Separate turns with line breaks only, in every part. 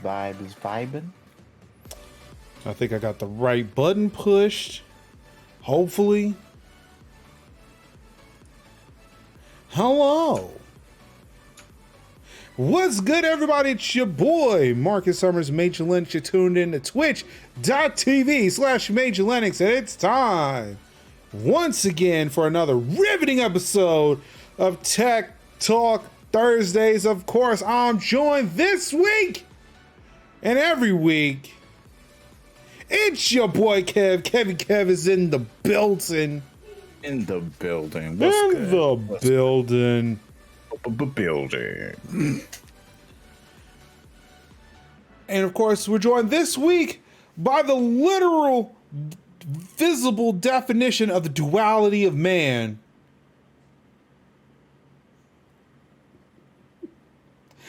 Vibe is vibing.
I think I got the right button pushed. Hopefully. Hello. What's good, everybody? It's your boy, Marcus Summers, Major Linux. You're tuned in to twitch.tv/Major Linux, and it's time once again for another riveting episode of Tech Talk Thursdays. Of course, I'm joined this week and every week. It's your boy Kev. Kev is in the building.
In the building.
What's in good? The building.
Building.
And of course, we're joined this week by the literal, visible definition of the duality of man.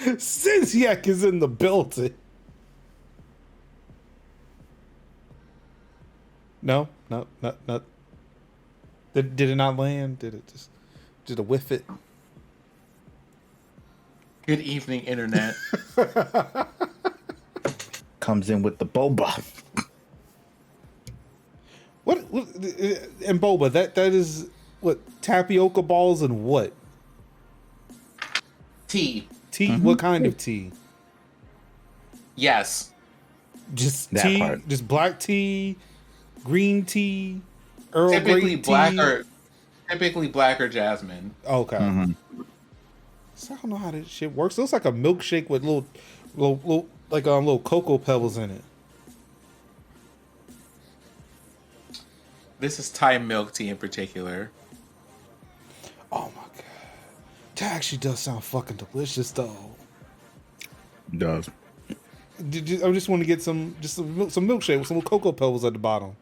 Sinziak is in the building. No. Did it not land? Did it just a whiff it?
Good evening, internet.
Comes in with the boba.
What and boba? That is what, tapioca balls and what?
Tea.
Tea? Mm-hmm. What kind of tea?
Yes.
Just
that
tea?
part.
Just black tea? Green tea? Earl
Typically
Grey
black
tea?
typically black or jasmine.
Okay.
Mm-hmm.
So I don't know how this shit works. It looks like a milkshake with little cocoa pebbles in it.
This is Thai milk tea in particular.
Oh my god. That actually does sound fucking delicious though.
It does.
I just want to get some milkshake with some cocoa pebbles at the bottom.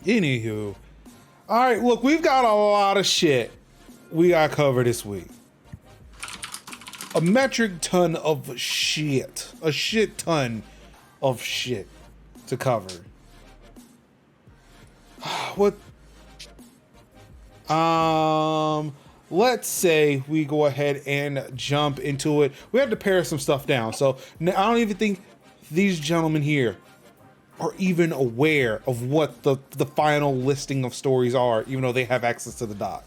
Anywho. Alright, look, we've got a lot of shit we got covered this week. A metric ton of shit. A shit ton of shit to cover. What? Let's say we go ahead and jump into it. We had to pare some stuff down. So I don't even think these gentlemen here are even aware of what the final listing of stories are, even though they have access to the doc.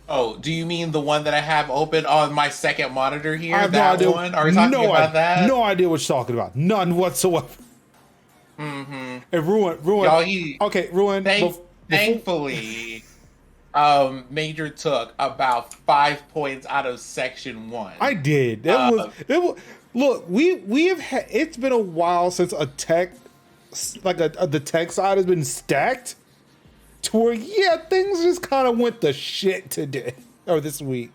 Oh, do you mean the one that I have open on my second monitor here?
I have
that
no idea.
one? Are we talking about that?
No idea what you're talking about. None whatsoever.
Mm-hmm.
And Ruin.
Y'all,
Okay, Ruin.
Thankfully, Major took about 5 points out of section 1.
I did. It was. Look, we have had. It's been a while since a tech, the tech side has been stacked. To where, things just kind of went to shit today or this week.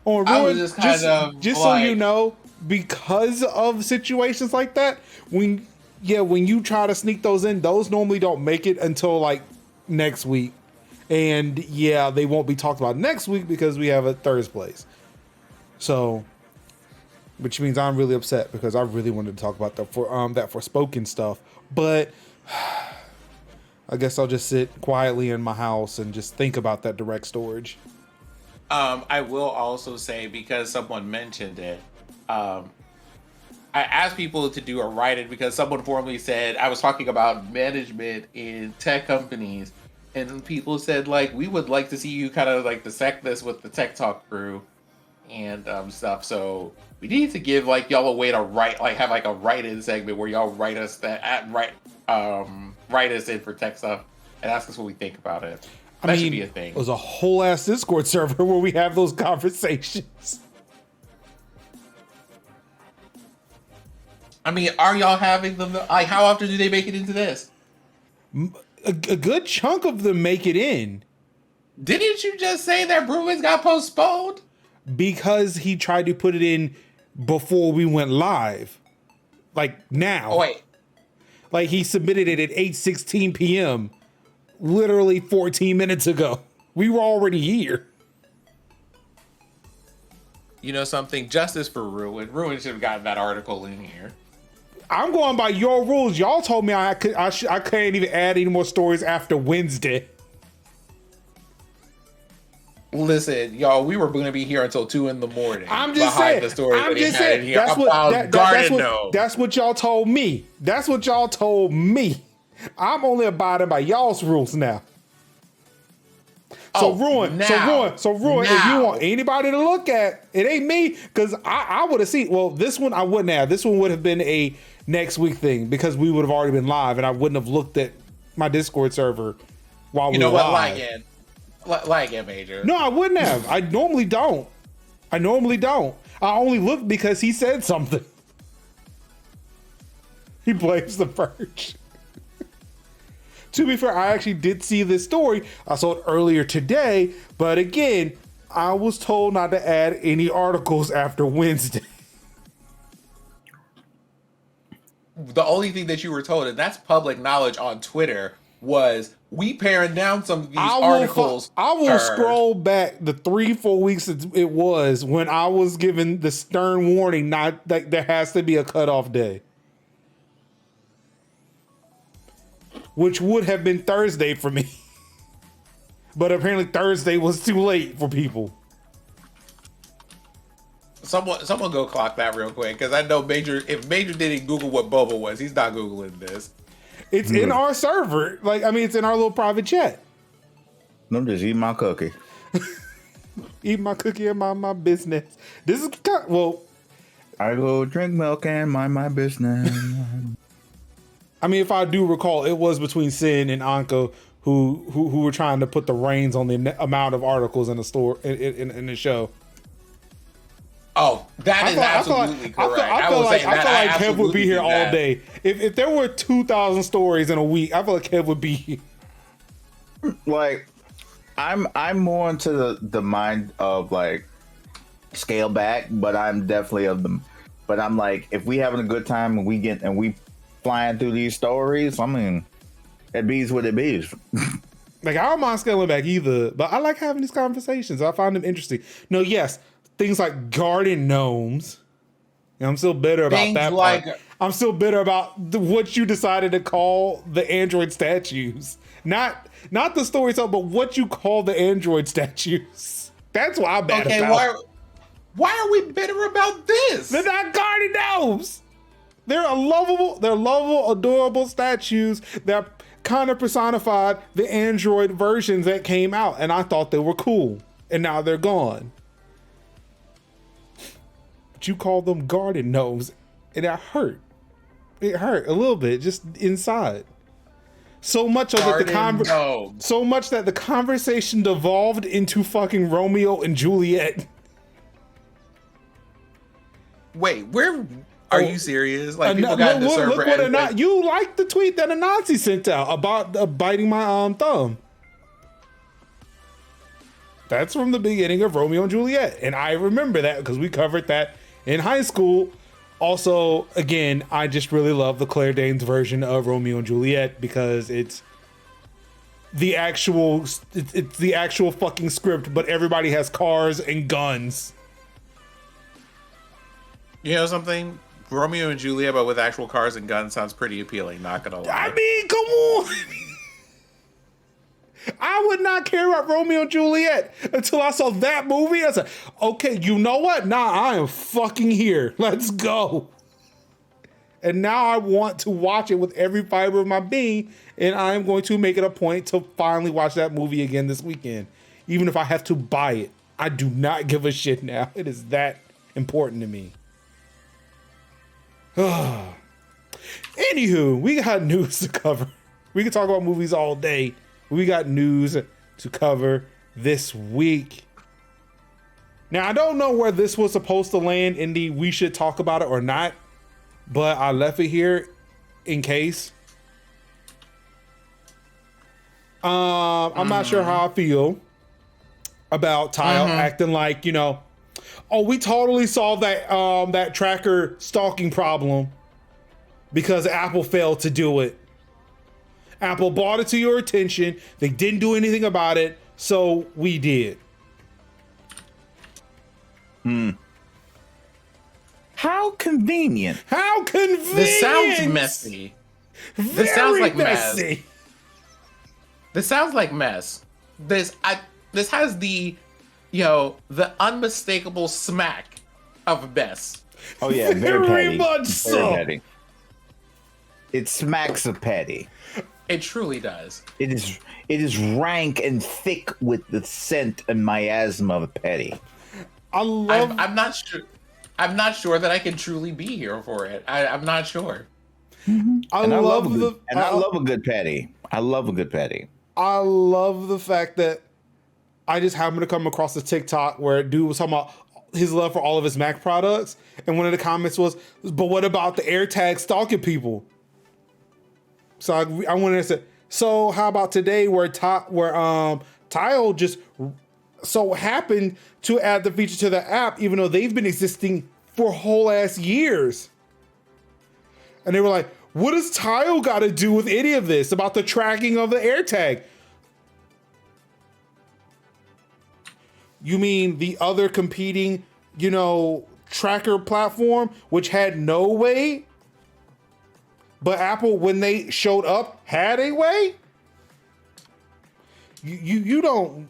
I was just kind of
just so you know, because of situations like that, when you try to sneak those in, those normally don't make it until like next week, and they won't be talked about next week because we have a third place. So, which means I'm really upset because I really wanted to talk about that Forspoken stuff, but. I guess I'll just sit quietly in my house and just think about that direct storage.
I will also say, because someone mentioned it, I asked people to do a write-in because someone formerly said I was talking about management in tech companies, and people said, like, we would like to see you kind of like dissect this with the Tech Talk crew and stuff. So we need to give like y'all a way to write, like have like a write-in segment where y'all write us write us in for tech stuff and ask us what we think about it. That should be a thing.
There's a whole ass Discord server where we have those conversations.
I mean, are y'all having them? Like, how often do they make it into this?
A good chunk of them make it in.
Didn't you just say that Bruins got postponed?
Because he tried to put it in before we went live. Like now.
Oh, wait.
Like he submitted it at 8:16 p.m. literally 14 minutes ago. We were already here.
You know something? Justice for Ruin. Ruin should have gotten that article in here.
I'm going by your rules. Y'all told me I can't even add any more stories after Wednesday.
Listen, y'all, we were going to be here until 2 a.m.
I'm just saying.
The story
I'm
that
just
he had
saying.
in here
That's what y'all told me. That's what y'all told me. I'm only abiding by y'all's rules now. So Ruin, if you want anybody to look at, it ain't me, because I would have seen. Well, this one I wouldn't have. This one would have been a next week thing because we would have already been live, and I wouldn't have looked at my Discord server while we were live.
Like it, Major.
No, I wouldn't have. I normally don't. I only look because he said something. He blames the Verge. To be fair, I actually did see this story. I saw it earlier today, but again, I was told not to add any articles after Wednesday.
The only thing that you were told, and that's public knowledge on Twitter, was we paring down some of these articles.
I will scroll back the 3-4 weeks it was when I was given the stern warning not that there has to be a cutoff day, which would have been Thursday for me. But apparently Thursday was too late for people.
Someone go clock that real quick, because I know if Major didn't Google what boba was, he's not Googling this.
It's in our server. It's in our little private chat.
No, just eat my cookie.
Eat my cookie and mind my business. This is
I go drink milk and mind my business.
I mean, if I do recall, it was between Sin and Anko who were trying to put the reins on the amount of articles in the store in the show.
Oh, that is absolutely correct.
I feel like Kev would be here all day. If there were 2,000 stories in a week, I feel like Kev would be here.
Like, I'm more into the mind of like scale back, but I'm definitely of them. But I'm like, if we having a good time and we flying through these stories, I mean, it bees what it bees.
Like, I don't mind scaling back either, but I like having these conversations. I find them interesting. No, yes. Things like garden gnomes. And I'm still bitter about that part. I'm still bitter about what you decided to call the android statues. Not the story itself, but what you call the android statues. That's why I'm mad about.
Why are we bitter about this?
They're not garden gnomes. They're lovable, adorable statues that kind of personified the android versions that came out. And I thought they were cool. And now they're gone. But you call them garden gnomes, and it hurt. It hurt a little bit, just inside. So much that the conversation devolved into fucking Romeo and Juliet.
Wait, are you serious? Like, people got the server.
You liked the tweet that a Nazi sent out about biting my thumb. That's from the beginning of Romeo and Juliet, and I remember that because we covered that in high school. Also, again, I just really love the Claire Danes version of Romeo and Juliet because it's the actual fucking script, but everybody has cars and guns.
You know something? Romeo and Juliet, but with actual cars and guns, sounds pretty appealing. Not gonna lie.
I mean, come on. I would not care about Romeo and Juliet until I saw that movie. I said, okay, you know what? Nah, I am fucking here. Let's go. And now I want to watch it with every fiber of my being, and I am going to make it a point to finally watch that movie again this weekend, even if I have to buy it. I do not give a shit now. It is that important to me. Anywho, we got news to cover. We can talk about movies all day. We got news to cover this week. Now, I don't know where this was supposed to land in the we should talk about it or not, but I left it here in case. I'm not sure how I feel about Tile acting like, oh, we totally solved that tracker stalking problem because Apple failed to do it. Apple brought it to your attention. They didn't do anything about it, so we did.
How convenient.
How convenient.
This sounds messy. This sounds like messy. Mess. This sounds like mess. This has the the unmistakable smack of mess.
Oh yeah, very
Very
petty.
much
Very
so.
petty. It smacks of petty.
It truly does.
It is rank and thick with the scent and miasma of petty.
I love.
I'm not sure. I'm not sure that I can truly be here for it. I'm not sure.
I love
a good petty. I love a good petty.
I love the fact that I just happened to come across a TikTok where a dude was talking about his love for all of his Mac products, and one of the comments was, "But what about the AirTag stalking people?" So I wanted to say, so how about today where Tile just so happened to add the feature to the app, even though they've been existing for whole ass years. And they were like, what does Tile got to do with any of this about the tracking of the AirTag? You mean the other competing, tracker platform, which had no way? But Apple, when they showed up, had a way? You don't...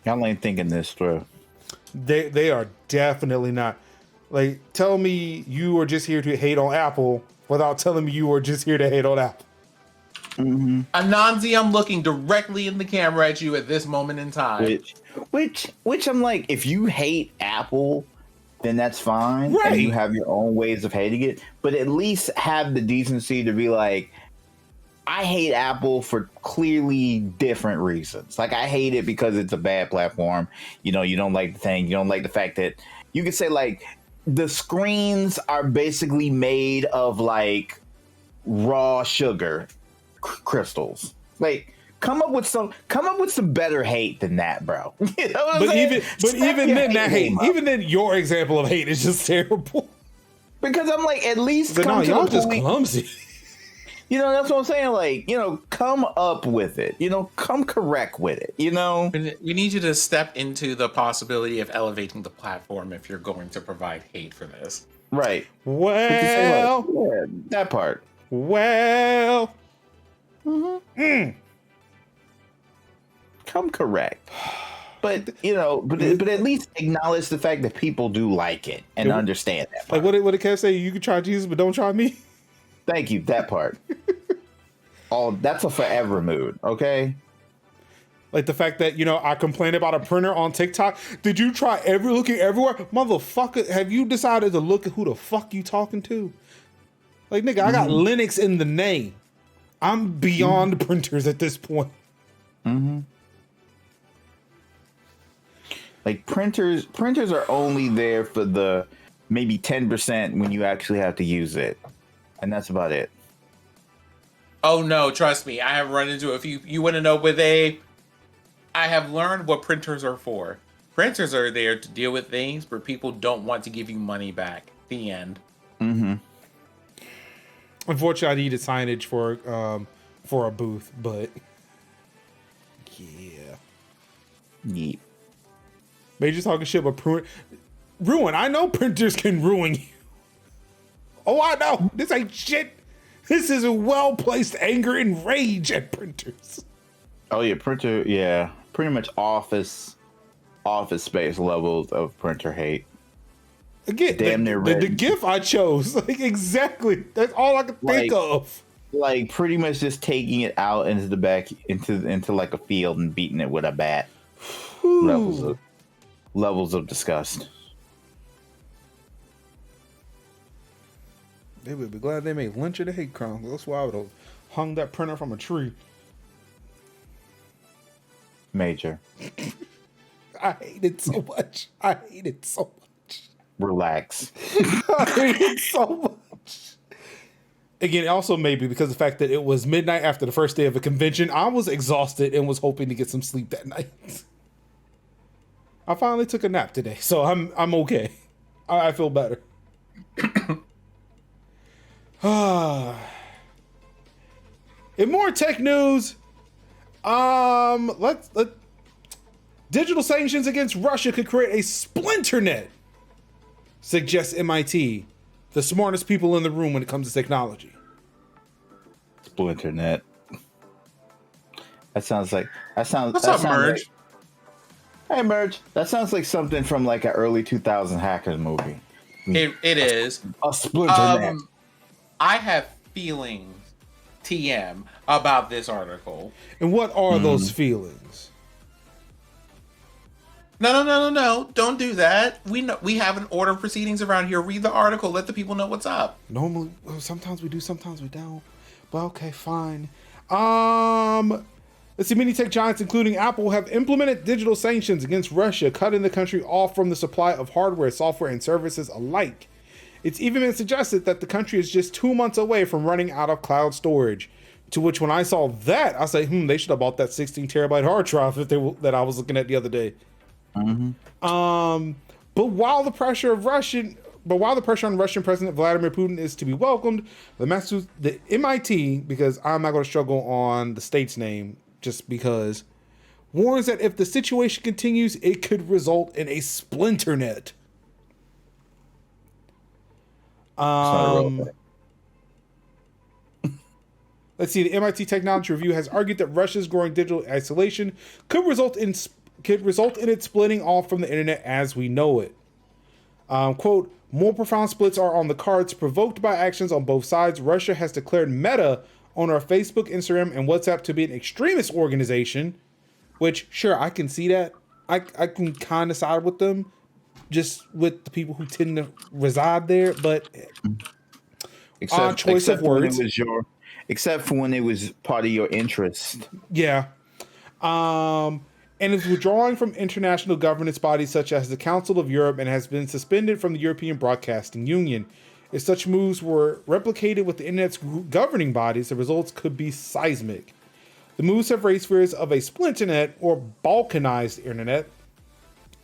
Y'all ain't thinking this through.
They are definitely not. Like, tell me you are just here to hate on Apple without telling me you are just here to hate on Apple.
Mm-hmm.
Anansi, I'm looking directly in the camera at you at this moment in time.
Which I'm like, if you hate Apple, then that's fine.
Right.
And you have your own ways of hating it. But at least have the decency to be like, I hate Apple for clearly different reasons. Like, I hate it because it's a bad platform. You don't like the thing. You don't like the fact that you could say, like, the screens are basically made of, like, raw sugar crystals. Like, come up with some better hate than that, bro. You know what I'm saying?
Even then, your example of hate is just terrible.
Because I'm like, at least
but
come
no,
to
y'all
the
just
point.
clumsy.
That's what I'm saying. Like, come up with it. Come correct with it.
We need you to step into the possibility of elevating the platform if you're going to provide hate for this.
Right.
Well,
yeah, that part.
Well.
Come correct. But but at least acknowledge the fact that people do like it and understand that part.
Like what did Kev say? You can try Jesus, but don't try me.
Thank you. That part. That's a forever mood. Okay.
Like the fact that I complained about a printer on TikTok. Did you try looking everywhere, motherfucker? Have you decided to look at who the fuck you talking to? Like, nigga, I got Linux in the name. I'm beyond printers at this point.
Mm-hmm. Like printers are only there for the maybe 10% when you actually have to use it. And that's about it.
Oh no, trust me. I have run into a few. You want to know I have learned what printers are for. Printers are there to deal with things where people don't want to give you money back. The end.
Mm-hmm.
Unfortunately, I needed signage for a booth, but yeah.
Yeet.
Major talking shit about ruin. I know printers can ruin you. Oh, I know. This ain't shit. This is a well-placed anger and rage at printers.
Oh yeah, printer. Yeah, pretty much office space levels of printer hate.
Again,
damn near
the GIF I chose. Like exactly. That's all I could think of.
Like pretty much just taking it out into the back into like a field and beating it with a bat. Levels of disgust.
They would be glad they made lunch of the hate crime. That's why I would have hung that printer from a tree.
Major.
I hate it so much.
Relax.
I hate it so much. Again, also maybe because of the fact that it was midnight after the first day of a convention, I was exhausted and was hoping to get some sleep that night. I finally took a nap today, so I'm okay. I feel better. In more tech news, digital sanctions against Russia could create a splinternet, suggests MIT, the smartest people in the room when it comes to technology.
Splinternet. That sounds like
What's up, Merge?
Hey, Merge. That sounds like something from like an early 2000 hackers movie.
It is.
A splinternet.
I have feelings, TM, about this article.
And what are those feelings?
No. Don't do that. We have an order of proceedings around here. Read the article. Let the people know what's up.
Normally, sometimes we do, sometimes we don't. But okay, fine. Let's see, many tech giants, including Apple, have implemented digital sanctions against Russia, cutting the country off from the supply of hardware, software, and services alike. It's even been suggested that the country is just 2 months away from running out of cloud storage. To which, when I saw that, I say, they should have bought that 16 terabyte hard drive that I was looking at the other day. But while the pressure on Russian President Vladimir Putin is to be welcomed, the MIT, because I'm not going to struggle on the state's name, just because, warns that if the situation continues, it could result in a splinternet. Let's see. The MIT Technology Review has argued that Russia's growing digital isolation could result in it splitting off from the internet as we know it. Quote, more profound splits are on the cards, provoked by actions on both sides. Russia has declared Meta, owner of Facebook, Instagram, and WhatsApp, to be an extremist organization, which, sure, I can see that. I can kind of side with them, just with the people who tend to reside there, but odd choice of words.
Except for when it was part of your interest.
Yeah. And is withdrawing from international governance bodies such as the Council of Europe and has been suspended from the European Broadcasting Union. If such moves were replicated with the internet's governing bodies, the results could be seismic. The moves have raised fears of a splinternet or balkanized internet,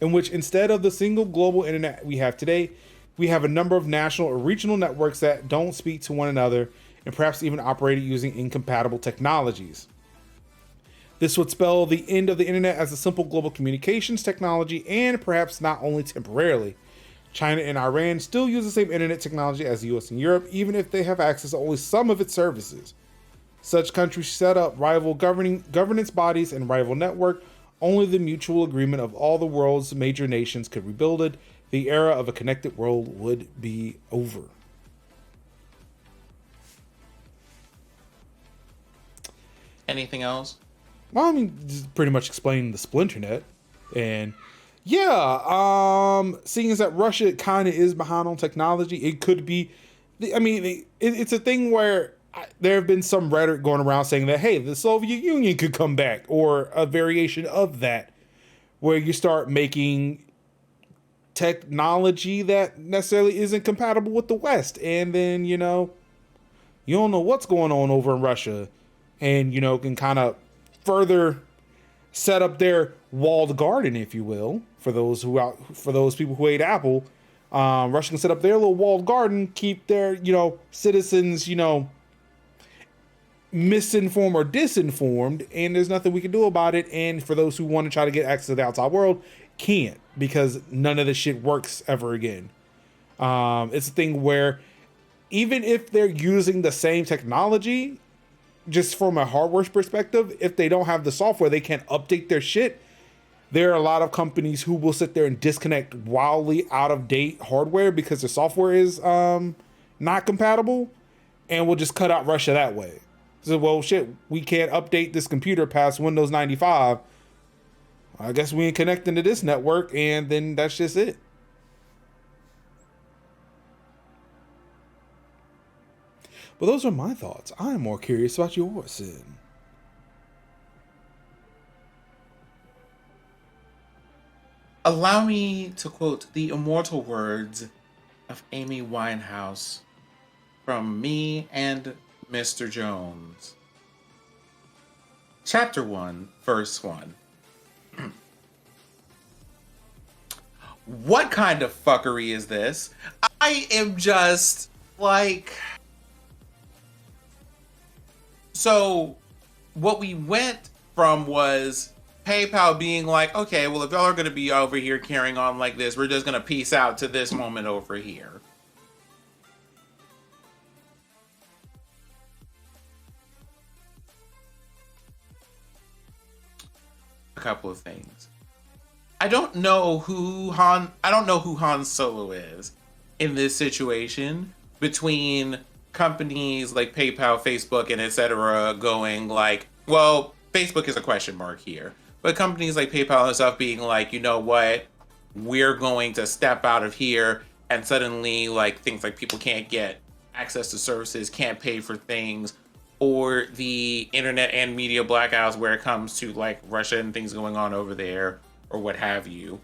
in which instead of the single global internet we have today, we have a number of national or regional networks that don't speak to one another and perhaps even operated using incompatible technologies. This would spell the end of the internet as a simple global communications technology, and perhaps not only temporarily. China and Iran still use the same internet technology as the US and Europe, even if they have access to only some of its services. Such countries set up rival governance bodies and rival network. Only the mutual agreement of all the world's major nations could rebuild it. The era of a connected world would be over.
Anything else?
Well, I mean, just pretty much explaining the splinternet. And yeah, seeing as that Russia kind of is behind on technology, it could be, it's a thing where there have been some rhetoric going around saying that, hey, the Soviet Union could come back, or a variation of that, where you start making technology that necessarily isn't compatible with the West. And then, you don't know what's going on over in Russia, and, can kind of further set up their walled garden, if you will, for those people who hate Apple. Russia can set up their little walled garden, keep their, citizens, misinformed or disinformed, and there's nothing we can do about it. And for those who want to try to get access to the outside world, can't, because none of this shit works ever again. It's a thing where even if they're using the same technology, just from a hardware perspective, if they don't have the software, they can't update their shit. There are a lot of companies who will sit there and disconnect wildly out of date hardware because their software is not compatible, and will just cut out Russia that way. So, well, shit, we can't update this computer past Windows 95. I guess we ain't connecting to this network, and then that's just it. But those are my thoughts. I am more curious about yours, Sid.
Allow me to quote the immortal words of Amy Winehouse from me and Mr. Jones. Chapter 1, verse 1. What kind of fuckery is this? I am just like... So, what we went from was PayPal being like, okay, well, if y'all are going to be over here carrying on like this, we're just going to peace out to this moment over here. a couple of things. I don't know who Han Solo is in this situation between companies like PayPal, Facebook, and etc. going like, well, Facebook is a question mark here, but companies like PayPal and stuff being like, you know what, we're going to step out of here, and suddenly like things like people can't get access to services, can't pay for things, or the internet and media blackouts where it comes to like Russia and things going on over there or what have you.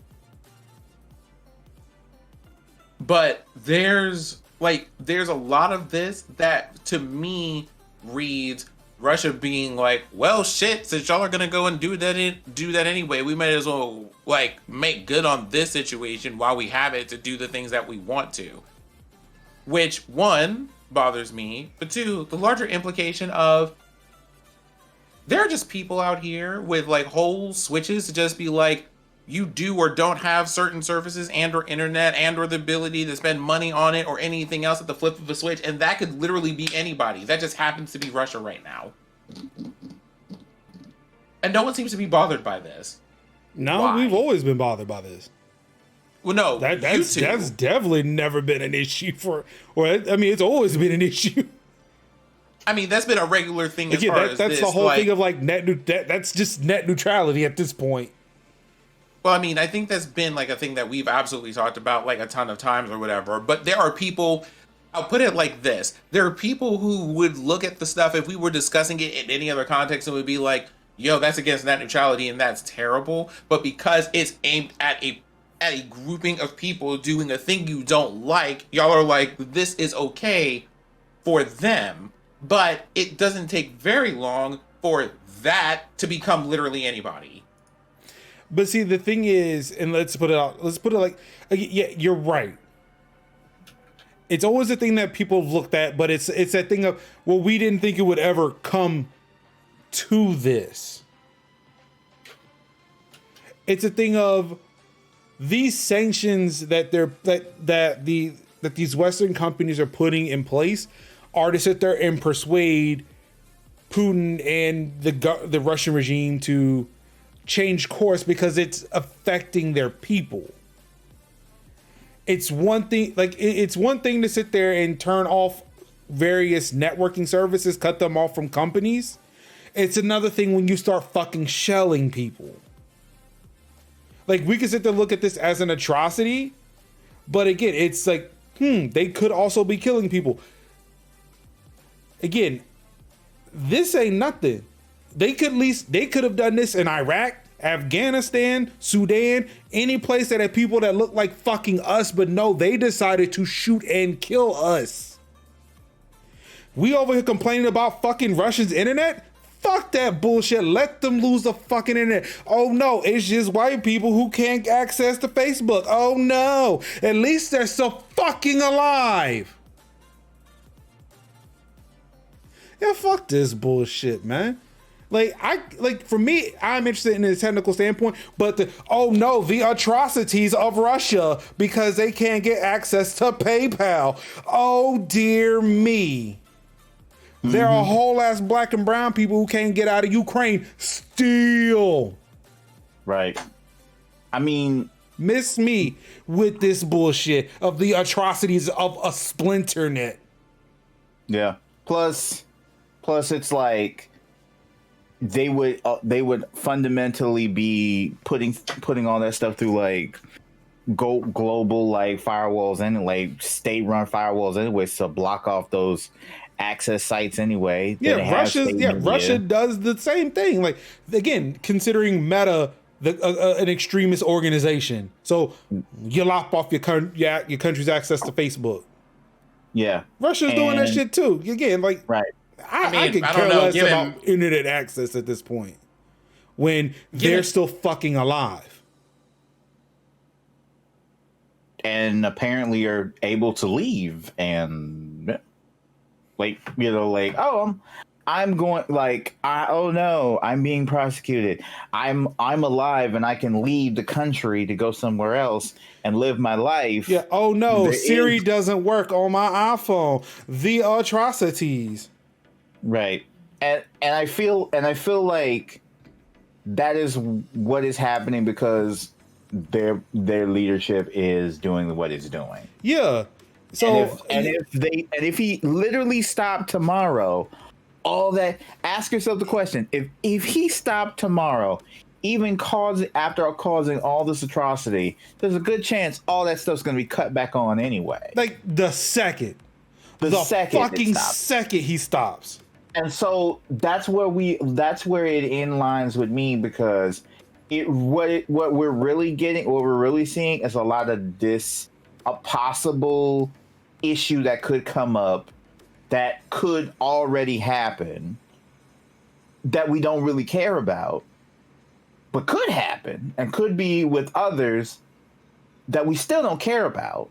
But there's a lot of this that to me reads Russia being like, well, shit, since y'all are gonna go and do that anyway, we might as well like make good on this situation while we have it to do the things that we want to. Which, one, bothers me, but two, the larger implication of there are just people out here with like whole switches to just be like, you do or don't have certain services and or internet and or the ability to spend money on it or anything else at the flip of a switch, and that could literally be anybody. That just happens to be Russia right now. And no one seems to be bothered by this.
No,
Why?
we've always been bothered by this.
Well, no,
that's definitely never been an issue it's always been an issue.
I mean, that's been a regular thing as
Again,
far as
that's
this.
the whole
like,
thing of like that's just net neutrality at this point.
Well, I mean, I think that's been like a thing that we've absolutely talked about like a ton of times or whatever. But there are people, I'll put it like this. There are people who would look at the stuff if we were discussing it in any other context and would be like, yo, that's against net neutrality and that's terrible. But because it's aimed at a grouping of people doing a thing you don't like, y'all are like, this is okay for them. But it doesn't take very long for that to become literally anybody.
But see, the thing is, and let's put it like, yeah, you're right. It's always a thing that people have looked at, but it's that thing of, well, we didn't think it would ever come to this. It's a thing of these sanctions that these Western companies are putting in place are to sit there and persuade Putin and the Russian regime to change course because it's affecting their people. It's one thing to sit there and turn off various networking services, cut them off from companies. It's another thing when you start fucking shelling people. Like, we can sit there and look at this as an atrocity, but again, it's like, they could also be killing people. Again, this ain't nothing. They could have done this in Iraq, Afghanistan, Sudan, any place that had people that look like fucking us, but no, they decided to shoot and kill us. We over here complaining about fucking Russia's internet? Fuck that bullshit. Let them lose the fucking internet. Oh no, it's just white people who can't access to Facebook. Oh no, at least they're still fucking alive. Yeah, fuck this bullshit, man. For me, I'm interested in the technical standpoint, but the atrocities of Russia because they can't get access to PayPal. Oh dear me. Mm-hmm. There are whole ass black and brown people who can't get out of Ukraine still.
Right. I mean,
miss me with this bullshit of the atrocities of a splinternet.
Yeah. Plus it's like they would fundamentally be putting all that stuff through like global like firewalls and like state run firewalls anyway, to block off those access sites anyway.
Yeah, Russia does the same thing. Like, again, considering Meta an extremist organization, so you lop off your country's access to Facebook.
Yeah,
Russia's doing that shit too. Again, like,
right.
I could care less about internet access at this point when they're still fucking alive.
And apparently are able to leave and I'm going oh no, I'm being prosecuted. I'm alive and I can leave the country to go somewhere else and live my life.
Yeah, oh no, Siri doesn't work on my iPhone. The atrocities.
Right. And I feel like that is what is happening because their leadership is doing what it's doing.
Yeah. So
If he literally stopped tomorrow, all that, ask yourself the question: if he stopped tomorrow, even after causing all this atrocity, there's a good chance all that stuff's going to be cut back on anyway.
Like the second he stops.
And so that's where it inlines with me, because what we're really seeing is a lot of a possible issue that could come up, that could already happen, that we don't really care about, but could happen and could be with others that we still don't care about.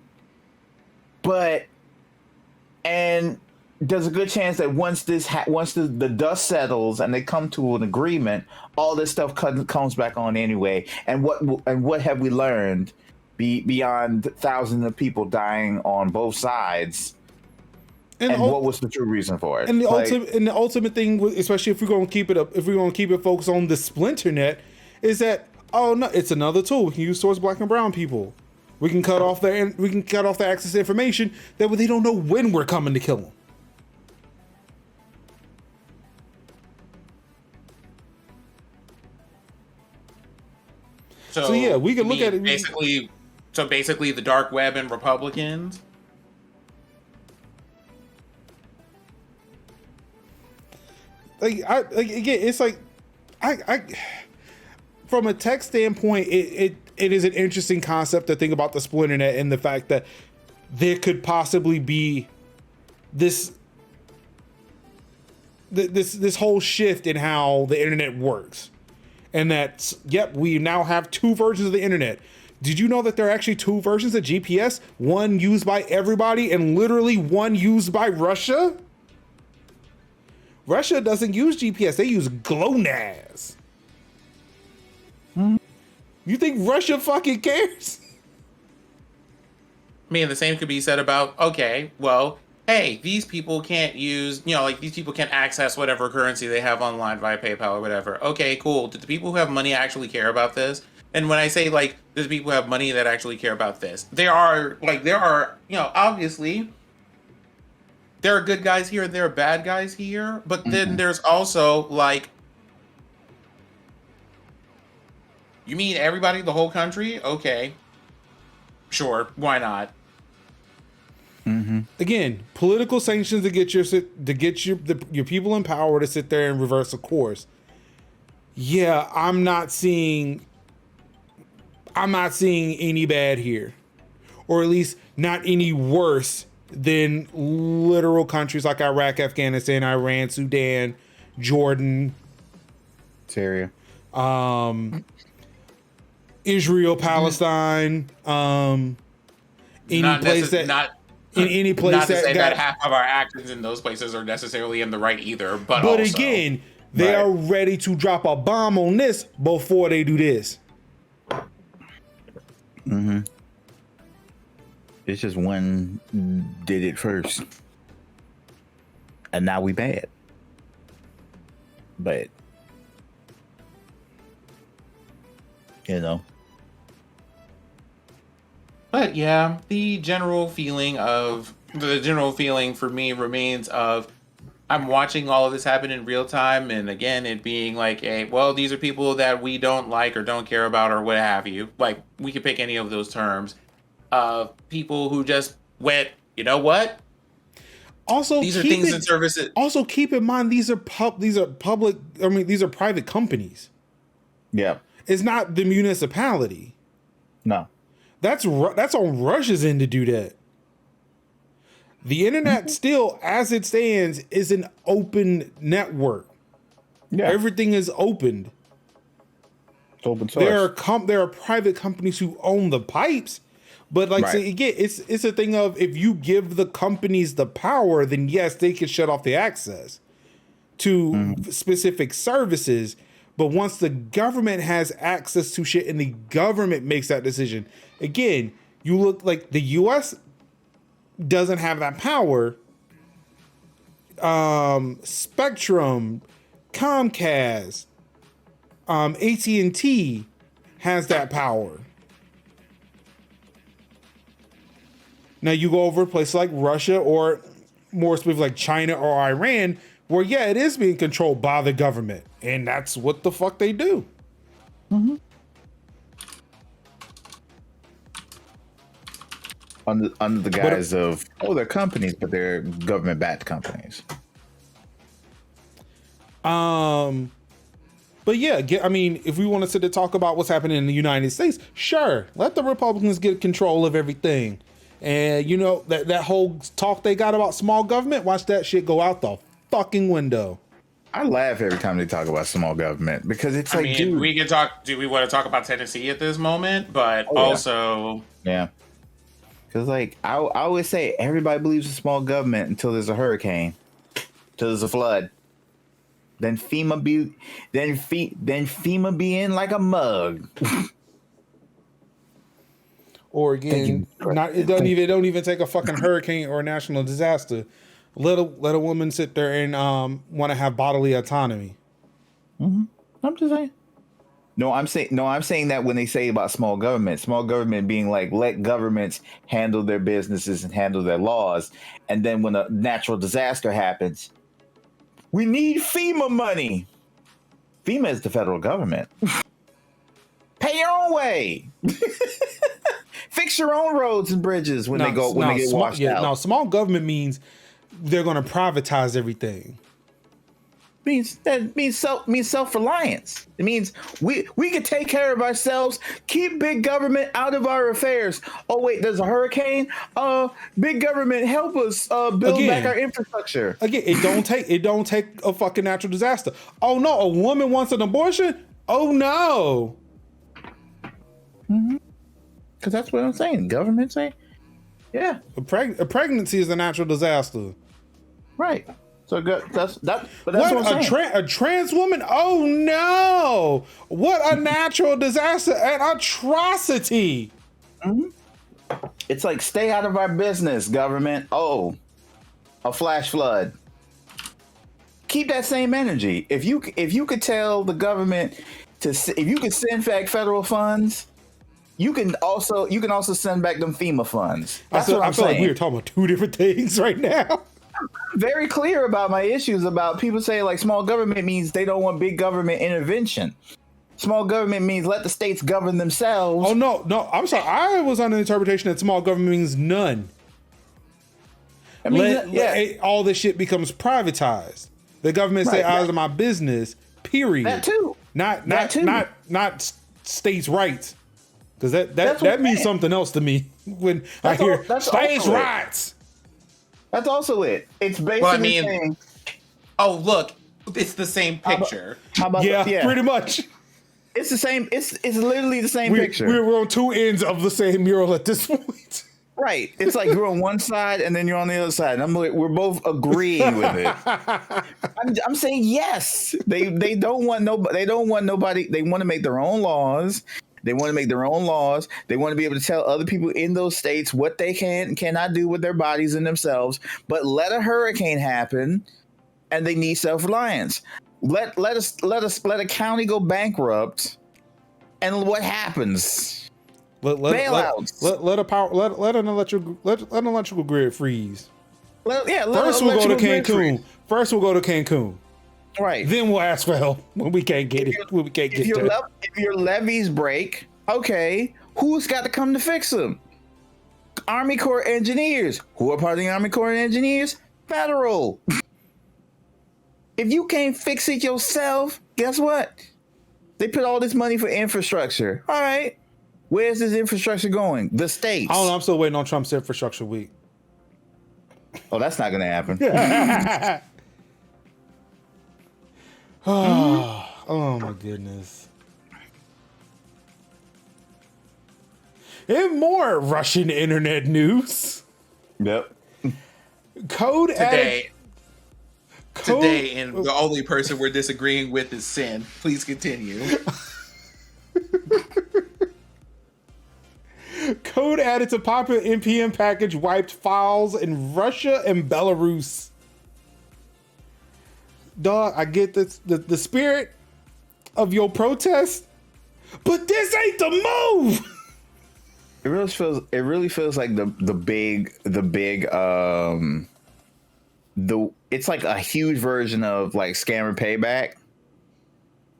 And there's a good chance that once the dust settles and they come to an agreement, all this stuff comes back on anyway. And what have we learned beyond thousands of people dying on both sides? And what was the true reason for it?
And the ultimate thing, especially if we're going to keep it focused on the splinternet, is that, oh no, it's another tool we can use towards Black and brown people. We can cut off their access to information that way they don't know when we're coming to kill them. So yeah, we can look at it
basically. So basically, the dark web and Republicans.
It's like I from a tech standpoint, it is an interesting concept to think about the splinternet and the fact that there could possibly be this whole shift in how the internet works. And we now have two versions of the internet. Did you know that there are actually two versions of GPS? One used by everybody and literally one used by Russia? Russia doesn't use GPS. They use GLONASS. You think Russia fucking cares?
I mean, the same could be said about, okay, well, hey, these people can't use, these people can't access whatever currency they have online via PayPal or whatever. Okay, cool. Do the people who have money actually care about this? And when I say, there's people who have money that actually care about this, there are, obviously, there are good guys here, there are bad guys here, but then there's also, you mean everybody, the whole country? Okay. Sure, why not?
Mm-hmm. Again, political sanctions to get your people in power to sit there and reverse a course. Yeah, I'm not seeing any bad here, or at least not any worse than literal countries like Iraq, Afghanistan, Iran, Sudan, Jordan,
Syria,
Israel, Palestine, any place
that half of our actions in those places are necessarily in the right either. But also,
again, they are ready to drop a bomb on this before they do this.
Mm-hmm. It's just one did it first, and now we bad. But
But yeah, the general feeling for me remains of, I'm watching all of this happen in real time, and again, it being like, these are people that we don't like or don't care about or what have you. Like, we could pick any of those terms. People who just went, you know what?
Also,
these are things and services.
Also, keep in mind these are public. I mean, these are private companies.
Yeah,
it's not the municipality.
No,
that's on Russia's end to do that. The internet still, as it stands, is an open network. Yeah, everything is opened.
It's open source.
There are private companies who own the pipes. But again, it's a thing of, if you give the companies the power, then yes, they can shut off the access to specific services. But once the government has access to shit and the government makes that decision, again, you look like the U.S. doesn't have that power. Spectrum, Comcast, AT&T has that power. Now you go over places like Russia, or more specifically like China or Iran, where yeah, it is being controlled by the government, and that's what the fuck they do.
Mm-hmm. Under the guise of they're companies, but they're government-backed companies.
But yeah, I mean, if we want to sit to talk about what's happening in the United States, sure, let the Republicans get control of everything. And you know, that whole talk they got about small government, watch that shit go out the fucking window.
I laugh every time they talk about small government because it's like, dude,
we can talk. Do we want to talk about Tennessee at this moment? But also,
yeah. Because like I always say, everybody believes in small government until there's a hurricane, until there's a flood. Then FEMA be in like a mug.
Or again, it don't even take a fucking hurricane or a national disaster. Let a woman sit there and want to have bodily autonomy.
Mm-hmm. I'm just saying. No, I'm saying that when they say about small government being like, let governments handle their businesses and handle their laws, and then when a natural disaster happens, we need FEMA money. FEMA is the federal government. Pay your own way. Fix your own roads and bridges when they get washed out.
Now, small government means they're going to privatize everything.
That means self-reliance. It means we can take care of ourselves. Keep big government out of our affairs. Oh wait, there's a hurricane. Big government, help us build back our infrastructure.
Again, it don't take a fucking natural disaster. Oh no, a woman wants an abortion. Oh no.
Mm-hmm. Because that's what I'm saying. Government say, yeah,
a pregnancy is a natural disaster.
Right. So good. That's what I'm saying.
A trans woman? Oh no! What a natural disaster and atrocity!
Mm-hmm. It's like, stay out of our business, government. Oh, a flash flood. Keep that same energy. If you could tell the government if you could send back federal funds, you can also send back them FEMA funds. That's what I'm saying.
Like we were talking about two different things right now.
Very clear about my issues about people say like small government means they don't want big government intervention. Small government means let the states govern themselves.
Oh no, I'm sorry. I was under the interpretation that small government means none. I mean, all this shit becomes privatized. The government say out of my business. Period.
That too.
Not states' rights. Because that means something else to me when I hear states' rights.
That's also it. It's basically saying,
oh look, it's the same picture.
How about
pretty much.
It's the same. It's literally the same picture.
We're on two ends of the same mural at this point.
Right. It's like you're on one side and then you're on the other side. I'm like, we're both agreeing with it. I'm saying yes. They don't want nobody. They don't want nobody. They want to make their own laws. They want to make their own laws. They want to be able to tell other people in those states what they can and cannot do with their bodies and themselves. But let a hurricane happen, and they need self-reliance. Let a county go bankrupt, and what happens? Bailouts.
Let an electrical grid freeze.
First we'll go to
Cancun.
Right.
Then we'll ask for help when we can't get it. If
your levees break, okay, who's got to come to fix them? Army Corps engineers. Who are part of the Army Corps engineers? Federal. If you can't fix it yourself, guess what? They put all this money for infrastructure. All right. Where's this infrastructure going? The states.
I don't know. I'm still waiting on Trump's infrastructure week.
Oh, that's not going to happen.
Oh my goodness. And more Russian internet news.
Yep.
Today, and the only person we're disagreeing with is Sin. Please continue.
Code added to popular NPM package wiped files in Russia and Belarus. Dog, I get this, the spirit. of your protest, but this ain't the move.
It really feels like it's like a huge version of like Scammer Payback,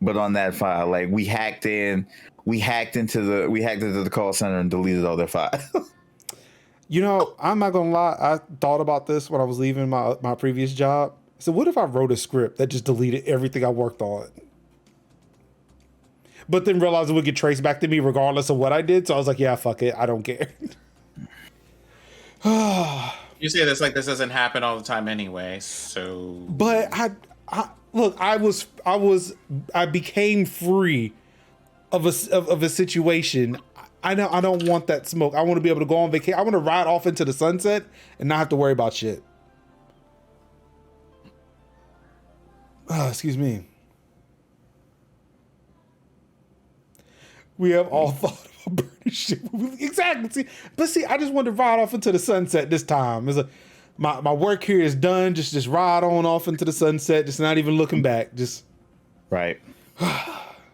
but on that file. Like we hacked into the call center and deleted all their files.
You know, I'm not gonna lie. I thought about this when I was leaving my previous job. So what if I wrote a script that just deleted everything I worked on? But then realized it would get traced back to me regardless of what I did. So I was like, yeah, fuck it. I don't care.
You say this like this doesn't happen all the time anyway. So,
but I became free of a situation. I don't want that smoke. I want to be able to go on vacation. I want to ride off into the sunset and not have to worry about shit. Excuse me. We have all thought about burning shit. Exactly. See, I just want to ride off into the sunset this time. My work here is done. Just ride on off into the sunset. Just not even looking back. Just
right.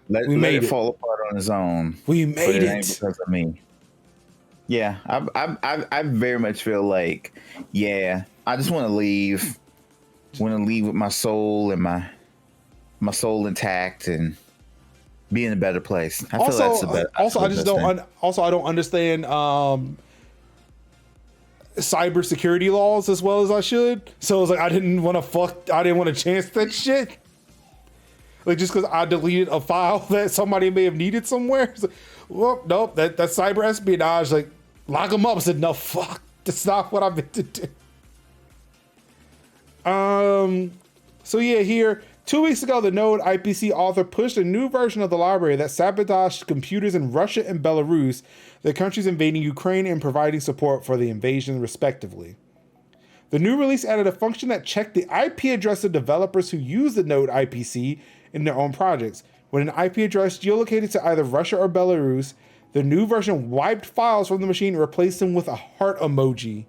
Let it fall apart on its own.
We made it.
Ain't because of me. Yeah, I very much feel like, yeah, I just want to leave. Want to leave with my soul and my soul intact and be in a better place. I feel that's the best.
I don't understand cybersecurity laws as well as I should. So it's like I didn't want to chance that shit. Like just because I deleted a file that somebody may have needed somewhere. Like, well, nope, that's cyber espionage. Like lock them up. I said, no, fuck, that's not what I meant to do. So yeah, here 2 weeks ago, the Node IPC author pushed a new version of the library that sabotaged computers in Russia and Belarus, the countries invading Ukraine and providing support for the invasion, respectively. The new release added a function that checked the IP address of developers who use the Node IPC in their own projects. When an IP address geolocated to either Russia or Belarus, the new version wiped files from the machine and replaced them with a heart emoji.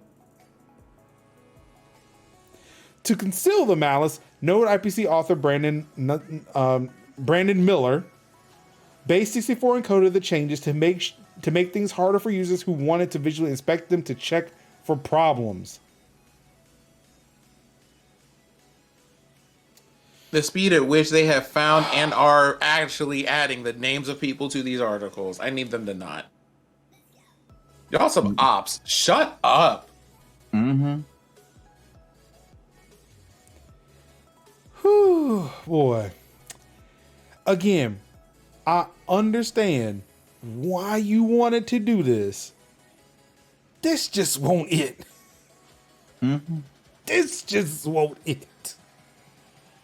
To conceal the malice, Node IPC author Brandon Miller base64 encoded the changes to make things harder for users who wanted to visually inspect them to check for problems.
The speed at which they have found and are actually adding the names of people to these articles, I need them to not. Y'all some ops. Shut up.
Mm-hmm.
Whew, boy. Again, I understand why you wanted to do this. This just won't it.
Mm-hmm.
This just won't it.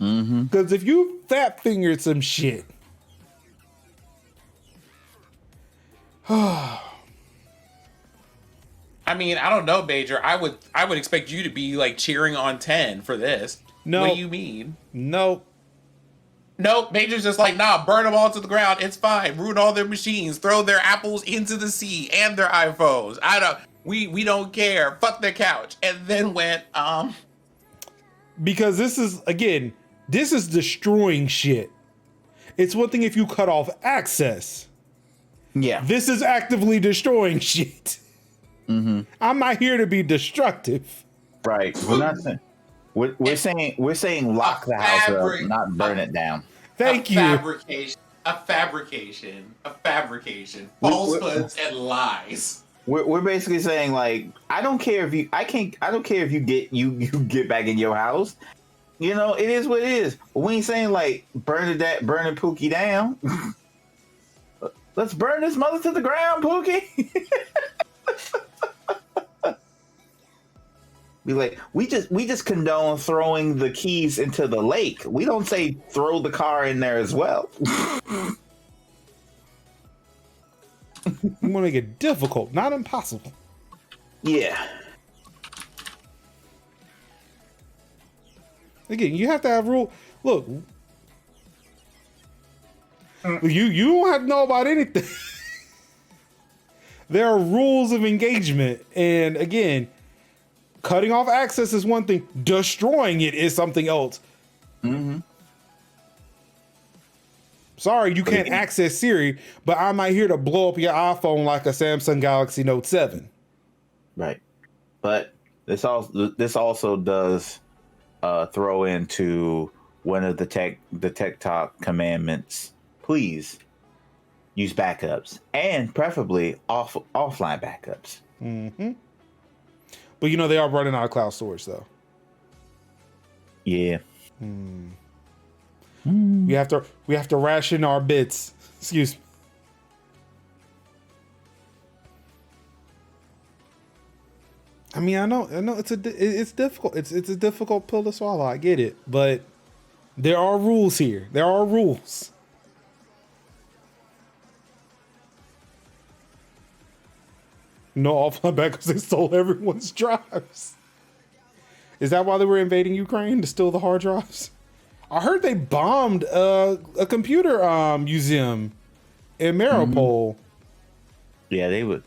Mm-hmm.
Because if you fat fingered some shit,
I mean, I don't know, Major. I would expect you to be like cheering on 10 for this.
No.
What do you mean?
Nope.
Nope. Major's just like, nah, burn them all to the ground. It's fine. Ruin all their machines. Throw their Apples into the sea and their iPhones. We don't care. Fuck their couch. And then went,
Because this is destroying shit. It's one thing if you cut off access.
Yeah.
This is actively destroying shit.
Mm-hmm.
I'm not here to be destructive.
Right. We're not saying. We're saying lock the house up, not burn it down.
Thank you.
A fabrication, falsehoods and lies.
We're basically saying like I don't care if you get back in your house. You know, it is what it is. But we ain't saying like burning Pookie down. Let's burn this mother to the ground, Pookie. Be like, we just condone throwing the keys into the lake. We don't say throw the car in there as well.
I'm gonna make it difficult, not impossible.
Yeah.
Again, you have to have rule. Look, you don't have to know about anything. There are rules of engagement, and again, cutting off access is one thing. Destroying it is something else.
Mm-hmm.
Sorry, you can't access Siri, but I'm not here to blow up your iPhone like a Samsung Galaxy Note 7.
Right. But this also does throw into one of the tech talk commandments. Please use backups, and preferably offline backups.
Mm-hmm. But they are running out of cloud storage though.
Yeah.
We have to ration our bits. Excuse me. I mean, I know it's difficult. It's a difficult pill to swallow. I get it, but there are rules here. There are rules. No offline backups. They stole everyone's drives. Is that why they were invading Ukraine, to steal the hard drives? I heard they bombed a computer museum in Mariupol.
Yeah, they would.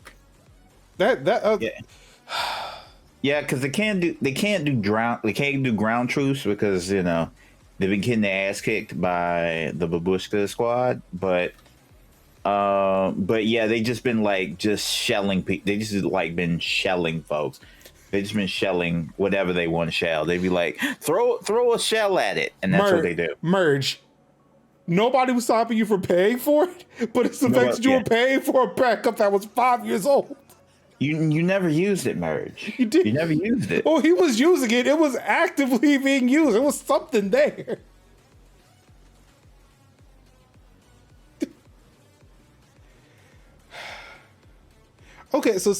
Yeah, because they can't do ground troops because they've been getting their ass kicked by the Babushka squad, but yeah, they just been shelling people. They just been shelling folks. They just been shelling whatever they want to shell. They'd be like, throw a shell at it, and that's what they do.
Merge. Nobody was stopping you from paying for it, but it's the fact that you were paying for a backup that was 5 years old.
You never used it, Merge.
You did.
You never used it.
Oh, he was using it. It was actively being used. It was something there. Okay, so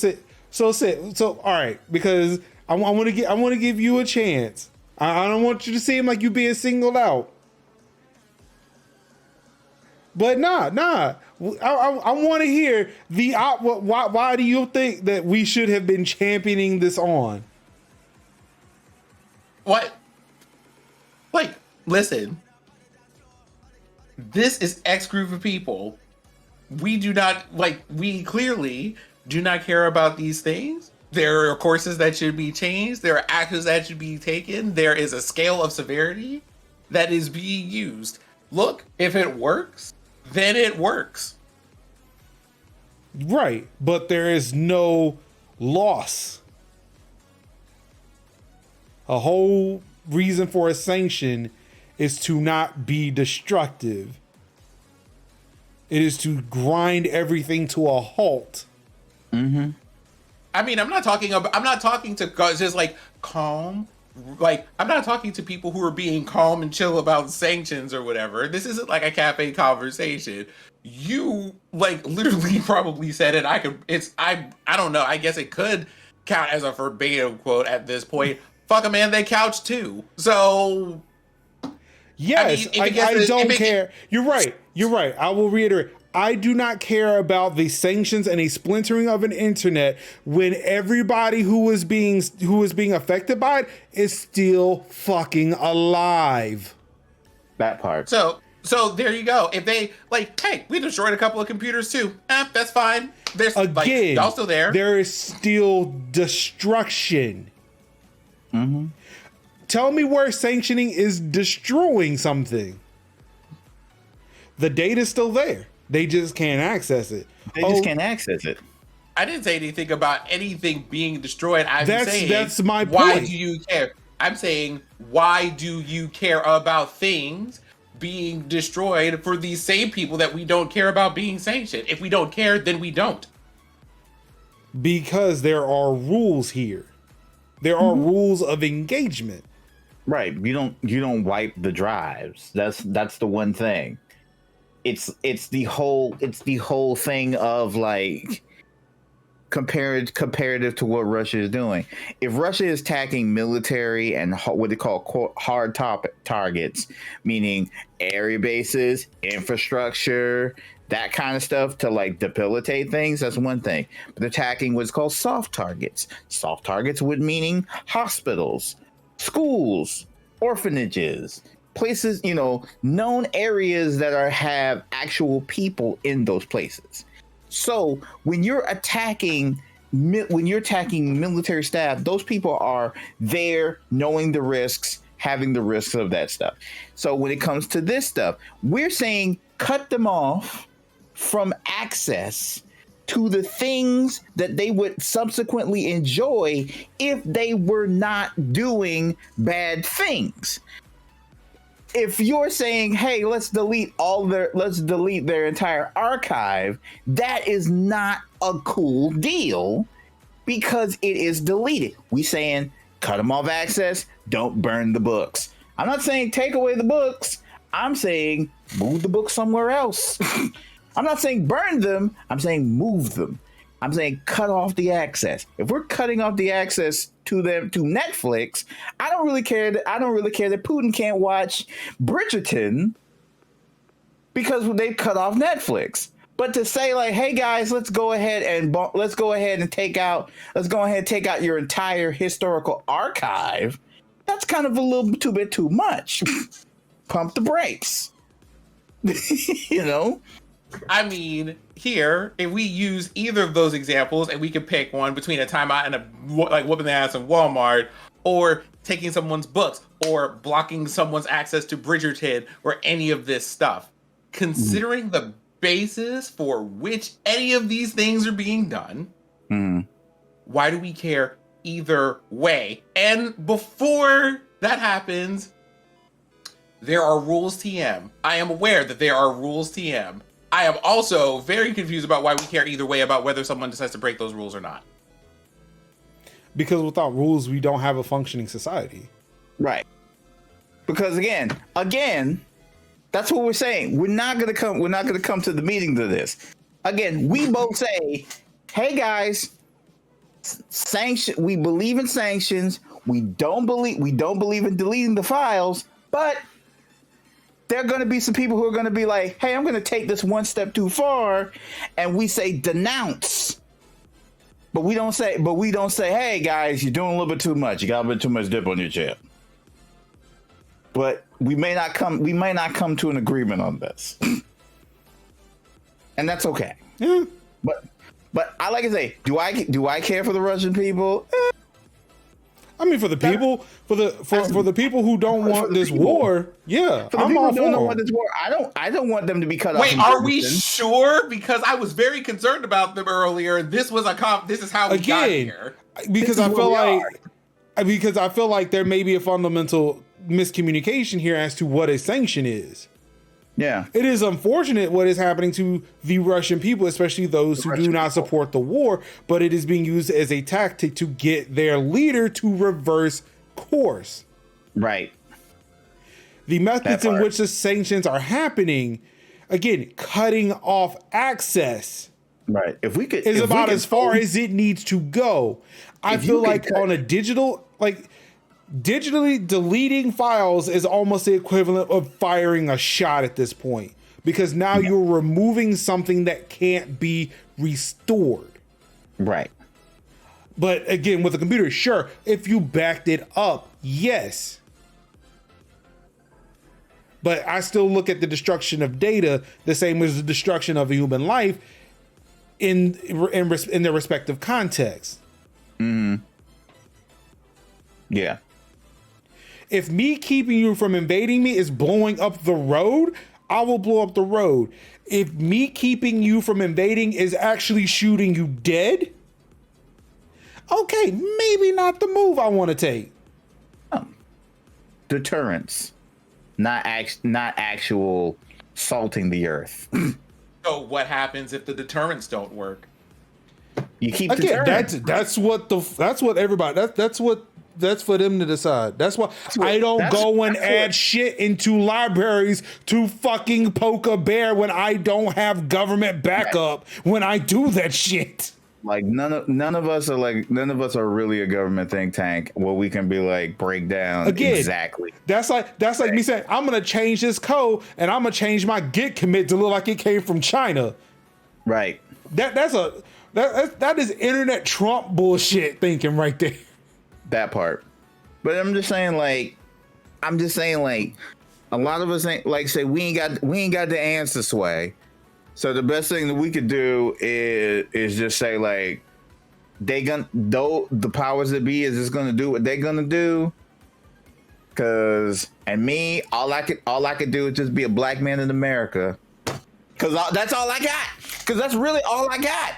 all right, because I want to give you a chance. I don't want you to seem like you being singled out. But nah. I want to hear why do you think that we should have been championing this on?
What? Listen. This is X group of people. We clearly do not care about these things. There are courses that should be changed. There are actions that should be taken. There is a scale of severity that is being used. Look, if it works, then it works.
Right, but there is no loss. A whole reason for a sanction is to not be destructive. It is to grind everything to a halt.
Mm-hmm.
I mean, I'm not talking to just calm. I'm not talking to people who are being calm and chill about sanctions or whatever. This isn't like a cafe conversation. You literally probably said it. I don't know. I guess it could count as a verbatim quote at this point. Fuck a man, they couch too. So
yes, I don't care. You're right. I will reiterate. I do not care about the sanctions and a splintering of an internet when everybody who is being affected by it is still fucking alive.
That part.
So there you go. If they hey, we destroyed a couple of computers too. That's fine. There's
again,
y'all still there.
There is still destruction.
Mm-hmm.
Tell me where sanctioning is destroying something. The data's still there. They just can't access it.
They just can't access it.
I didn't say anything about anything being destroyed.
That's my point.
Why do you care? I'm saying, why do you care about things being destroyed for these same people that we don't care about being sanctioned? If we don't care, then we don't.
Because there are rules here. There are rules of engagement.
Right. You don't wipe the drives. That's the one thing. It's the whole thing of comparative to what Russia is doing. If Russia is attacking military and what they call hard targets, meaning area bases, infrastructure, that kind of stuff to debilitate things, that's one thing. But attacking what's called soft targets. Soft targets would meaning hospitals, schools, orphanages, places, known areas that have actual people in those places. So when you're attacking military staff, those people are there knowing the risks, having the risks of that stuff. So when it comes to this stuff, we're saying cut them off from access to the things that they would subsequently enjoy if they were not doing bad things. If you're saying, hey, let's delete their entire archive, that is not a cool deal because it is deleted. We saying cut them off access, don't burn the books. I'm not saying take away the books. I'm saying move the books somewhere else. I'm not saying burn them. I'm saying move them. I'm saying cut off the access. If we're cutting off the access to them to Netflix, I don't really care that Putin can't watch Bridgerton because they cut off Netflix. But to say like, hey guys, let's go ahead and take out your entire historical archive, that's kind of a little bit too much. Pump the brakes. You know?
I mean, here, if we use either of those examples and we could pick one between a timeout and like whooping the ass in Walmart, or taking someone's books, or blocking someone's access to Bridgerton, or any of this stuff, considering the basis for which any of these things are being done, why do we care either way? And before that happens, there are rules TM. I am aware that there are rules TM. I am also very confused about why we care either way about whether someone decides to break those rules or not.
Because without rules, we don't have a functioning society.
Right. Because again, that's what we're saying. We're not gonna come to the meeting to this. Again, we both say, hey guys, we believe in sanctions. We don't believe in deleting the files, but there are going to be some people who are going to be like, hey, I'm going to take this one step too far, and we say denounce. But we don't say, hey guys, you're doing a little bit too much. You got a bit too much dip on your chip. But we may not come to an agreement on this. And that's okay.
Yeah.
But I like to say, do I care for the Russian people?
I mean, for the people, for the people who don't want this war, yeah, I'm all for it.
Don't want this war. I don't want them to be cut off.
Wait, are we sure? Because I was very concerned about them earlier. This was this is how we got here.
Because I feel like there may be a fundamental miscommunication here as to what a sanction is.
Yeah,
it is unfortunate what is happening to the Russian people, especially those who do not support the war, but it is being used as a tactic to get their leader to reverse course.
Right.
The methods in which the sanctions are happening, again, cutting off access.
Right.
Is about as far as it needs to go. I feel like on a digital, digitally deleting files is almost the equivalent of firing a shot at this point, because now you're removing something that can't be restored.
Right.
But again, with a computer, sure, if you backed it up, yes. But I still look at the destruction of data the same as the destruction of a human life in their respective context.
Yeah.
If me keeping you from invading me is blowing up the road, I will blow up the road. If me keeping you from invading is actually shooting you dead, okay, maybe not the move I want to take.
Deterrence, not actual salting the earth.
So what happens if the deterrents don't work?
You keep
again. That's for them to decide. That's why I don't go and add shit into libraries to fucking poke a bear when I don't have government backup when I do that shit.
Like none of us are really a government think tank where we can be like break down exactly.
That's like me saying I'm gonna change this code and I'm gonna change my Git commit to look like it came from China.
Right.
That is internet Trump bullshit thinking right there.
That part. But I'm just saying like a lot of us ain't like say we ain't got the answer, Sway. So the best thing that we could do is just say like the powers that be is just gonna do what they're gonna do. All I could do is just be a black man in America Because that's all I got. Because that's really all I got.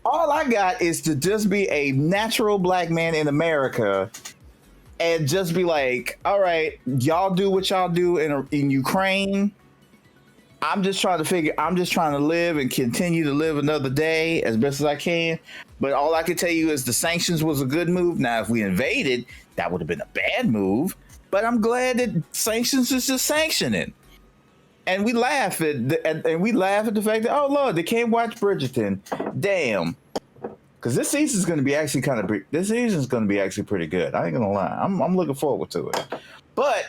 All I got is to just be a natural black man in America and just be like, all right, y'all do what y'all do in Ukraine. I'm just trying to live and continue to live another day as best as I can. But all I can tell you is the sanctions was a good move. Now, if we invaded, that would have been a bad move. But I'm glad that sanctions is just sanctioning. And we laugh at the fact that, oh Lord, they can't watch Bridgerton. Damn. Because this season's going to be actually pretty good. I ain't gonna lie. I'm looking forward to it. But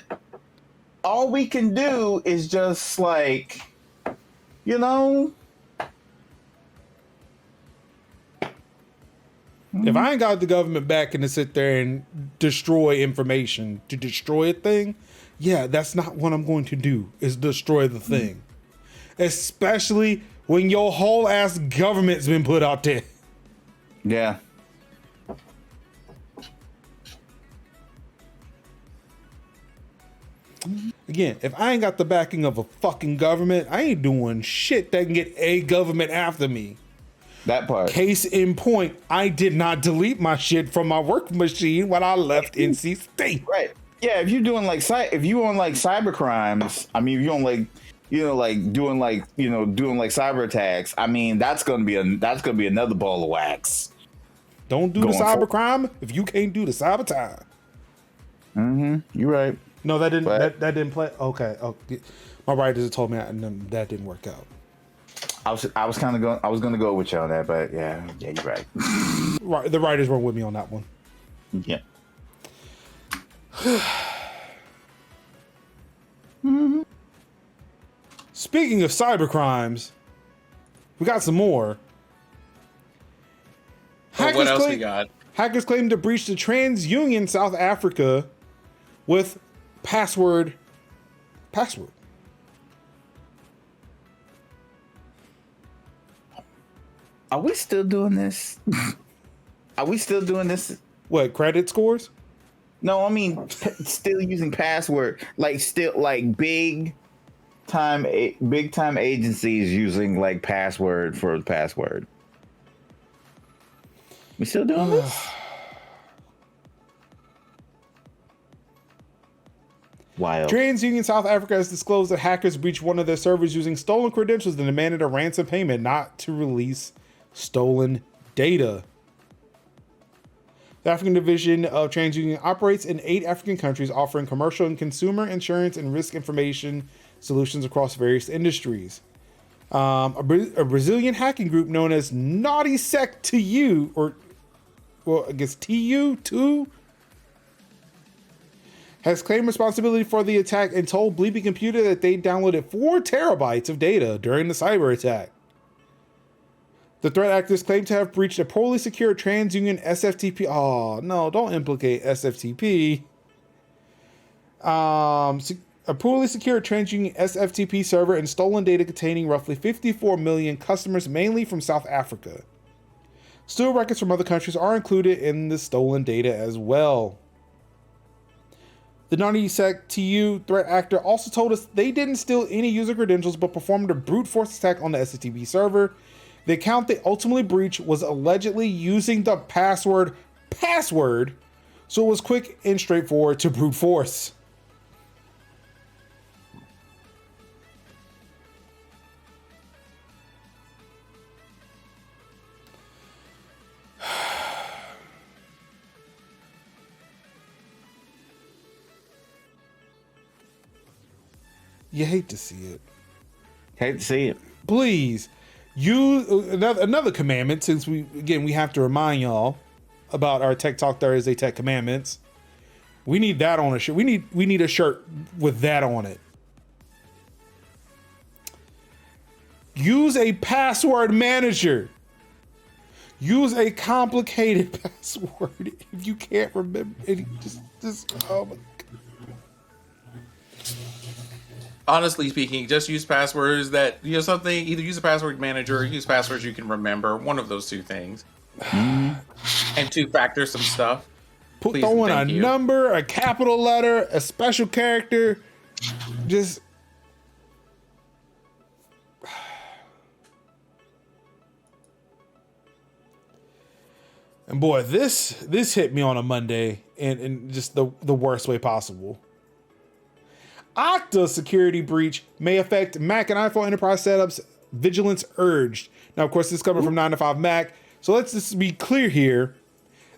all we can do is just like, you know.
If I ain't got the government backing to sit there and destroy information to destroy a thing, yeah, that's not what I'm going to do, is destroy the thing. Especially when your whole ass government's been put out there.
Yeah.
Again, if I ain't got the backing of a fucking government, I ain't doing shit that can get a government after me.
That part.
Case in point, I did not delete my shit from my work machine when I left NC State.
Right. Yeah, if you're doing like on like cyber crimes, I mean, if you're on like, doing like cyber attacks, I mean, that's gonna be another ball of wax.
Don't do the cyber crime if you can't do the sabotage.
You're right.
No, that didn't play. Okay. Oh, my writers told me that didn't work out.
I was gonna go with you on that, but yeah, you're right.
Right, the writers weren't with me on that one.
Yeah.
Speaking of cyber crimes, we got some more.
What else we got?
Hackers claim to breach the TransUnion South Africa with password.
Are we still doing this?
What, credit scores?
No, I mean still using password. Like still like big time agencies using like password for password. We still doing this? Wild.
TransUnion South Africa has disclosed that hackers breached one of their servers using stolen credentials and demanded a ransom payment not to release stolen data. The African division of TransUnion operates in 8 African countries, offering commercial and consumer insurance and risk information solutions across various industries. A Brazilian hacking group known as Naughty Sec to You, or well, I guess TU2, has claimed responsibility for the attack and told Bleepy Computer that they downloaded 4 terabytes of data during the cyber attack. The threat actors claim to have breached a poorly secured TransUnion SFTP. Oh, no, don't implicate SFTP. A poorly secured TransUnion SFTP server and stolen data containing roughly 54 million customers, mainly from South Africa. Still, records from other countries are included in the stolen data as well. The Naughty Sec TU threat actor also told us they didn't steal any user credentials but performed a brute force attack on the SFTP server. The account they ultimately breached was allegedly using the password, so it was quick and straightforward to brute force. You hate to see it.
Hate to see it.
Please, use another commandment, since we have to remind y'all about our Tech Talk Thursday Tech Commandments. We need that on a shirt. We need a shirt with that on it. Use a password manager. Use a complicated password if you can't remember it. Just oh my God.
Honestly speaking, just use passwords that, something, either use a password manager or use passwords you can remember. One of those two things. And 2-factor some stuff.
Throw in a number, a capital letter, a special character. Just Boy, this hit me on a Monday in just the worst way possible. Okta security breach may affect Mac and iPhone enterprise setups. Vigilance urged. Now, of course, this is coming from 9 to 5 Mac. So let's just be clear here.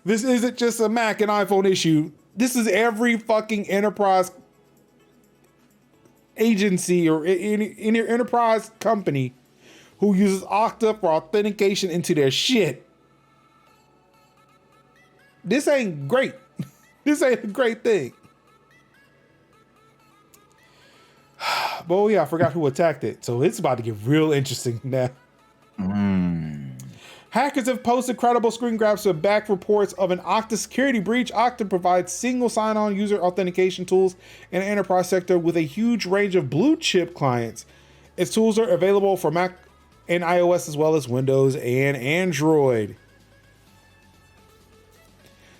This isn't just a Mac and iPhone issue. This is every fucking enterprise agency or any enterprise company who uses Okta for authentication into their shit. This ain't great. This ain't a great thing. But oh yeah, I forgot who attacked it. So it's about to get real interesting now. Hackers have posted credible screen grabs of back reports of an Okta security breach. Okta provides single sign-on user authentication tools in the enterprise sector with a huge range of blue chip clients. Its tools are available for Mac and iOS as well as Windows and Android.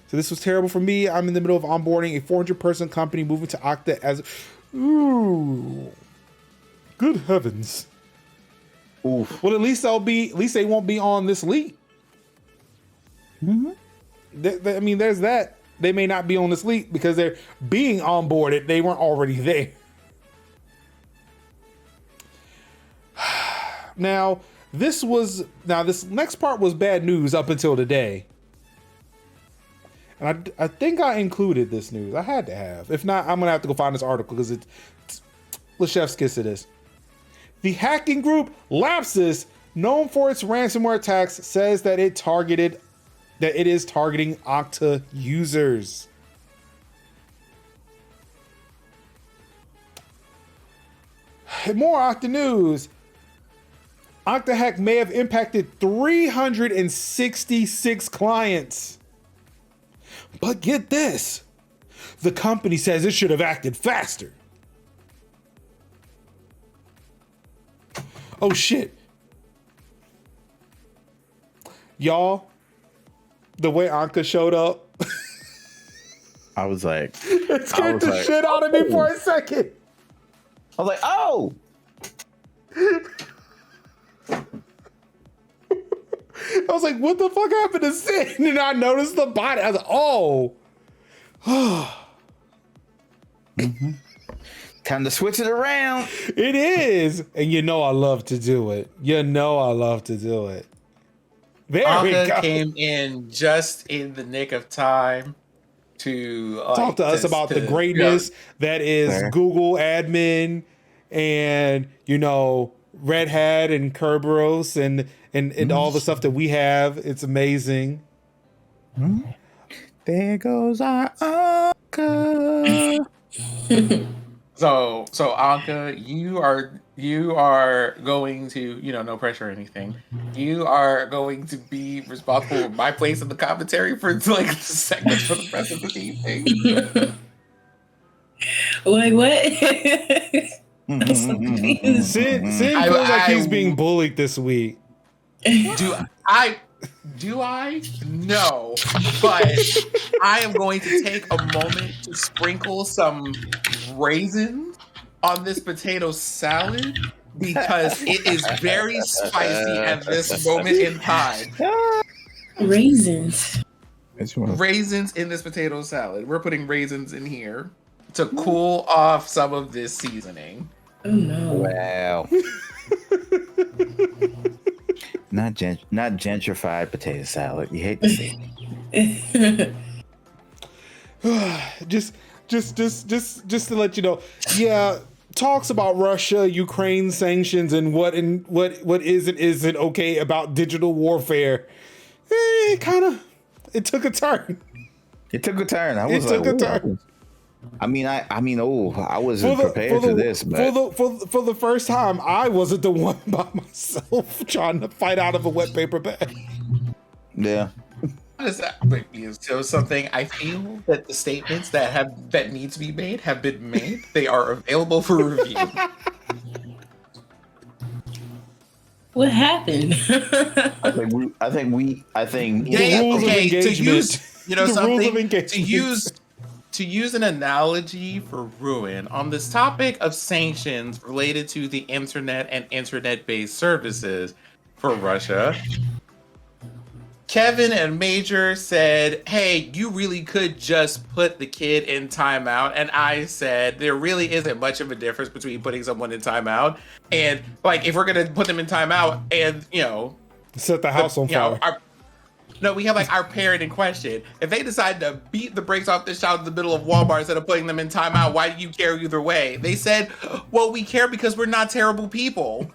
So this was terrible for me. I'm in the middle of onboarding a 400-person company moving to Okta as... Ooh. Good heavens.
Oof.
Well, at least they won't be on this leak. I mean, there's that. They may not be on this leak because they're being onboarded. They weren't already there. Now, this next part was bad news up until today. And I think I included this news. I had to have. If not, I'm going to have to go find this article because let's chef's kiss to this. The hacking group Lapsus, known for its ransomware attacks, says that it is targeting Okta users. More Okta news. Okta hack may have impacted 366 clients. But get this, the company says it should have acted faster. Oh shit. Y'all, the way Okta showed up,
I was like,
it scared the shit out of me for a second.
I was like, oh.
I was like, what the fuck happened to Sin? And I noticed the body. I was like, oh.
Time to switch it around.
It is. And you know I love to do it. There
Okta
we go.
came in just in the nick of time to
Talk to us about the greatness that is Google admin and, Red Hat and Kerberos and all the stuff that we have. It's amazing.
There goes our Okta.
So Anka, you are going to, no pressure or anything. You are going to be responsible for my place in the commentary for the segment for the rest of the evening.
Like what? I'm so confused.
Sin feels like he's being bullied this week.
Do I? No, but I am going to take a moment to sprinkle some raisins on this potato salad because it is very spicy at this moment in time.
Raisins.
Raisins in this potato salad. We're putting raisins in here to cool off some of this seasoning.
Oh no!
Wow. Not gentrified potato salad. You hate to see it.
just to let you know, yeah, talks about Russia, Ukraine sanctions, and what isn't okay about digital warfare. It took a turn.
It took a turn. I wasn't prepared for this, but
for the first time, I wasn't the one by myself trying to fight out of a wet paper bag.
Yeah.
Does that make me so something? I feel that the statements that need to be made have been made. They are available for review.
What happened?
I think
The rules of engagement.
To use an analogy for Ruin on this topic of sanctions related to the internet and internet-based services for Russia, Kevin and Major said, hey, you really could just put the kid in timeout. And I said, there really isn't much of a difference between putting someone in timeout and, like, if we're going to put them in timeout and,
set the house on fire.
We have, like, our parent in question. If they decide to beat the brakes off this child in the middle of Walmart instead of putting them in timeout, why do you care either way? They said, well, we care because we're not terrible people.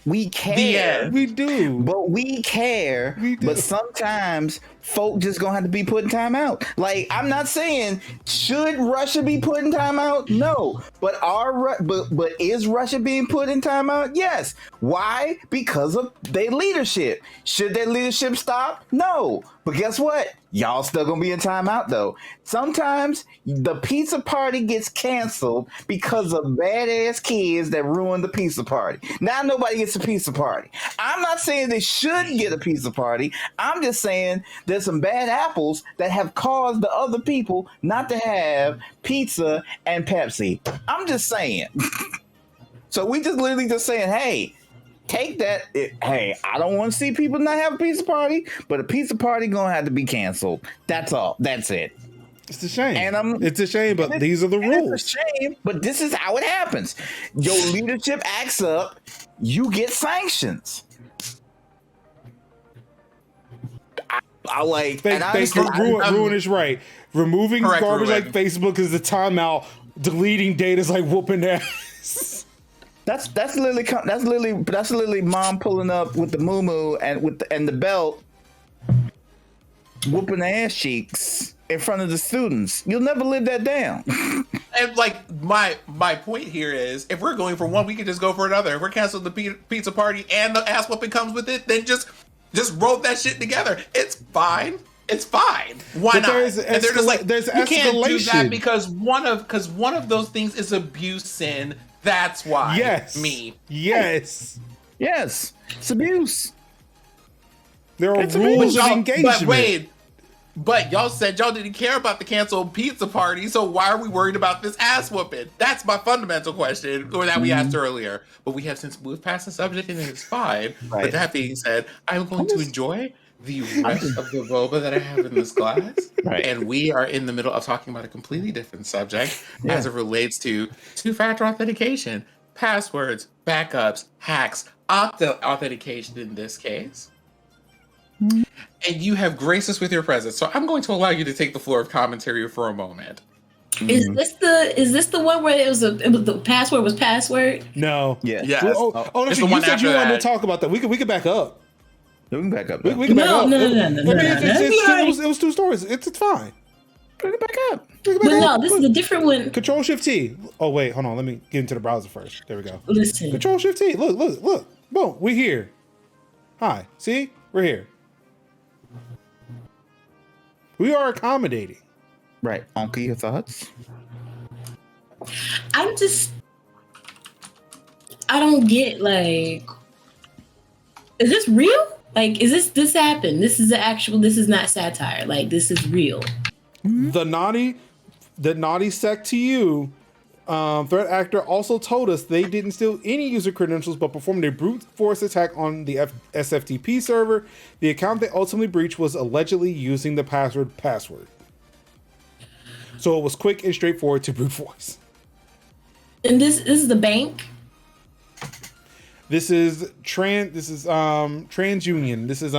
We care.
We do.
But we care.
We do.
But sometimes folk just gonna have to be put in timeout. Like, I'm not saying should Russia be put in timeout? No. But but is Russia being put in timeout? Yes. Why? Because of their leadership. Should their leadership stop? No. But guess what? Y'all still gonna be in timeout though. Sometimes the pizza party gets canceled because of badass kids that ruin the pizza party. Now nobody gets a pizza party. I'm not saying they should get a pizza party. I'm just saying there's some bad apples that have caused the other people not to have pizza and Pepsi. I'm just saying. So we just literally just saying, hey, take that. Hey, I don't want to see people not have a pizza party, but a pizza party gonna have to be canceled. That's all. That's it.
It's a shame.
And
it's a shame, but these are the rules.
It's a shame, but this is how it happens. Your leadership acts up, you get sanctions. I like.
Ruin is right. Removing
Correct,
garbage
Ruin.
like Facebook is the timeout. Deleting data is like whooping ass.
That's literally mom pulling up with the muumuu and the belt, whooping the ass cheeks in front of the students. You'll never live that down.
And like my point here is, if we're going for one, we can just go for another. If we're canceling the pizza party and the ass whooping comes with it, then just roll that shit together. It's fine. It's fine. Why
But
not?
there's
And they're just like,
there's
you can't do
escalation.
that because one of those things is abuse sin. That's why.
Yes.
Me.
Yes.
Yes, it's abuse.
There are
It's
rules
abuse.
of engagement.
But wait. But y'all said y'all didn't care about the canceled pizza party, so why are we worried about this ass whooping? That's my fundamental question, or that we asked earlier. But we have since moved past the subject, and it's fine.
Right.
But that being said, I'm going to enjoy the rest of the boba that I have in this glass.
Right.
And we are in the middle of talking about a completely different subject as it relates to two-factor authentication, passwords, backups, hacks, Okta authentication in this case. And you have graced us with your presence, so I'm going to allow you to take the floor of commentary for a moment.
Is this the one where it was the password was password?
No.
Yeah.
Yes.
Oh, no,
It's the
you
one
said you
after
wanted
that.
to talk about that. We could back up.
We can back up.
We can back
No,
up.
no.
It was two stories. It's fine.
We can back up.
But no, this is a different one.
Control Shift T. Oh wait, hold on. Let me get into the browser first. There we go.
Listen,
Control Shift T. Look. Boom. We're here. Hi. See? We're here. We are accommodating.
Right. Uncle, your thoughts?
I don't get, like, is this real? Like, is this happened? This is not satire. Like, this is real.
The naughty sect to you threat actor also told us they didn't steal any user credentials but performed a brute force attack on the SFTP server. The account they ultimately breached was allegedly using the password. So it was quick and straightforward to brute force.
And this is the bank.
This is TransUnion. This is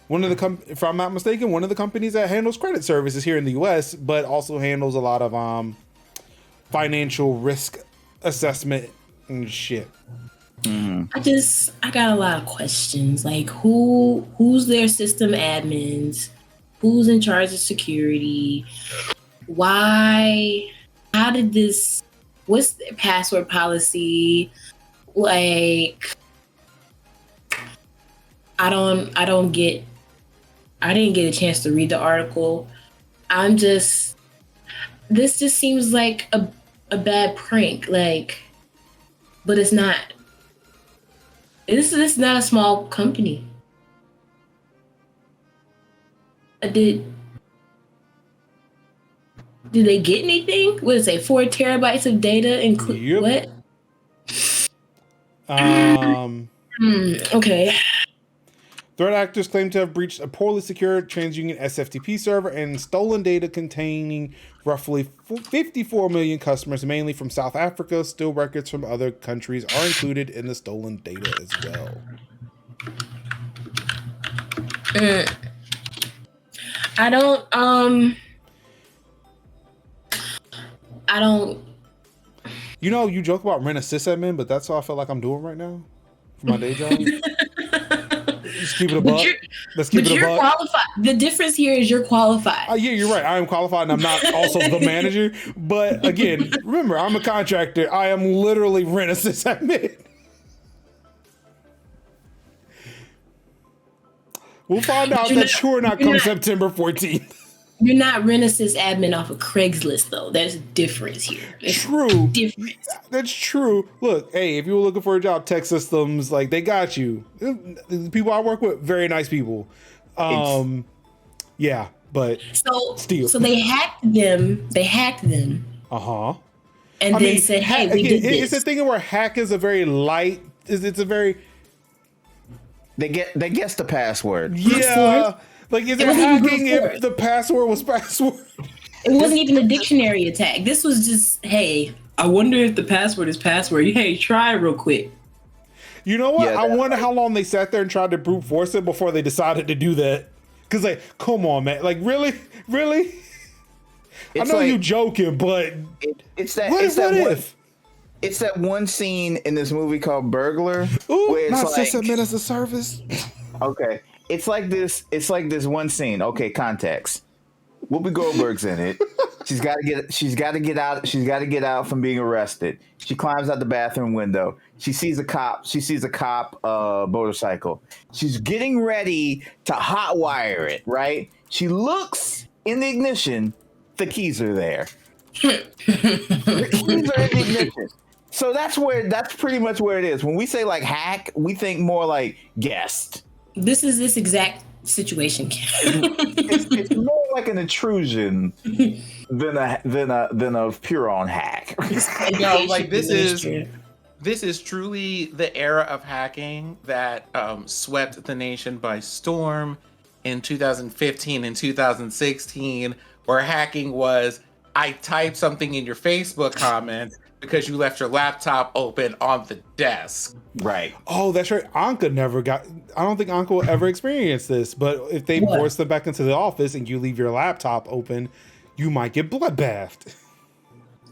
one of the if I'm not mistaken, one of the companies that handles credit services here in the US, but also handles a lot of financial risk assessment and shit.
I got a lot of questions. Like, who's their system admins? Who's in charge of security? Why? How did this? What's their password policy? Like, I didn't get a chance to read the article. This just seems like a bad prank. Like, but it's not. This is not a small company. Did they get anything? What did it say? 4 terabytes of data include
Yep.
what? Okay.
Threat actors claim to have breached a poorly secured TransUnion SFTP server and stolen data containing roughly 54 million customers, mainly from South Africa. Still, records from other countries are included in the stolen data as well.
I don't.
You know, you joke about rent a sysadmin, but that's all I feel like I'm doing right now for my day job. Just keep it a buck. Let's keep it a buck.
Qualified. The difference here is you're qualified.
Yeah, you're right. I am qualified, and I'm not also the manager. But again, remember, I'm a contractor. I am literally rent a sysadmin. We'll find out that sure not come September 14th.
You're not rent-a-sys admin off of Craigslist, though. There's a difference here.
True. That's true. Look, hey, if you were looking for a job, tech systems, like, they got you. The people I work with, very nice people. Yeah, but still.
So they hacked them.
Uh-huh.
And they said, hey, we did this.
It's a thing where hack is a very light, it's a very...
They guess the password.
Yeah. Like, is it hacking if the password was password?
It wasn't even a dictionary attack. This was just, hey, I wonder if the password is password. Hey, try real quick.
You know what? Yeah, I wonder how long they sat there and tried to brute force it before they decided to do that. Because, like, come on, man. Like, really? I know like, you joking, but
it's that one scene in this movie called Burglar.
Ooh, where it's not like, sysadmin as a service.
Okay. It's like this one scene. Okay, context. Whoopi Goldberg's in it. She's got to get out from being arrested. She climbs out the bathroom window. She sees a cop motorcycle. She's getting ready to hotwire it, right? She looks in the ignition. The keys are there. The keys are in the ignition. So that's pretty much where it is. When we say like hack, we think more like guest.
This is this exact situation.
it's more like an intrusion than a pure on hack.
No, like this is truly the era of hacking that swept the nation by storm in 2015 and 2016, where hacking was I typed something in your Facebook comments because you left your laptop open on the desk.
Right.
Oh, that's right. Anka never got... I don't think Anka will ever experience this, but if they force them back into the office and you leave your laptop open, you might get bloodbathed.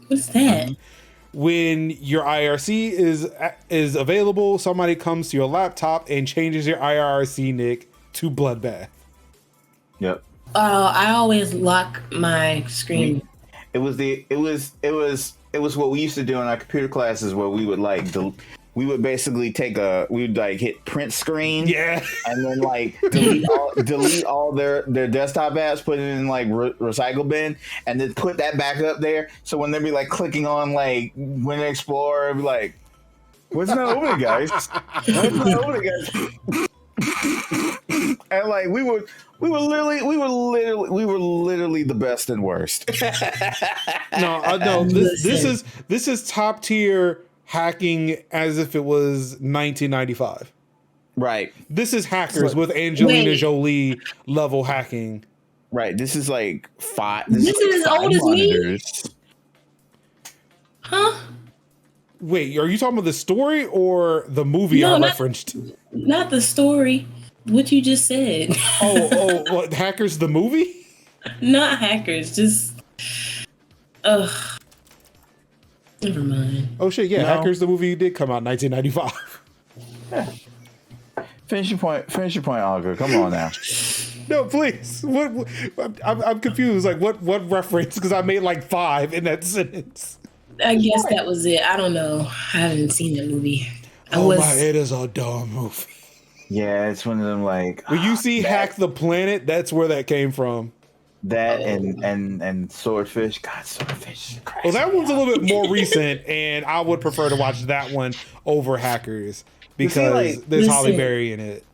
What's that?
When your IRC is available, somebody comes to your laptop and changes your IRC nick to bloodbath.
Yep.
I always lock my screen.
It was what we used to do in our computer classes where we would we would basically hit print screen, and then like delete all their desktop apps, put it in like recycle bin, and then put that back up there. So when they'd be like clicking on like Windows Explorer, it'd be like, "What's not opening, guys? What's not opening, guys?" And like we were literally the best and worst.
No, this is top tier hacking as if it was 1995.
Right.
This is hackers with Angelina Jolie level hacking.
Right. This is like five.
This is as old as me. Huh?
Wait, are you talking about the story or the movie I referenced?
Not the story. What you just said.
What, Hackers the movie?
Not Hackers, just never mind.
Oh shit, yeah, no. Hackers the movie did come out in 1995.
Yeah. Finish your point, Olga. Come on now.
No, please. What I'm confused. Like what reference? Because I made like 5 in that sentence.
I guess that was it. I don't know. I haven't seen that movie.
It is a dumb movie.
Yeah, it's one of them like
when you see Hack the Planet, that's where that came from.
That and Swordfish. God, Swordfish is crazy.
Well, that one's a little bit more recent, and I would prefer to watch that one over Hackers because there's Halle Berry in it.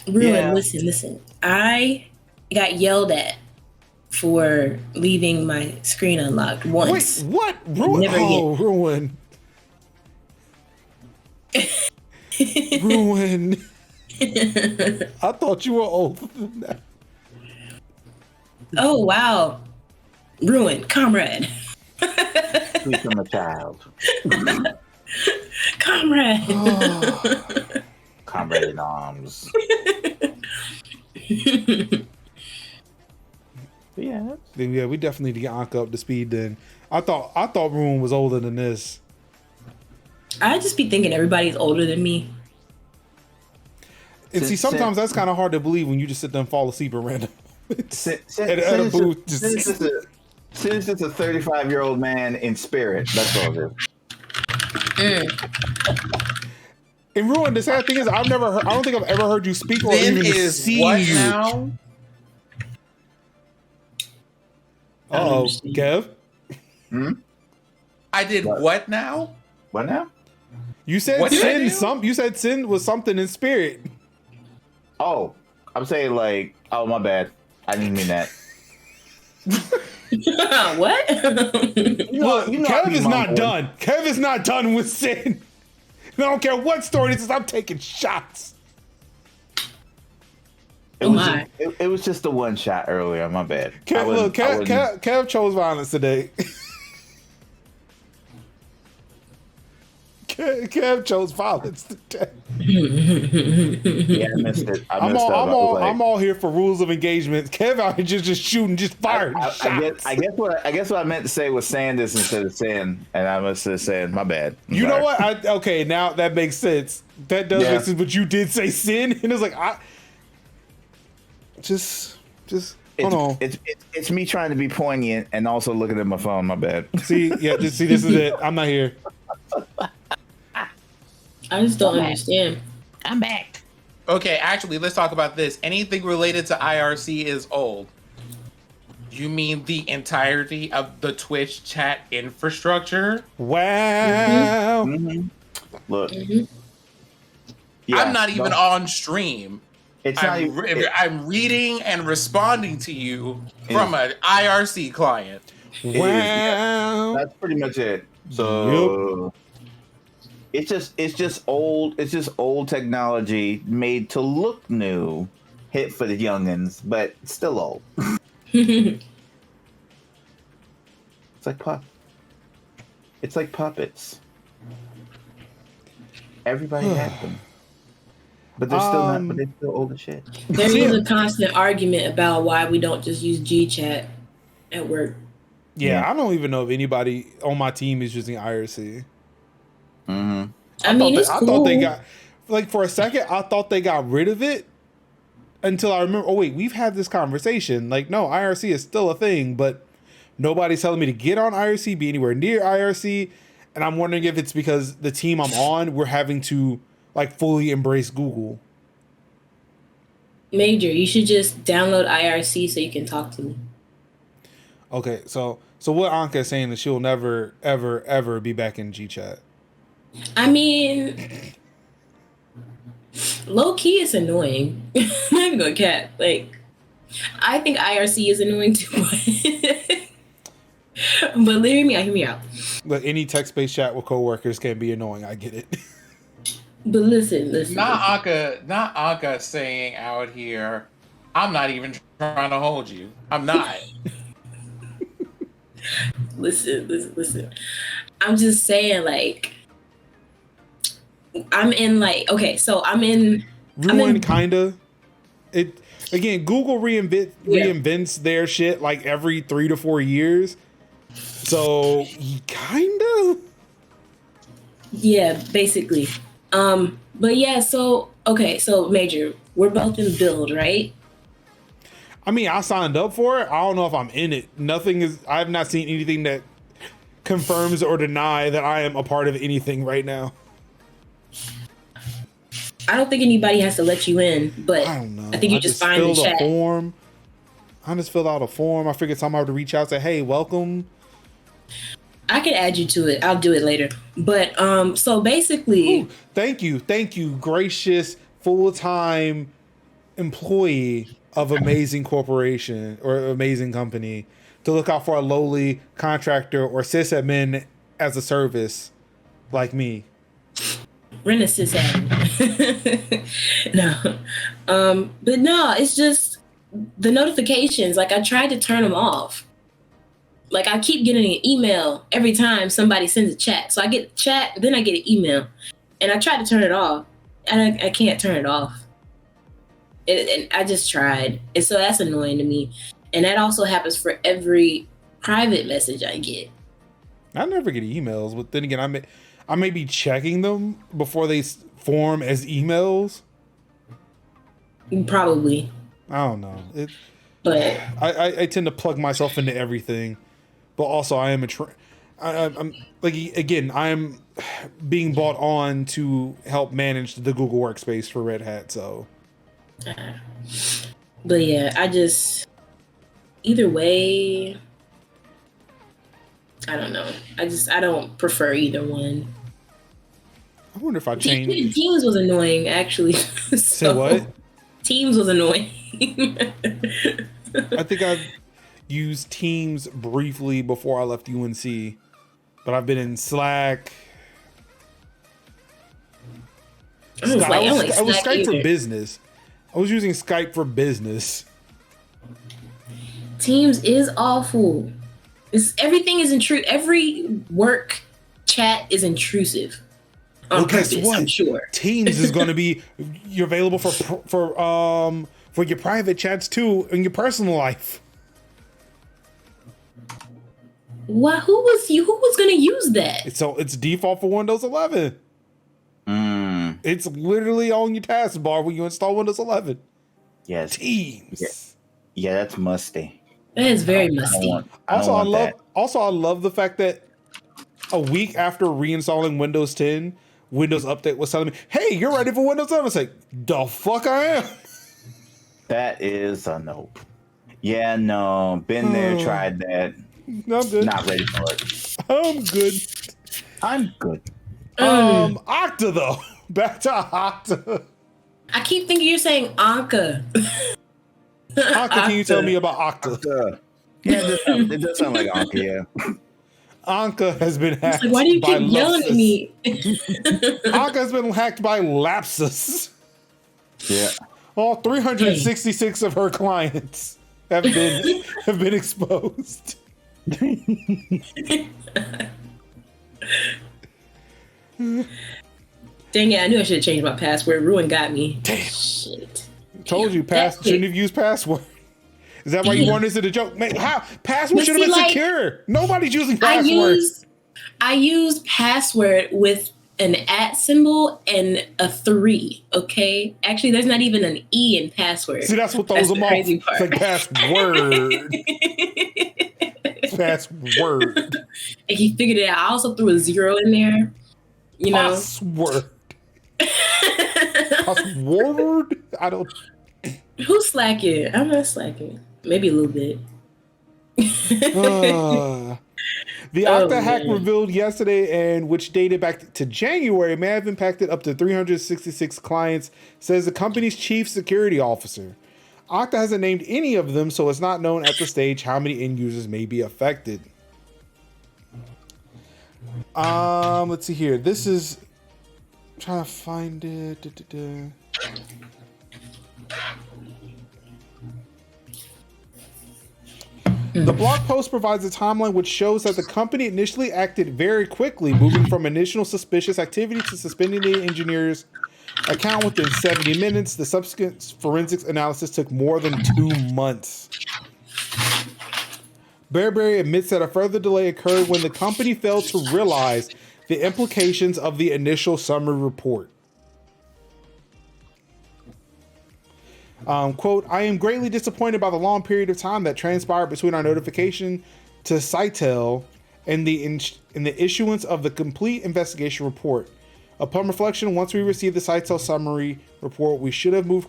Ruin, listen. I got yelled at for leaving my screen unlocked once.
Wait, what? Ruin. Ruin. I thought you were older than that.
Oh wow. Ruin, comrade.
Please, I'm a child.
Comrade.
Comrade in arms. Yeah.
Yeah, we definitely need to get Anka up to speed then. I thought Ruin was older than this.
I just be thinking everybody's older than me.
And see, sometimes that's kind of hard to believe when you just sit there and fall asleep at random.
Since
at a booth.
it's a 35-year-old man in spirit, that's all it is.
And Ruin, the sad thing is, I don't think I've ever heard you speak or
Sin
even
is
seen
what
you.
now?
Uh-oh, Kev?
I did what now?
What now?
You said
What did I
sin.
do?
You said sin was something in spirit.
Oh, I'm saying like, oh, my bad. I didn't mean that.
What?
Look,
I
Kev
be
is not
mumbling.
done. Kev is not done with sin. I don't care what story this is. I'm taking shots.
It
Oh
was
my.
it was just the one shot earlier. My bad.
Kev chose violence today. Kev chose violence today.
Yeah, I missed it.
I'm all here for rules of engagement. Kev out here just shooting, just firing shots.
I guess what I meant to say was Sandus instead of Sin, and I must have said my bad. I'm
You know
sorry.
what? Okay, now that makes sense. That does
Yeah.
make sense. But you did say sin, and it's like just hold on.
It's me trying to be poignant and also looking at my phone. My bad.
See, this is it. I'm not here.
I just don't understand.
I'm back.
Okay, actually, let's talk about this. Anything related to IRC is old. You mean the entirety of the Twitch chat infrastructure?
Wow.
Mm-hmm. Look, yeah,
I'm not even on stream.
It's not even.
I'm reading and responding to you from an IRC client.
Wow.
That's pretty much it. So it's just old technology made to look new, hit for the youngins, but still old. It's like puppets. Everybody has them, but they're still not. But they're still old as shit.
There is a constant argument about why we don't just use G-Chat at work.
Yeah, I don't even know if anybody on my team is using IRC.
Mm-hmm.
I mean, it's
I
cool.
thought they got, like, for a second, I thought they got rid of it until I remember, oh, wait, we've had this conversation. Like, no, IRC is still a thing, but nobody's telling me to get on IRC, be anywhere near IRC. And I'm wondering if it's because the team I'm on, we're having to, like, fully embrace Google.
Major, you should just download IRC so you can talk to me.
Okay, so what Anka is saying is she'll never, ever, ever be back in G-Chat.
I mean, low key is annoying. I'm not even gonna cap. Like, I think IRC is annoying too. But hear me out.
But any text-based chat with coworkers can be annoying. I get it.
But listen.
Not Anka saying out here, I'm not even trying to hold you. I'm not.
Listen. I'm just saying, like, I'm in, like, okay, so I'm in
Kinda. It again, Google reinvents their shit like every 3 to 4 years. So kinda.
Yeah, basically. But yeah, so okay, so Major, we're both in build, right?
I mean, I signed up for it. I don't know if I'm in it. I have not seen anything that confirms or deny that I am a part of anything right now.
I don't think anybody has to let you in, but
I don't know.
I think you just find the
filled
chat.
a form. I just filled out a form. I figured somehow to reach out, say, hey, welcome.
I can add you to it. I'll do it later. But so basically,
Ooh, thank you, gracious full-time employee of amazing corporation or amazing company, to look out for a lowly contractor or sysadmin as a service like me.
Rent a sysadmin. No. But no, it's just the notifications. Like I tried to turn them off. Like I keep getting an email every time somebody sends a chat. So I get chat, then I get an email. And I try to turn it off. And I can't turn it off. And I just tried. And so that's annoying to me. And that also happens for every private message I get.
I never get emails, but then again, I may be checking them before they form as emails.
Probably.
I don't know.
But
I tend to plug myself into everything, but also I am I'm like, again, I'm being brought on to help manage the Google Workspace for Red Hat. So,
but yeah, either way, I don't know. I don't prefer either one.
I wonder if I change.
Teams was annoying, actually.
Say what?
Teams was annoying.
I think I've used Teams briefly before I left UNC, but I've been in Slack. I was Skype for business. I was using Skype for business.
Teams is awful. Everything is intrusive. Every work chat is intrusive.
Well, guess what?
I'm sure.
Teams is going to be you're available for your private chats too in your personal life.
Why? Who was going to use that?
So it's default for Windows 11. It's literally on your taskbar when you install Windows 11.
Yes.
Teams.
Yeah, that's musty.
That is very musty.
I love the fact that a week after reinstalling Windows 10, Windows Update was telling me, "Hey, you're ready for Windows 11." I was like, "The fuck I am."
That is a nope. Yeah, no. Been there, tried that.
No, I'm good.
Not ready for it.
I'm good.
I'm good.
Octa though. Back to Octa.
I keep thinking you're saying Anka.
Octa, can you tell me about Octa?
Yeah, it does sound like Anka, yeah.
Anka has been hacked.
Like, why do you keep yelling at me?
Anka has been hacked by Lapsus.
Yeah.
All 366 of her clients have been exposed.
Dang it, I knew I should have changed my password. Ruin got me.
Damn.
Shit.
Told you, shouldn't have used password. Is that why you wanted it a joke? Man, how? Password should have been secure. Nobody's using password.
I use password with an @ symbol and a 3, okay? Actually, there's not even an E in password.
See, that's what throws them off.
It's
like password. Password.
And he figured it out. I also threw a 0 in there. You know?
Password. Password? I don't...
Who's slacking? I'm not slacking. Maybe a little bit.
The Okta hack revealed yesterday, and which dated back to January, may have impacted up to 366 clients, says the company's chief security officer. Okta hasn't named any of them, so it's not known at the stage how many end users may be affected. Let's see here. This is... I'm trying to find it. The blog post provides a timeline which shows that the company initially acted very quickly, moving from initial suspicious activity to suspending the engineer's account within 70 minutes. The subsequent forensics analysis took more than 2 months. Bearberry admits that a further delay occurred when the company failed to realize the implications of the initial summary report. Quote, I am greatly disappointed by the long period of time that transpired between our notification to Sitel and the issuance of the complete investigation report. Upon reflection, once we received the Sitel summary report, we should have moved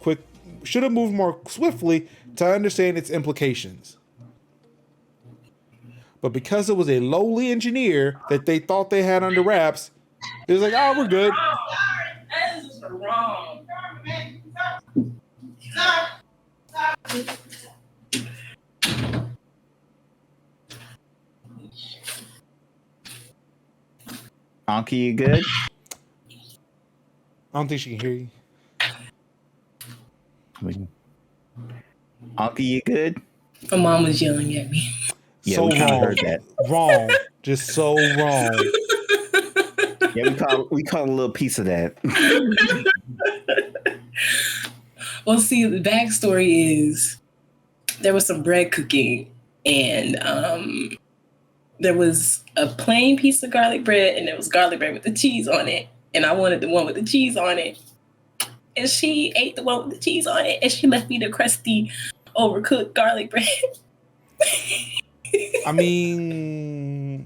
more swiftly to understand its implications. But because it was a lowly engineer that they thought they had under wraps, it was like, oh, we're good.
That is wrong.
Anki, you good?
I don't think she can hear you.
Uncle, you good?
My mom was yelling at me.
Yeah,
So
we kinda
wrong.
heard that.
Wrong. Just so wrong.
Yeah, we caught a little piece of that.
Well, see, the backstory is there was some bread cooking, and there was a plain piece of garlic bread, and there was garlic bread with the cheese on it. And I wanted the one with the cheese on it. And she ate the one with the cheese on it, and she left me the crusty, overcooked garlic bread.
I mean,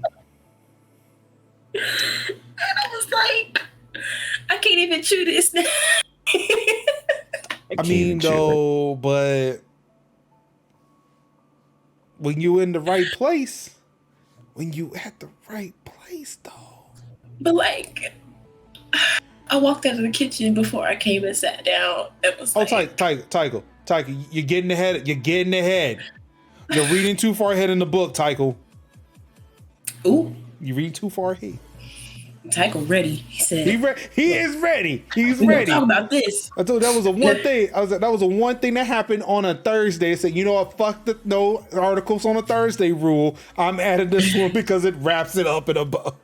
And I was like, I can't even chew this now.
I mean, though, but when you in the right place, when you at the right place, though.
But like, I walked out of the kitchen before I came and sat down. It was like,
Tycho, you're getting ahead. You're getting ahead. You're reading too far ahead in the book, Tycho.
ooh,
You're reading too far ahead.
Tycho ready. He said,
He is ready. He's
we gonna
ready.
talk about this.
I told you that was a one thing. That was a one thing that happened on a Thursday. It said, you know what? Fuck the no articles on a Thursday rule. I'm adding this one because it wraps it up in a bow.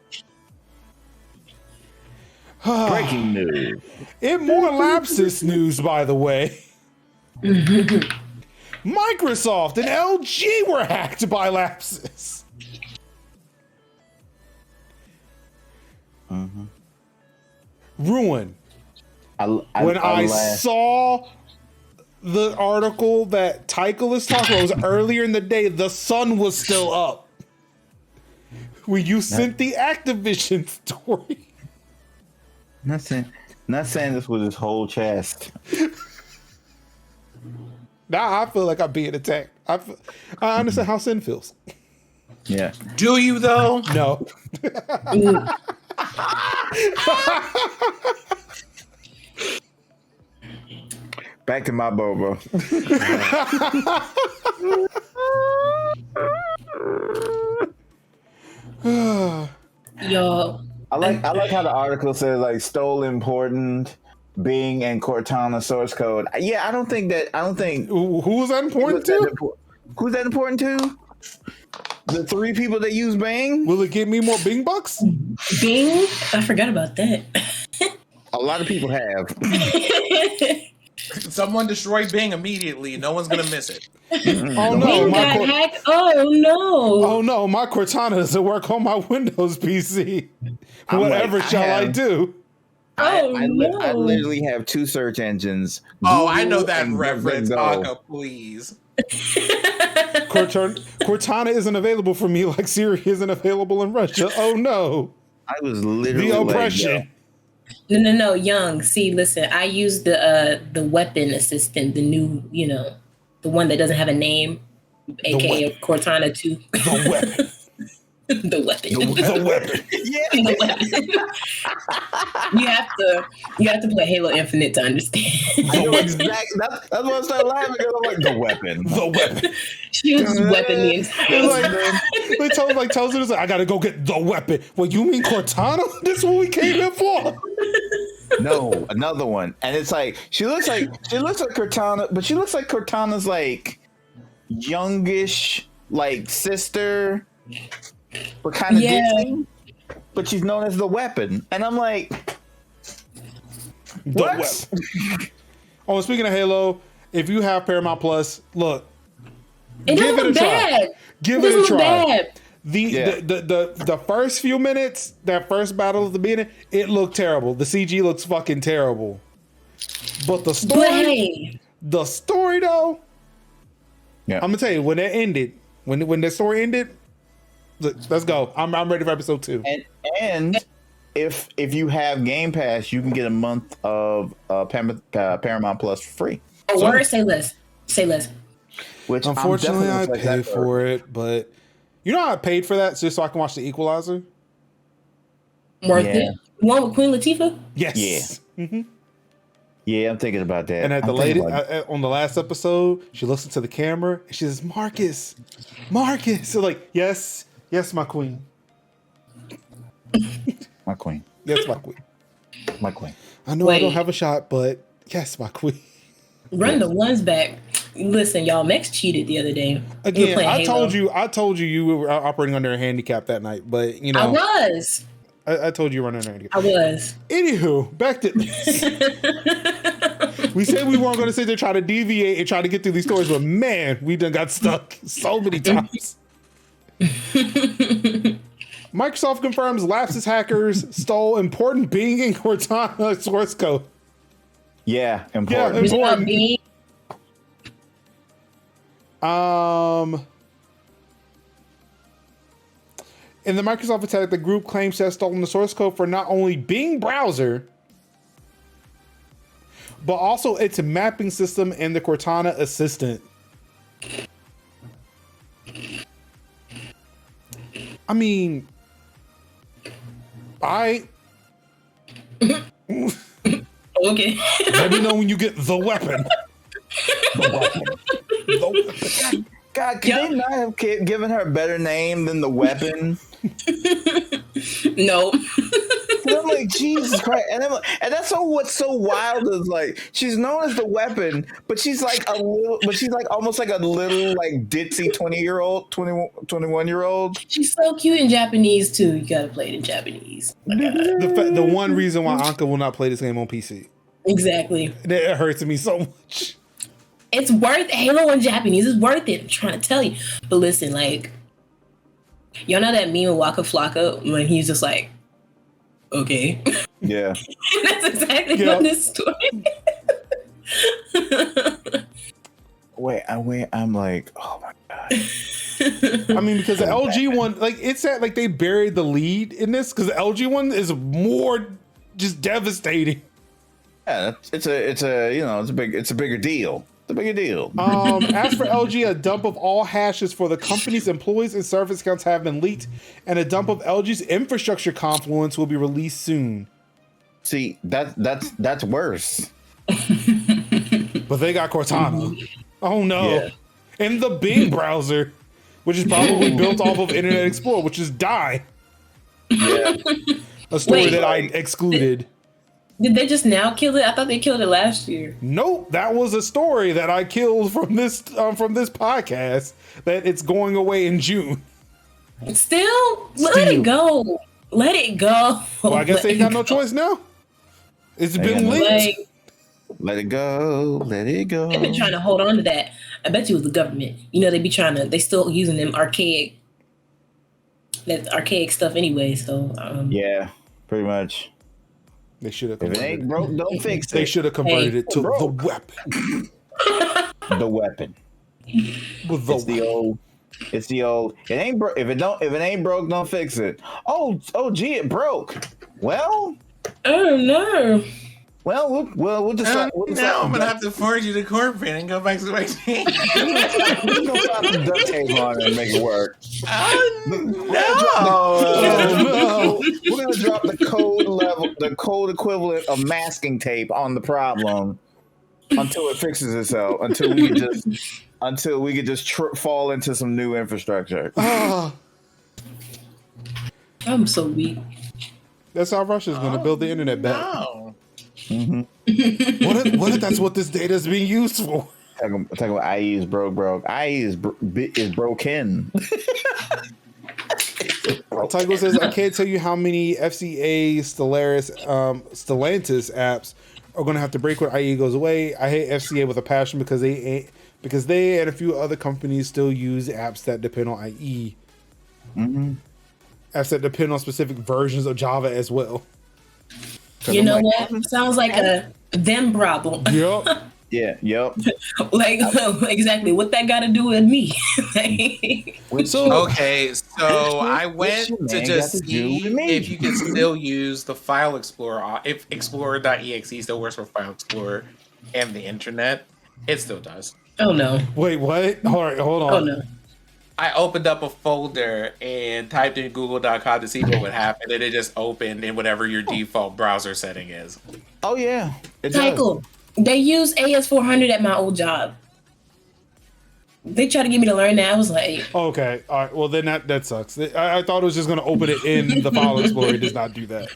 Breaking news.
In more Lapsus news, by the way, Microsoft and LG were hacked by Lapsus. Ruin. When I saw the article that Tycho is talking about, it was earlier in the day, the sun was still up. When you sent the Activision story.
Not saying this with his whole chest.
Now I feel like I'm being attacked. I understand how Sin feels.
Yeah.
Do you though?
No.
Back to my Bobo.
Yo,
I like how the article says like stole important Bing and Cortana source code. Yeah, I don't think.
Who was that important to?
Who's that important to? The 3 people that use Bing?
Will it give me more Bing bucks?
Bing, I forgot about that.
A lot of people have.
Someone destroy Bing immediately. No one's gonna miss it.
Oh no,
Bing got hacked. Oh no.
Oh no, my Cortana doesn't work on my Windows PC. Whatever shall I do?
I
No.
literally have 2 search engines.
Oh, I know
Google
that
and
reference.
DuckDuckGo.
Okta, please.
Cortana isn't available for me like Siri isn't available in Russia. Oh no.
I was literally
The oppression.
No, Young. See, listen, I use the weapon assistant, the new, the one that doesn't have a name, aka Cortana 2.
The weapon.
The weapon.
The weapon.
Yeah.
The weapon. You have to play Halo Infinite to understand.
I know exactly. That's why I started laughing because I'm like, the weapon.
The weapon.
She was just weapon the entire time.
They tells her, I gotta go get the weapon. Well, you mean Cortana? This is what we came here for.
No, another one. And it's like she looks like Cortana, but she looks like Cortana's like youngish like sister, but kind of ditzy. But she's known as the weapon. And I'm like, what?
Weapon. Oh, speaking of Halo, if you have Paramount Plus, look.
It
Give it a try. Give it a try.
Bad.
The first few minutes, that first battle at the beginning, it looked terrible. The CG looks fucking terrible. But the story though,
Yeah.
I'm gonna tell you when it ended, when the story ended, let's go. I'm ready for episode 2.
And if you have Game Pass, you can get a month of Paramount Plus for free.
Oh, word, say less. Say less.
Which
Unfortunately, I
I'm
paid for it, but you know how I paid for that just so I can watch The Equalizer?
Worth it. One with Queen Latifah?
Yes.
Yeah. Yeah, I'm thinking about that.
And at the on the last episode, she looks into the camera and she says, Marcus. So like, yes, my queen.
My queen.
Yes, my queen.
My queen.
I know I don't have a shot, but yes, my queen.
Run the ones back. Listen, y'all, Max cheated the other day.
Again, I told you were operating under a handicap that night, but you know.
I was.
I told you running under a handicap.
I was.
Anywho, back to this. We said we weren't going to sit there try to deviate and try to get through these stories, but man, we done got stuck so many times. Microsoft confirms Lapsus hackers stole important Bing and Cortana source code.
Yeah, important.
Yeah, important. In the Microsoft attack, the group claims to have stolen the source code for not only Bing browser, but also its mapping system and the Cortana assistant. I mean,
okay.
Let me know when you get the weapon.
God, could they not have given her a better name than the weapon?
No.
And I'm like, Jesus Christ. And that's what's so wild is like, she's known as the weapon, but she's like almost like a little like ditzy 21-year-old.
She's so cute in Japanese too. You gotta play it in Japanese.
The one reason why Anka will not play this game on PC.
Exactly.
It hurts me so much.
It's worth Halo in Japanese. It's worth it. I'm trying to tell you. But listen, like, y'all know that meme of Waka Flocka when he's just like, okay.
Yeah.
That's exactly what this story
Wait, I'm like, oh my God.
I mean, because the LG one, like, it's that like they buried the lead in this because the LG one is more just devastating.
Yeah, it's a bigger deal. It's a bigger deal.
As for LG, a dump of all hashes for the company's employees and service accounts have been leaked, and a dump of LG's infrastructure confluence will be released soon.
See, that's worse.
But they got Cortana. Oh no.
Yeah.
And the Bing browser, which is probably built off of Internet Explorer, which is Die.
Yeah.
A story that I excluded.
Did they just now kill it? I thought they killed it last year.
Nope, that was a story that I killed from this podcast. That it's going away in June.
Still, let it go. Let it go.
Well, I guess they got no choice now. It's been leaked.
Let it go. Let it go.
They've been trying to hold on to that. I bet you it was the government. You know, they still using them archaic stuff anyway. So
yeah, pretty much.
They should have.
If it ain't broke, don't fix it.
They should have converted it to the weapon.
The weapon. It's the old. It ain't broke. If it ain't broke, don't fix it. Oh, gee, it broke. Well.
Oh no.
Well, we'll decide.
Now I'm gonna have to forward you to corporate and go back to my team.
We're gonna find some duct tape on it and make it work.
No.
We're gonna drop the code equivalent of masking tape on the problem until it fixes itself. Until we could just fall into some new infrastructure.
I'm so weak.
That's how Russia's gonna build the internet back.
No.
Mm-hmm.
What if that's what this data is being used for?
Talking about IE is broke. IE is broken.
Tycho says, I can't tell you how many FCA Stellantis apps are going to have to break when IE goes away. I hate FCA with a passion because they and a few other companies still use apps that depend on IE.
Mm-hmm.
Apps that depend on specific versions of Java as well.
You know what? Sounds like a them problem.
Yep.
Yeah. Yep.
Like exactly what that got to do with me.
Okay, so I went to just see if you can still use the File Explorer. If Explorer.exe still works for File Explorer and the internet, it still does.
Oh no!
Wait, what? All right, hold on.
Oh no!
I opened up a folder and typed in google.com to see what would happen, and it just opened in whatever your default browser setting is.
Oh yeah,
Tycho, they use AS400 at my old job. They tried to get me to learn that. I was like,
okay, all right. Well, then that sucks. I thought it was just going to open it in the File Explorer. It does not do that.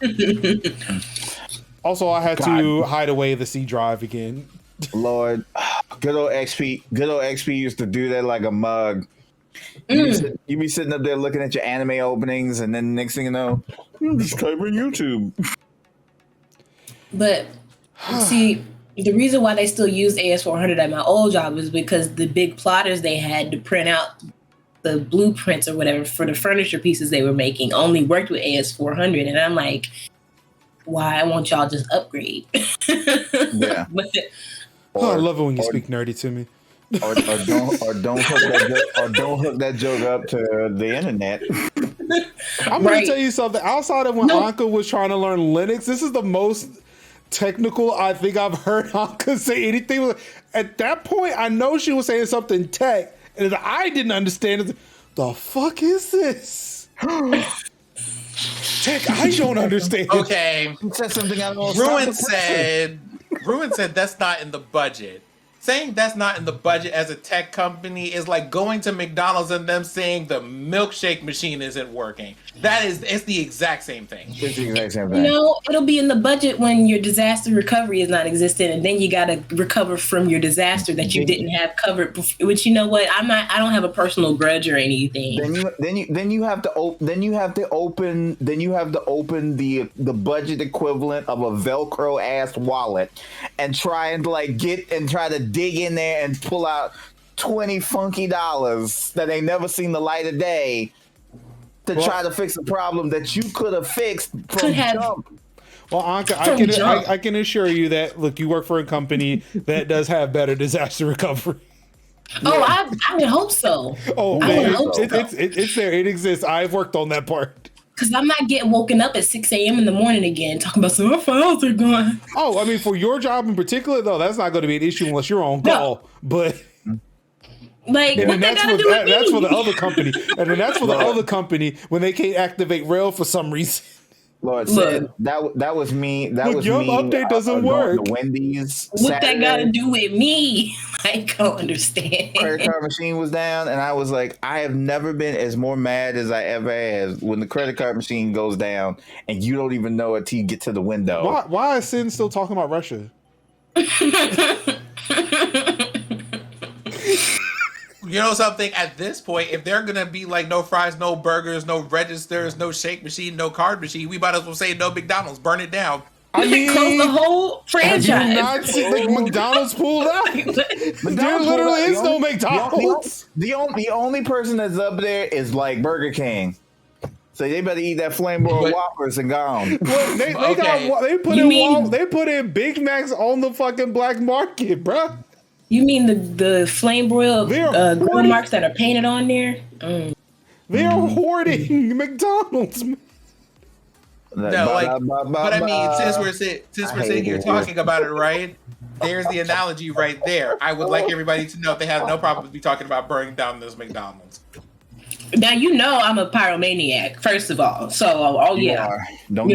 Also, I had to hide away the C drive again.
Lord, good old XP. Good old XP used to do that like a mug. You be sitting up there looking at your anime openings, and then next thing you know, just covering YouTube.
But see, the reason why they still use AS400 at my old job is because the big plotters they had to print out the blueprints or whatever for the furniture pieces they were making only worked with AS400, and I'm like, why won't y'all just upgrade?
Yeah.
I love it when you speak nerdy to me.
Or don't hook that joke up to the internet.
I'm going to tell you something. Outside of when Anka was trying to learn Linux, this is the most technical I think I've heard Anka say anything. At that point, I know she was saying something tech, and I didn't understand it. The fuck is this? Tech, I don't understand.
Okay.
Said something I don't
know. Ruin said that's not in the budget. Saying that's not in the budget as a tech company is like going to McDonald's and them saying the milkshake machine isn't working. It's the exact same thing.
It's the exact same thing.
No, it'll be in the budget when your disaster recovery is not existent, and then you got to recover from your disaster that you didn't have covered before, which, you know what, I don't have a personal grudge or anything.
Then you have to open the budget equivalent of a Velcro ass wallet and try to dig in there and pull out $20 funky that ain't never seen the light of day to try to fix a problem that you could have fixed from jump.
Well, Anka, I can assure you that, look, you work for a company that does have better disaster recovery.
Oh, I would hope so.
Oh, man, it's there. It exists. I've worked on that part.
Because I'm not getting woken up at 6 a.m. in the morning again talking about some files are gone.
Oh, I mean, for your job in particular, though, that's not going to be an issue unless you're on call. No. But
like, what
that's for the other company. And then that's for the other company when they can't activate Rail for some reason.
Lord said that was me.
Your update doesn't work.
The Wendy's.
What Saturday. That got to do with me? I don't understand.
Credit card machine was down, and I was like, I have never been as more mad as I ever have when the credit card machine goes down, and you don't even know it till you get to the window.
Why is Sin still talking about Russia?
You know something? At this point, if they're gonna be like no fries, no burgers, no registers, no shake machine, no card machine, we might as well say no McDonald's. Burn it down.
I mean,
close the whole franchise.
Have you not seen McDonald's pulled out? There literally is no McDonald's.
The only person that's up there is like Burger King. So they better eat that flame broiled Whoppers and gone.
Well, they put in Big Macs on the fucking black market, bruh.
You mean the flame broiled grill marks that are painted on there?
They're hoarding McDonald's.
But I mean, since we're sitting here talking about it, right? There's the analogy right there. I would like everybody to know they have no problem with me talking about burning down this McDonald's.
Now you know I'm a pyromaniac, first of all. So,
Don't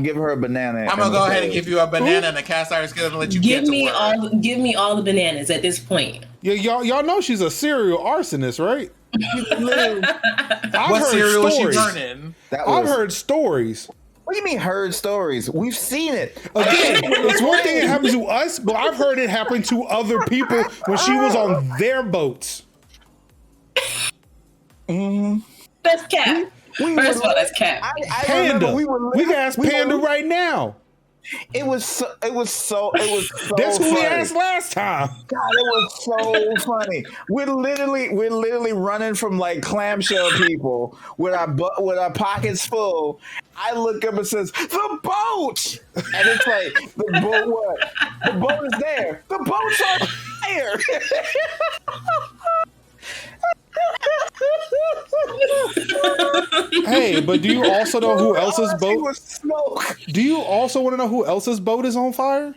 give her a banana.
I'm gonna go ahead and give you a banana and a cast iron skillet and let you
give me all the bananas at this point.
Yeah, y'all know she's a serial arsonist, right?
What cereal is she burning?
I've heard stories.
What do you mean heard stories? We've seen it.
Again, it's one thing that happened to us, but I've heard it happen to other people when she was on their boats.
That's cap. First of all, that's cap.
Panda. We can ask Panda right now.
It was so
That's who we asked last time.
God, it was so funny. We're literally running from like clamshell people with our pockets full. I look up and says, "The boat!" And it's like, the boat what? The boat is there. The boat's on fire.
Hey, but do you also know who else's boat? Do you also want to know who else's boat is on fire?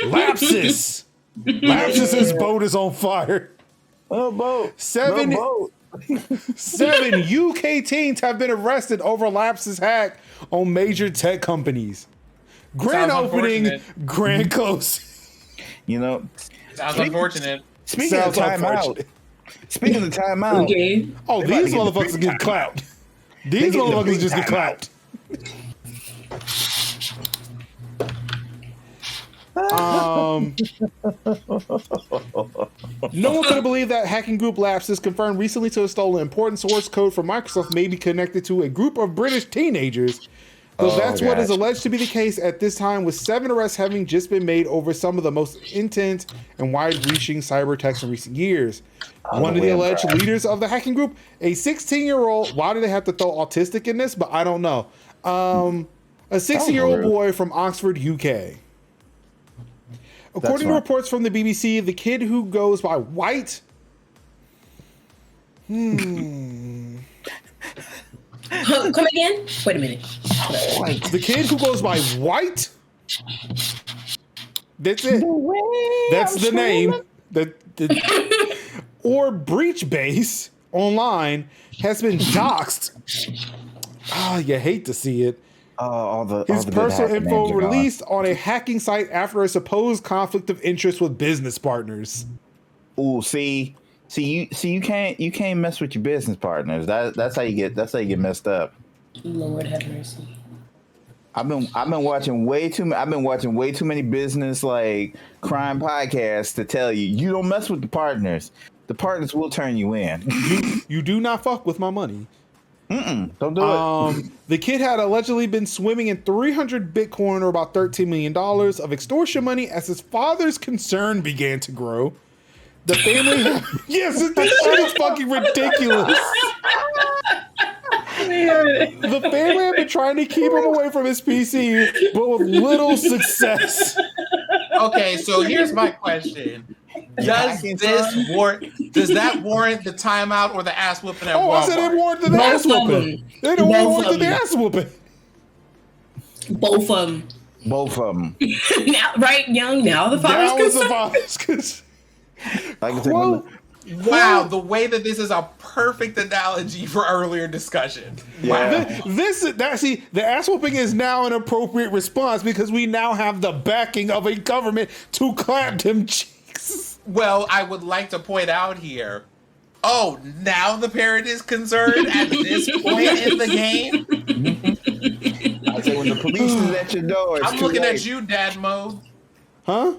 Lapsus. Lapsus's boat is on fire.
Oh, boat.
7 UK teens have been arrested over Lapsus hack on major tech companies. Grand opening, grand close.
You know,
sounds unfortunate.
Speaking of timeout.
Okay.
Oh, these motherfuckers get clout. These motherfuckers just get clout. No one could have believed that hacking group Lapsus, confirmed recently to have stolen important source code from Microsoft, may be connected to a group of British teenagers. Though that's what is alleged to be the case at this time, with 7 arrests having just been made over some of the most intense and wide-reaching cyber attacks in recent years. One of the alleged leaders of the hacking group, a 16-year-old, why do they have to throw autistic in this? But I don't know. A 16-year-old boy from Oxford, UK. According to reports from the BBC, the kid who goes by White...
Come again? Wait a minute.
The kid who goes by White? That's it. That's the name. Or Breach Base online has been doxxed. You hate to see it. His personal info released on a hacking site after a supposed conflict of interest with business partners.
Ooh, see, you can't mess with your business partners. That's how you get messed up.
Lord have mercy.
I've been watching way too many business like crime podcasts to tell you don't mess with the partners. The partners will turn you in.
You do not fuck with my money.
Don't do it.
The kid had allegedly been swimming in 300 Bitcoin, or about $13 million of extortion money, as his father's concern began to grow. The family, yes, this shit is fucking ridiculous. The family had been trying to keep him away from his PC, but with little success.
Okay, so here's my question. Does that warrant the timeout or the ass whooping at Walmart?
I said it warranted the ass whooping. They don't warrant the ass whooping.
Both of them. Now, right, young. Now the father's concerned.
Wow, the way that this is a perfect analogy for earlier discussion.
Yeah.
Wow.
The ass whooping is now an appropriate response because we now have the backing of a government to clap them cheeks.
Well, I would like to point out here. Oh, now the parent is concerned at this point in the game?
I say when the police is at your door,
I'm looking at you, dad mode.
Huh?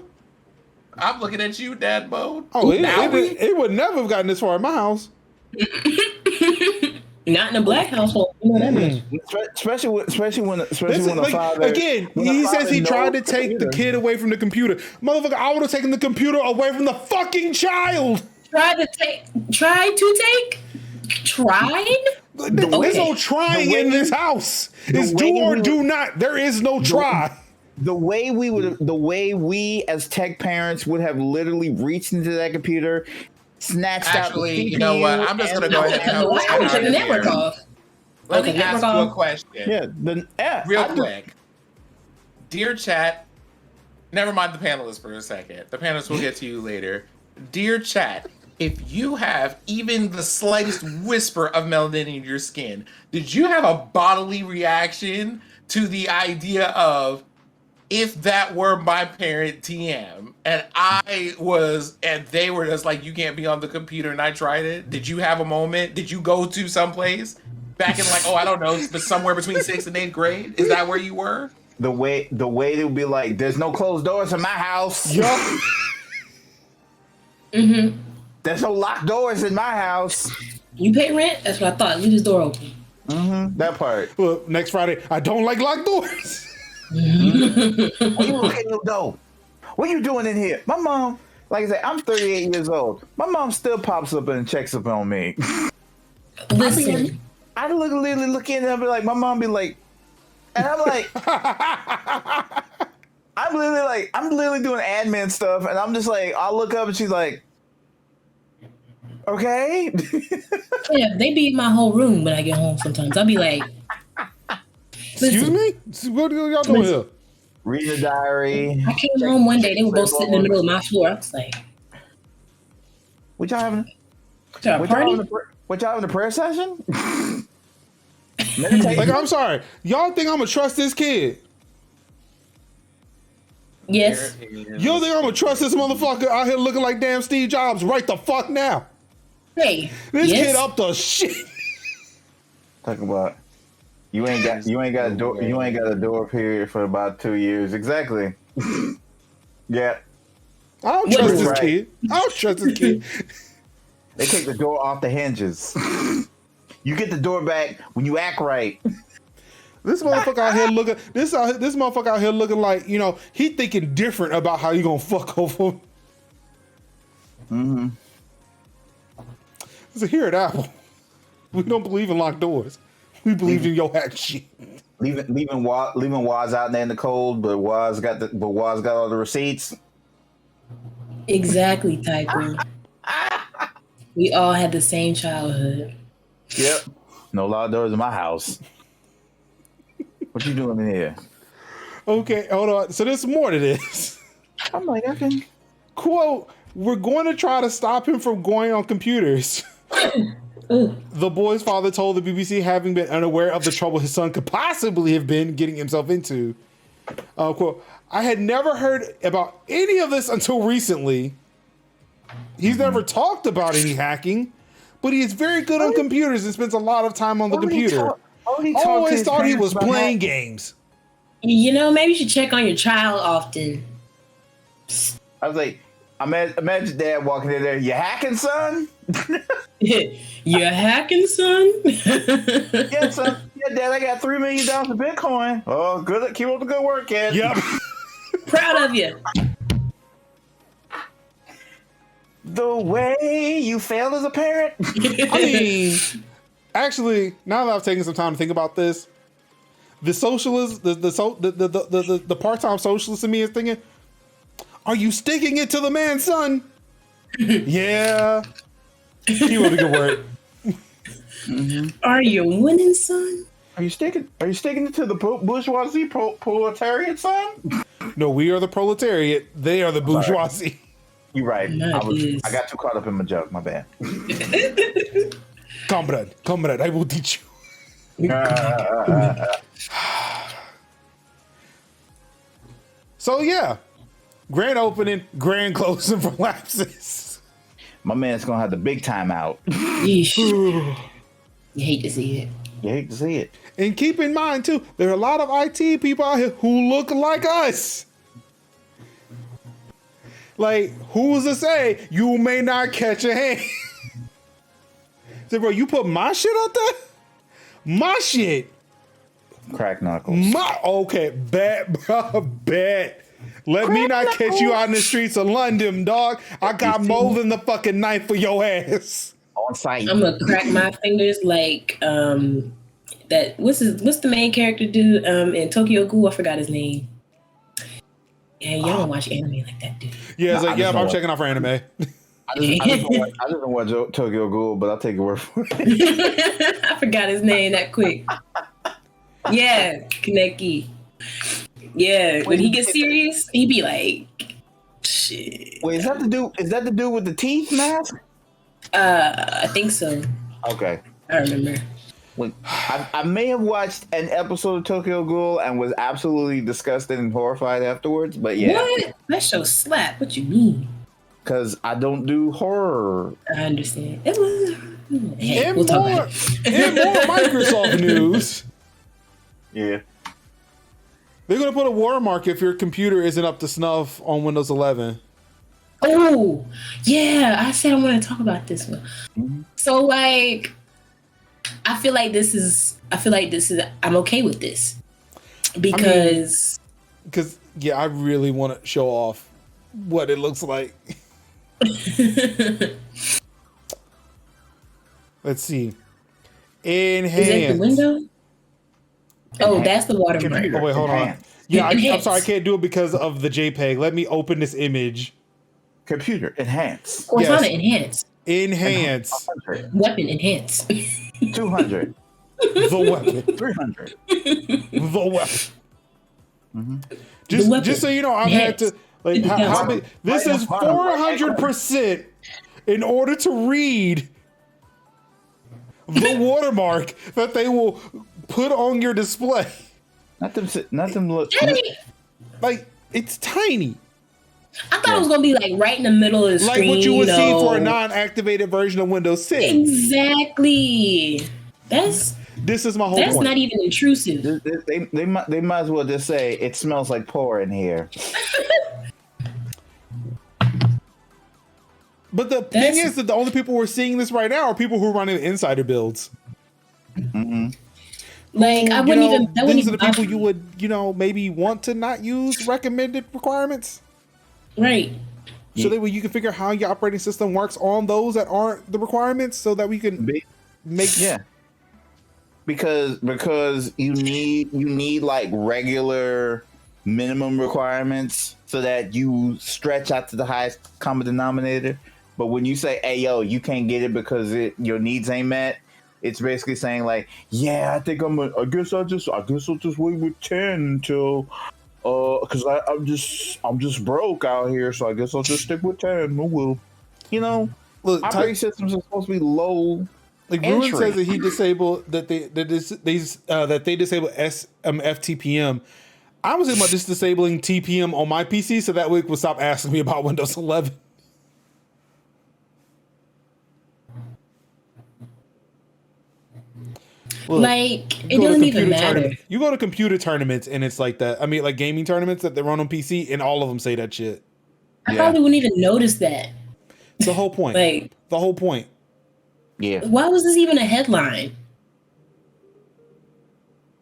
I'm looking at you, dad mode.
Oh, it would never have gotten this far in my house.
Not in a black household. You know that much.
Especially when a father.
Again, he says he tried to take the kid away from the computer. Motherfucker, I would have taken the computer away from the fucking child.
Tried?
There's no trying in this house. It's do or do not. There is no try.
The way we as tech parents would have literally reached into that computer, snatched out the CPU.
You know what? I'm just going to go ahead and help you out
the network off.
Let me ask you a question. Real quick. Dear chat, never mind the panelists for a second. The panelists will get to you later. Dear chat, if you have even the slightest whisper of melanin in your skin, did you have a bodily reaction to the idea of, if that were my parent TM and they were just like, you can't be on the computer, and I tried it? Did you have a moment? Did you go to someplace back in I don't know, somewhere between 6th and 8th grade? Is that where you were?
The way they would be like, there's no closed doors in my house.
Yup.
Mm-hmm.
There's no locked doors in my house.
You pay rent? That's what I thought. Leave this door open.
Mm-hmm. That part.
Well, next Friday, I don't like locked doors.
Why you looking at your door? What you doing in here? My mom, like I said, I'm 38 years old. My mom still pops up and checks up on me.
Listen.
I literally look in and be like, my mom be like, and I'm like, I'm literally doing admin stuff, and I'm just like, I'll look up and she's like, okay.
Yeah, they be in my whole room when I get home sometimes. I'll be like,
excuse me? What are y'all doing here?
Read a diary.
I came home one day, they were both sitting in the middle of my floor. I was like,
what y'all having? What y'all having a prayer session?
Like, I'm sorry. Y'all think I'm gonna trust this kid?
yes.
You don't think I'm gonna trust this motherfucker out here looking like damn Steve Jobs right the fuck now?
Hey.
This kid up the shit.
Talk about You ain't got a door period for about 2 years. Exactly. Yeah.
I don't
What
trust
is
this
right?
kid. I don't trust this kid.
They take the door off the hinges. You get the door back when you act right.
This motherfucker out here looking. This motherfucker out here looking like, you know, he thinking different about how you gonna fuck over him.
Mm-hmm.
So here at Apple, we don't believe in locked doors. We believe in your hack shit.
Leaving Waz out there in the cold, but Waz got all the receipts.
Exactly, Typo. We all had the same childhood.
Yep. No locked doors in my house. What you doing in here?
Okay, hold on. So there's more to this.
I'm like, I can.
Quote, we're going to try to stop him from going on computers. The boy's father told the BBC, having been unaware of the trouble his son could possibly have been getting himself into. Quote, I had never heard about any of this until recently. He's never talked about any hacking, but he is very good on computers and spends a lot of time on the computer. Always thought he was playing games.
You know, maybe you should check on your child often.
I was like, imagine dad walking in there. You hacking, son?
You're hacking, son?
Yeah, son. Yeah, dad, I got $3 million of Bitcoin. Oh, good. Keep up the good work, kid.
Yep.
Proud of you.
The way you failed as a parent.
I mean, actually, now that I've taken some time to think about this, the socialist, the part-time socialist in me is thinking, are you sticking it to the man, son? Yeah. Keep up the good work.
Mm-hmm.
Are you winning, son?
Are you sticking it to the bourgeoisie proletariat, son?
No, we are the proletariat. They are the bourgeoisie.
You're right. I got too caught up in my joke. My bad. Comrade, I will teach you. So yeah, grand opening, grand closing for Lapsus. My man's gonna have the big time out.
Yeesh. You hate to see it.
You hate to see it.
And keep in mind too, there are a lot of IT people out here who look like us. Like, who's to say you may not catch a hand? Say, bro, you put my shit out there? My shit.
Crack knuckles.
Okay, bet, bro, bet. Let me not catch you out in the streets of London, dog. I got more than the fucking knife for your ass.
On site.
I'm gonna crack my fingers like that. What's the main character do in Tokyo Ghoul? I forgot his name. Yeah, y'all don't watch anime like that, dude.
Yeah, it's like, yeah, I'm checking out for anime.
I just don't watch Tokyo Ghoul, but I'll take your word for it.
I forgot his name that quick. Yeah, Kaneki. Yeah, when he gets serious, he be like, shit.
Wait, is that the dude with the teeth mask?
I think so.
Okay.
I remember.
I may have watched an episode of Tokyo Ghoul and was absolutely disgusted and horrified afterwards, but yeah.
What? That show slap. What you mean?
Because I don't do horror.
I understand. It was. Hey,
And
we'll talk
more
about it.
more Microsoft news.
Yeah.
They're going to put a watermark if your computer isn't up to snuff on Windows 11.
Oh, yeah. I said I want to talk about this one.
Mm-hmm.
So, like, I feel like this is. I'm okay with this because.
Yeah, I really want to show off what it looks like. Let's see. Enhance.
Is that the window? Oh, that's the watermark.
Oh, wait, hold on. Yeah, I'm
Enhance.
sorry, I can't do it because of the JPEG. Let me open this image.
Computer enhance.
Oh, it's
Yes.
not enhance.
Enhance.
100.
Weapon enhance.
200.
The weapon.
300.
The weapon.
Mm-hmm.
Just so you know, I've had to like how big, this is 400% in order to read the watermark that they will put on your display.
Not them look.
Like, it's tiny.
I thought it was gonna be like right in the middle of the
Like
screen.
what you would see for a non-activated version of Windows 6.
Exactly.
This is my whole
That's
point.
not even intrusive.
They might as well just say it smells like pour in here.
But the thing is that the only people who are seeing this right now are people who are running insider builds.
Mm-hmm.
Like, I wouldn't even. That wouldn't
These are
even
the people
bother
you would, maybe want to not use recommended requirements.
Right.
So that way you can figure out how your operating system works on those that aren't the requirements, so that we can make
because you need like regular minimum requirements so that you stretch out to the highest common denominator. But when you say, "Hey, yo, you can't get it because your needs ain't met," it's basically saying like, "Yeah, I think I guess I'll just wait with 10 until because I'm just broke out here, so I guess I'll just stick with 10. Oh well." Look, operating systems are supposed to be low.
Like Ruin says that he disabled that they disable FTPM. I was thinking about just disabling TPM on my PC, so that way it would stop asking me about Windows 11. Look,
like, it doesn't even matter.
You go to computer tournaments and it's like that. I mean, like gaming tournaments that they run on PC, and all of them say that shit.
I probably wouldn't even notice that.
It's the whole point.
Like,
the whole point.
Yeah.
Why was this even a headline?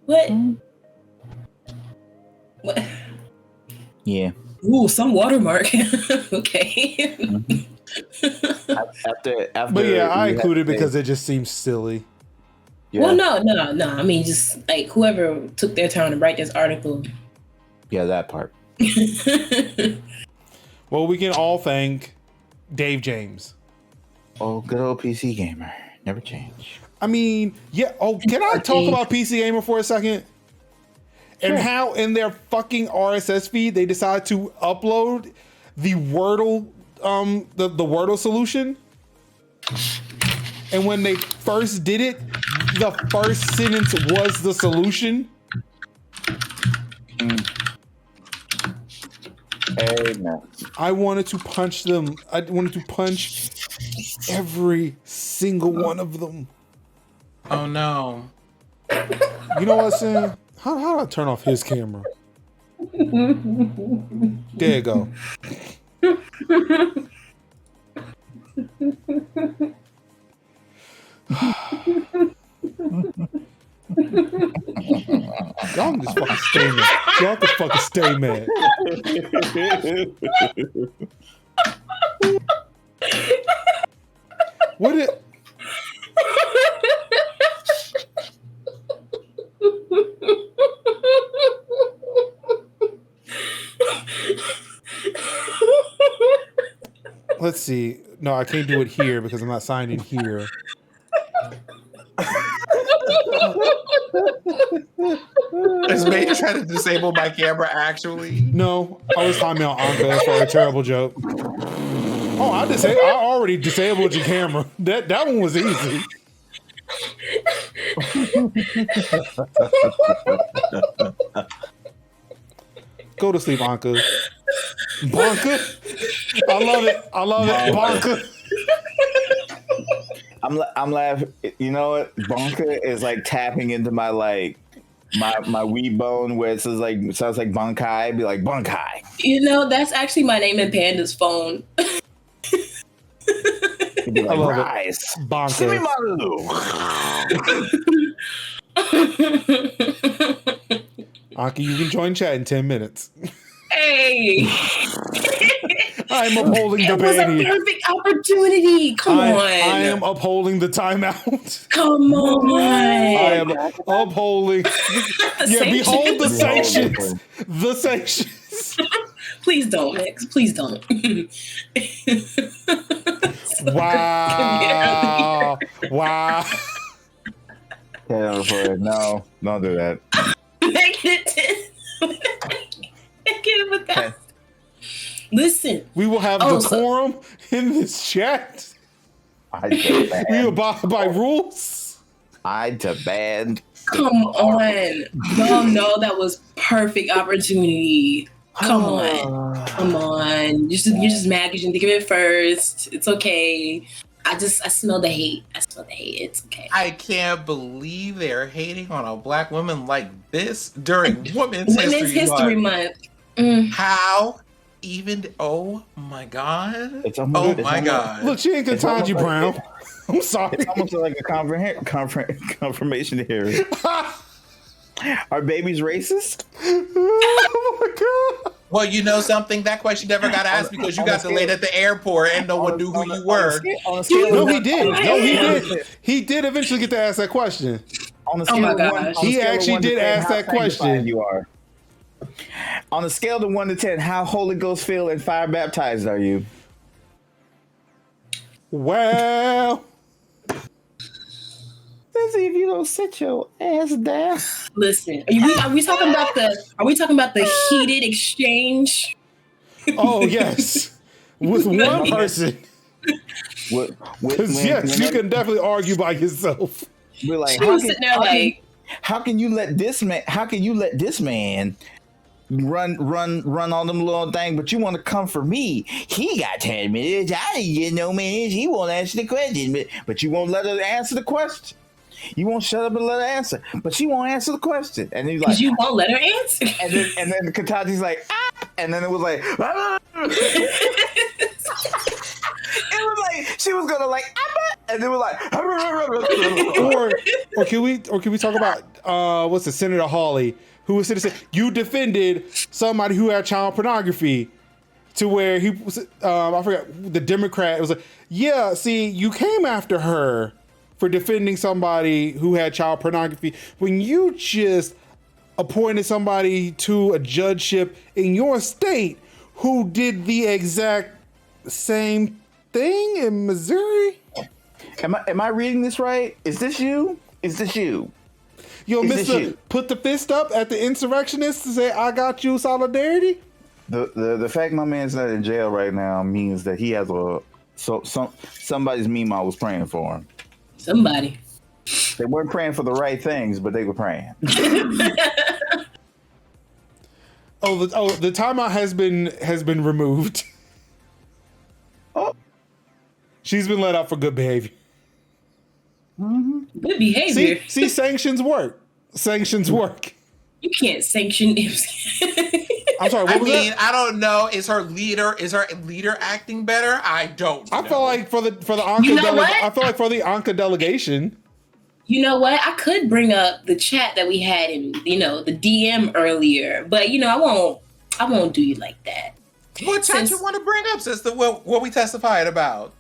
What? What?
Yeah.
Ooh, some watermark. Okay.
After,
but yeah, I included because it just seems silly.
Yeah. Well, no. I mean, just like whoever took their time to write this article.
Yeah, that part.
Well, we can all thank Dave James.
Oh, good old PC gamer. Never change.
I mean, yeah. Oh, can I talk about PC gamer for a second? And how in their fucking RSS feed they decide to upload the Wordle, the Wordle solution. And when they first did it, the first sentence was the solution.
Amen.
I wanted to punch them. I wanted to punch every single one of them.
Oh no.
You know what I'm saying? How do I turn off his camera? There you go. Y'all can just fucking stay mad. Y'all can fucking stay mad. What it? Let's see. No, I can't do it here because I'm not signed in here.
Is May trying to disable my camera actually?
No, I was timing out Anka for a terrible joke. Oh, I already disabled your camera. That one was easy. Go to sleep, Anka. Bonka. I love it. Bonka.
I'm laughing. You know what? Bonka is like tapping into my my wee bone where it sounds like Bonkai. Be like Bonkai.
You know, that's actually my name in Panda's phone.
Be like,
I love
Rise.
it. Bonka. Anka, you can join chat in 10 minutes.
Hey.
I'm upholding the ban.
It was a perfect opportunity. Come on.
I am upholding the timeout.
Come on.
I am upholding. Yeah, behold the sanctions. The sanctions.
Please don't, Max. Please don't.
Wow. Wow.
No, don't do that.
Negative with that. Listen.
We will have decorum in this chat. We abide by rules.
I demand.
Come on. Y'all know that was perfect opportunity. Come on. You're just mad because you didn't think of it first. It's okay. I smell the hate. I smell the hate. It's okay.
I can't believe they're hating on a black woman like this during Women's History Month. How even? Oh my God! Oh my God!
Look, she ain't Ketanji Brown. I'm sorry.
It's almost like a confirmation hearing. Are babies racist?
Oh my God!
Well, you know something? That question never got asked because you got delayed at the airport and no one knew who you were.
No, he did. No, he did. He did eventually get to ask that question.
On the scale of 1,
he actually did ask that question.
You are. On a scale of 1 to 10, how Holy Ghost filled and fire baptized are you?
Well,
let's see if you don't sit your ass down.
Listen, are we talking about the heated exchange?
Oh yes, with one person. Because yes, you can definitely argue by yourself.
We're like, how can you let this man? How can you let this man run all them little things? But you want to come for me? He got 10 minutes. I didn't get no minutes. He won't answer the question, but you won't let her answer the question. You won't shut up and let her answer, but she won't answer the question. And he's like,
you won't let her answer.
And then Kataji's like, ah! And then it was like, ah! It was like she was gonna like, ah! And it was like,
or can we talk about what's the Senator Hawley, who was saying you defended somebody who had child pornography, to where he was I forgot the Democrat. It was like, yeah, see, you came after her for defending somebody who had child pornography when you just appointed somebody to a judgeship in your state who did the exact same thing in Missouri.
Am I reading this right? Is this you?
Yo, Mr. Put the fist up at the insurrectionists to say, I got you solidarity?
The fact my man's not in jail right now means that he has somebody's Mima was praying for him.
Somebody.
They weren't praying for the right things, but they were praying.
The timeout has been removed.
Oh.
She's been let out for good behavior.
Mm-hmm. Good behavior.
See, sanctions work. Sanctions work.
You can't sanction.
I'm sorry. What was that?
I don't know. Is her leader acting better? I don't know.
I feel like for the Anka delegation.
You know what? I could bring up the chat that we had in, the DM earlier, but I won't do you like that.
What chat you want to bring up, sister? What we testified about?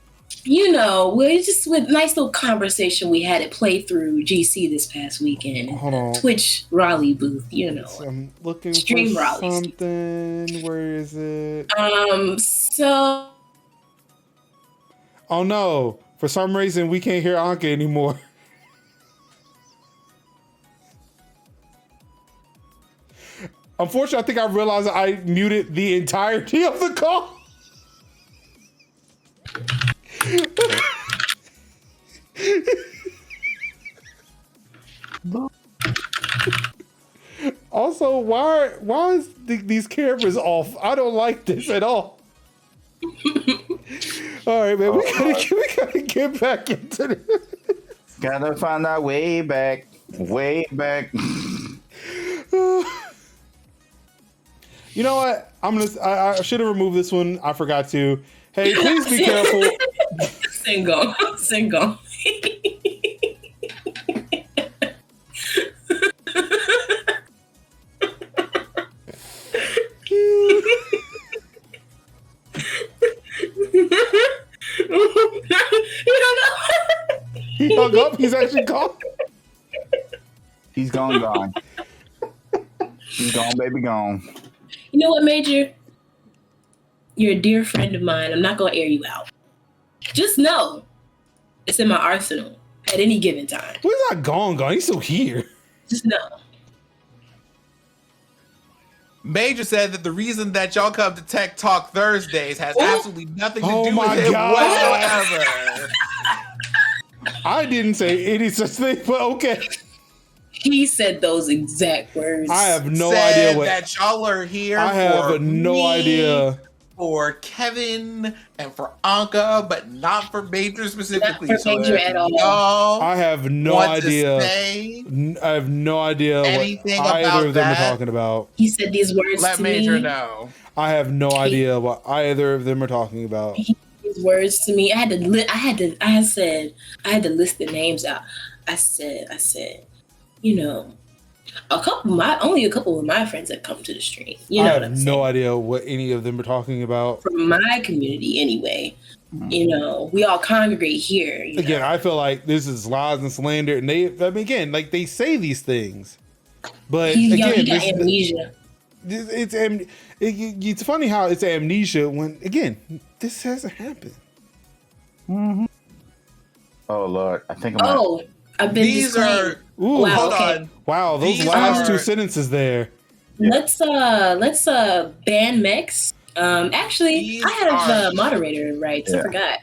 We're just with nice little conversation we had at Playthrough GC this past weekend.
Hold on.
Twitch Raleigh booth,
So I'm looking
Stream
for
Raleigh.
something. Where is it?
So.
Oh no! For some reason, we can't hear Anka anymore. Unfortunately, I think I realized I muted the entirety of the call. Also, why is these cameras off? I don't like this at all. All right, man, we gotta get back into this.
Gotta find our way back.
You know what? I should have removed this one. I forgot to. Hey, please be careful.
Single.
He hung up. He's actually gone.
He's gone. He's gone, baby, gone.
You know what, Major? You're a dear friend of mine. I'm not going to air you out. Just know it's in my arsenal at any given time.
Well, he's not gone. He's still here.
Just know.
Major said that the reason that y'all come to Tech Talk Thursdays has absolutely nothing to do with it whatsoever.
I didn't say any such thing, but okay.
He said those exact words.
I have no idea
that y'all are here.
I have no idea
for Kevin and for Anka, but not for Major specifically.
Not for Major at all.
Y'all
I have no
want
idea.
to say
I have no idea
anything
what either
about
of them are
that?
talking about.
He said these words
Let
to
Major
me.
know.
I have no idea what either of them are talking about.
He said these words to me. I had to list the names out. I said, you know, only a couple of my friends that come to the stream. You know
I
what
have
I'm saying?
no idea what any of them are talking about.
From my community, anyway. You know, we all congregate here.
Again, I feel like this is lies and slander, and they say these things, but
He's young,
again,
he got amnesia.
it's funny how it's amnesia when again this hasn't happened.
Mm-hmm. Oh Lord, I think
I've been
These are
Ooh,
wow,
hold
okay.
on.
wow, those
These
last
are-
two sentences there.
Let's ban Mex. Actually,
These
I have
are-
the moderator rights. I
Yeah.
forgot.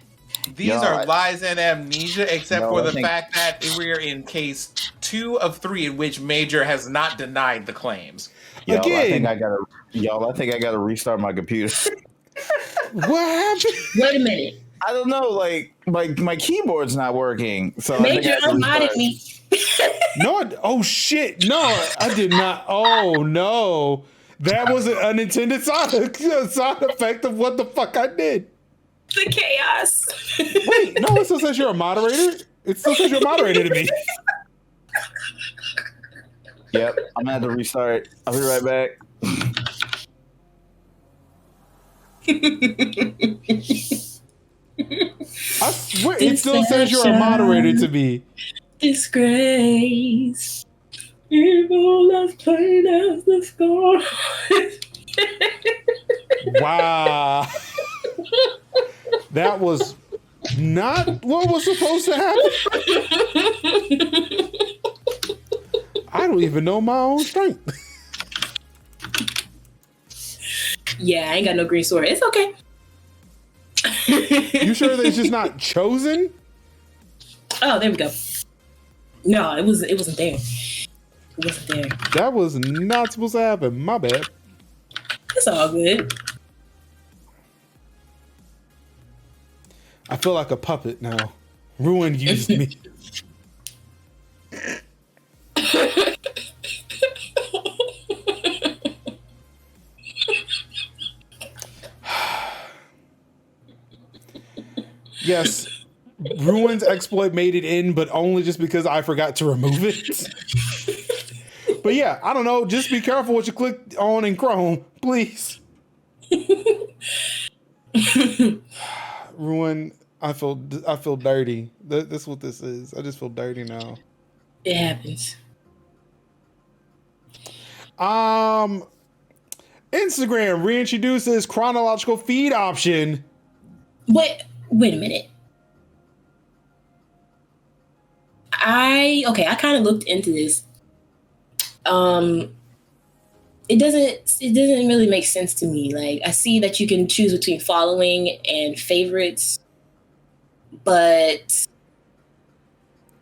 These
Yo,
are lies and amnesia, except
No,
for
I
the
think-
fact that we're in case 2 of 3 in which Major has not denied the claims.
I
Again.
think I gotta restart my computer.
What happened?
Wait a minute.
I don't know, like my keyboard's not working. So I think
Major
I have to
unmodded
restart.
me.
No, oh shit. No, I did not. Oh no. That was an unintended side effect of what the fuck I did.
The chaos.
Wait, no, it still says you're a moderator. It still says you're a moderator to me.
Yep, I'm gonna have to restart. I'll be right back.
I swear it still says you're a moderator to me.
Disgrace. Evil as plain as the sky.
Wow. That was not what was supposed to happen. I don't even know my own strength.
Yeah, I ain't got no green sword. It's okay.
You sure that it's just not chosen?
Oh, there we go. No, it wasn't there. It wasn't there.
That was not supposed to happen. My bad.
It's all good.
I feel like a puppet now. Ruin used me. Yes, Ruin's exploit made it in, but only just because I forgot to remove it. But yeah, I don't know. Just be careful what you click on in Chrome, please. Ruin, I feel dirty. That's what this is. I just feel dirty now.
It happens.
Instagram reintroduces chronological feed option.
Wait a minute. I kind of looked into this. It doesn't really make sense to me. Like, I see that you can choose between following and favorites, but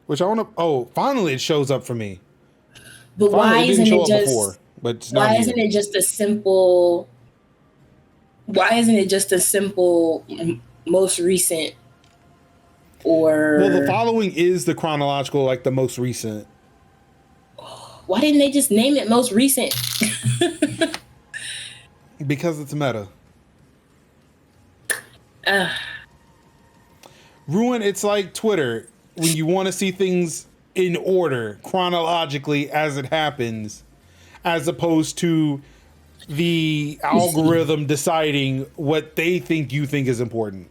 Which I want to. Oh, finally it shows up for me.
but why
Finally,
isn't
show
it
up
just
before, but it's not
why
here.
isn't it just a simple? Why isn't it just a simple most recent? Or
Well, the following is the chronological, like the most recent.
why didn't they just name it most recent?
Because it's meta.
Uh,
Ruin, it's like Twitter. When you want to see things in order, chronologically as it happens, as opposed to the algorithm deciding what they think you think is important.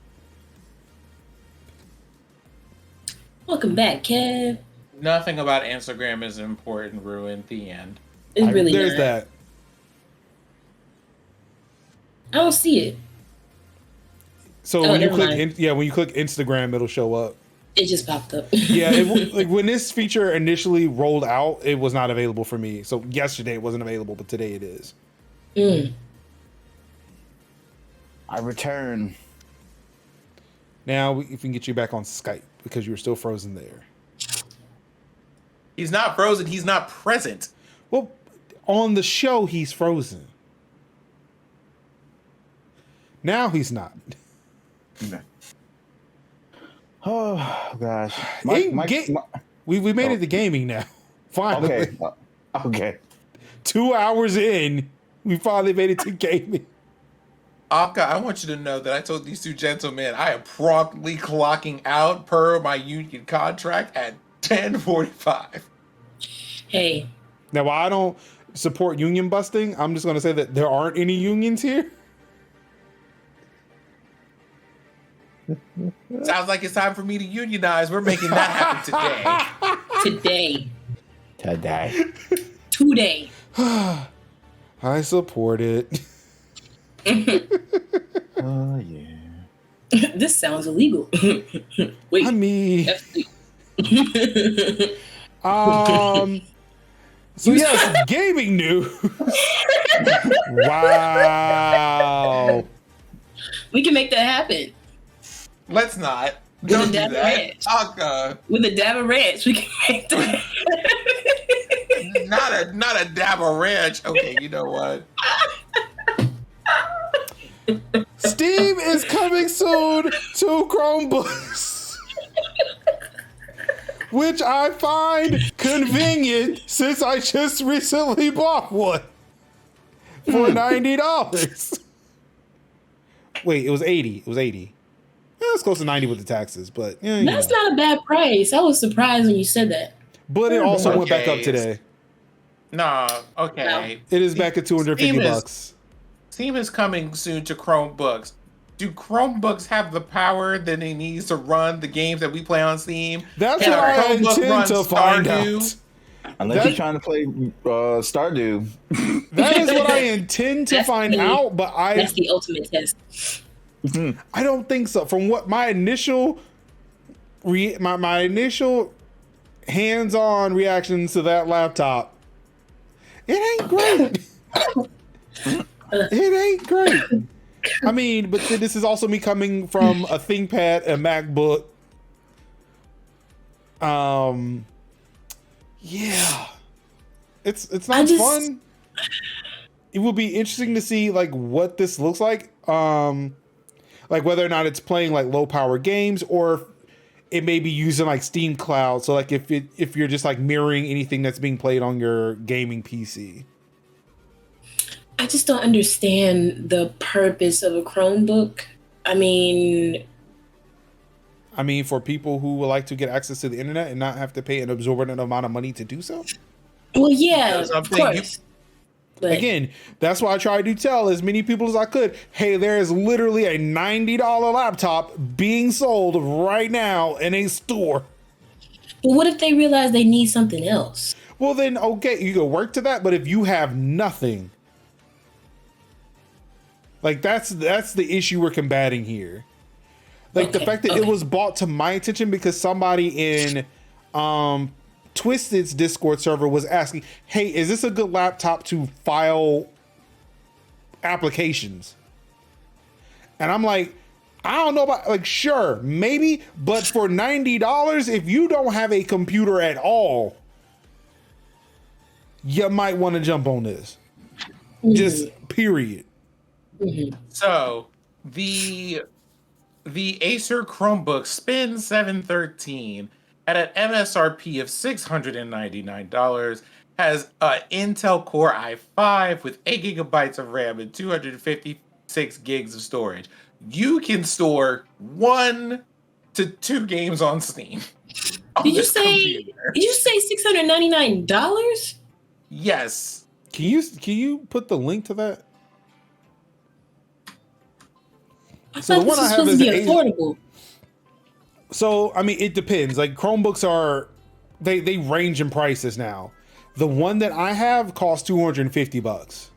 welcome back, Kev.
Nothing about Instagram is important, Ruin. The end.
It's really
There's
not.
that.
I don't see it.
So
Oh,
when you
never
click,
mind.
when you click Instagram, it'll show up.
It just popped up.
Yeah, like when this feature initially rolled out, it was not available for me. So yesterday it wasn't available, but today it is.
I return.
Now if we can get you back on Skype because you were still frozen there.
He's not frozen. He's not present.
Well, on the show he's frozen. Now he's not.
Okay. Oh gosh.
We made it to gaming now. Finally.
Okay. Okay.
2 hours in, we finally made it to gaming.
Okta, I want you to know that I told these two gentlemen I am promptly clocking out per my union contract at 10:45.
Hey,
Now, while I don't support union busting, I'm just going to say that there aren't any unions here.
Sounds like it's time for me to unionize. We're making that happen today.
today.
I support it.
Oh yeah.
This sounds illegal. Wait.
I mean, so yes, gaming news. Wow.
We can make that happen.
Let's not.
With
Don't
a
do
dab of
that.
ranch.
Okta,
With a dab of ranch, we can make that.
not a dab of ranch. Okay, you know what?
Steam is coming soon to Chromebooks, which I find convenient since I just recently bought one for $90. Wait, it was 80. It was 80. Yeah, it's close to 90 with the taxes, but yeah,
That's not a bad price. I was surprised when you said that.
But it also went back up
Okay.
today.
Nah, okay.
It is back at $250.
Steam is coming soon to Chromebooks. Do Chromebooks have the power that they need to run the games that we play on Steam?
That's
Can
what
a
I
Chromebook
intend
run
to find
Stardew?
out.
Unless you're trying to play Stardew.
That is what I intend to
That's
find
the-
out, but
That's the ultimate test.
I don't think so. From what my initial my initial hands-on reactions to that laptop, it ain't great. It ain't great. I mean, but this is also me coming from a ThinkPad, a MacBook. Yeah, it's not fun. It will be interesting to see like what this looks like. Like whether or not it's playing like low power games or it may be using like Steam Cloud. So like if you're just like mirroring anything that's being played on your gaming PC.
I just don't understand the purpose of a Chromebook. I mean,
For people who would like to get access to the internet and not have to pay an exorbitant amount of money to do so.
well, yeah,
Because
of course. But
Again, that's why I tried to tell as many people as I could, hey, there is literally a $90 laptop being sold right now in a store.
but what if they realize they need something else?
Well, then, okay, you can work to that, but if you have nothing, like that's the issue we're combating here. Like the fact that it was brought to my attention because somebody in Twisted's Discord server was asking, hey, is this a good laptop to file applications? And I'm like, I don't know about, like, sure, maybe, but for $90, if you don't have a computer at all, you might want to jump on this. Just period.
So the Acer Chromebook Spin 713 at an MSRP of $699 has an Intel Core i5 with 8 gigabytes of RAM and 256 gigs of storage. You can store 1 to 2 games on Steam.
Did you say $699?
Yes.
Can you put the link to that?
I
So
thought
the one
this was
I have
supposed to
is
be
the
affordable.
So, it depends. Like Chromebooks are, they range in prices now. The one that I have costs $250.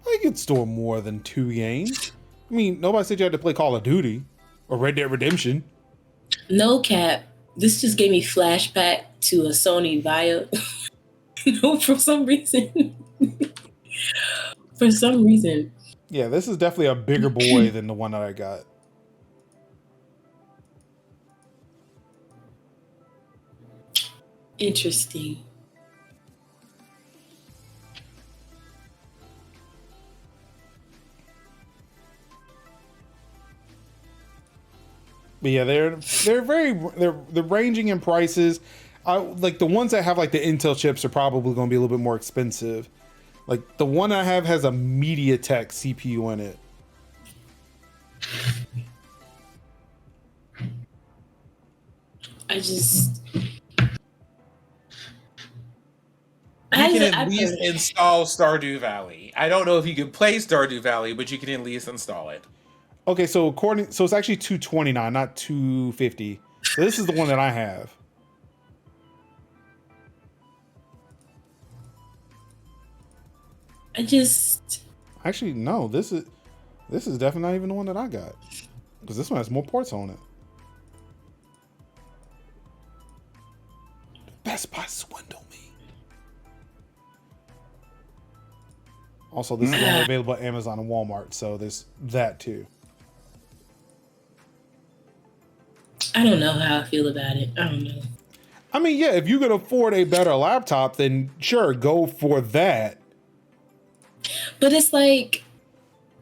I could store more than 2 games. Nobody said you had to play Call of Duty or Red Dead Redemption.
No cap. This just gave me flashback to a Sony Vaio. For some reason. For some reason.
Yeah, this is definitely a bigger boy than the one that I got.
Interesting.
But yeah, they're ranging in prices. Like the ones that have like the Intel chips are probably going to be a little bit more expensive. Like the one I have has a MediaTek CPU in it.
You can at least install Stardew Valley. I don't know if you can play Stardew Valley, but you can at least install it.
Okay, so it's actually $229, not $250. So this is the one that I have. Actually no, this is definitely not even the one that I got, because this one has more ports on it. Best Buy swindle me. Also, this is only available at Amazon and Walmart, so there's that too.
I don't know how I feel about it. I don't know.
I mean, yeah, if you could afford a better laptop, then sure, go for that.
But it's like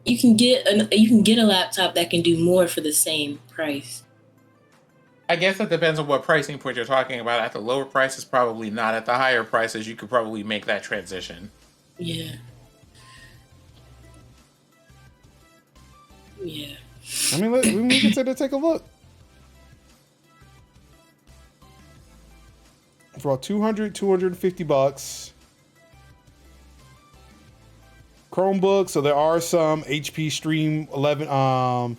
you can get a laptop that can do more for the same price.
I guess that depends on what pricing point you're talking about. At the lower prices, probably not. At the higher prices, you could probably make that transition.
Yeah. Yeah.
I mean, we can take a look. For about $250. Chromebook, so there are some HP Stream 11,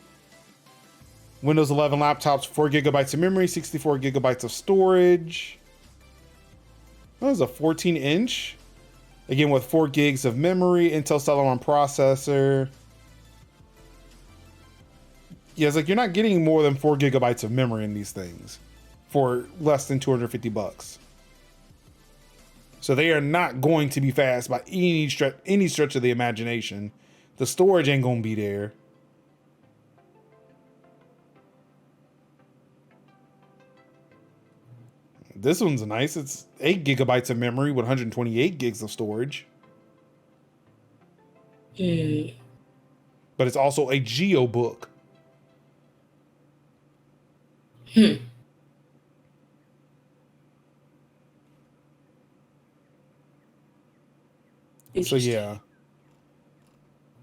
Windows 11 laptops, 4 gigabytes of memory, 64 gigabytes of storage. That was a 14-inch. Again, with 4 gigs of memory, Intel Celeron processor. Yeah, it's like you're not getting more than 4 gigabytes of memory in these things for less than $250. So they are not going to be fast by any stretch of the imagination. The storage ain't gonna be there. This one's nice. It's 8 gigabytes of memory with 128 gigs of storage.
Mm.
But it's also a Geo book. So yeah.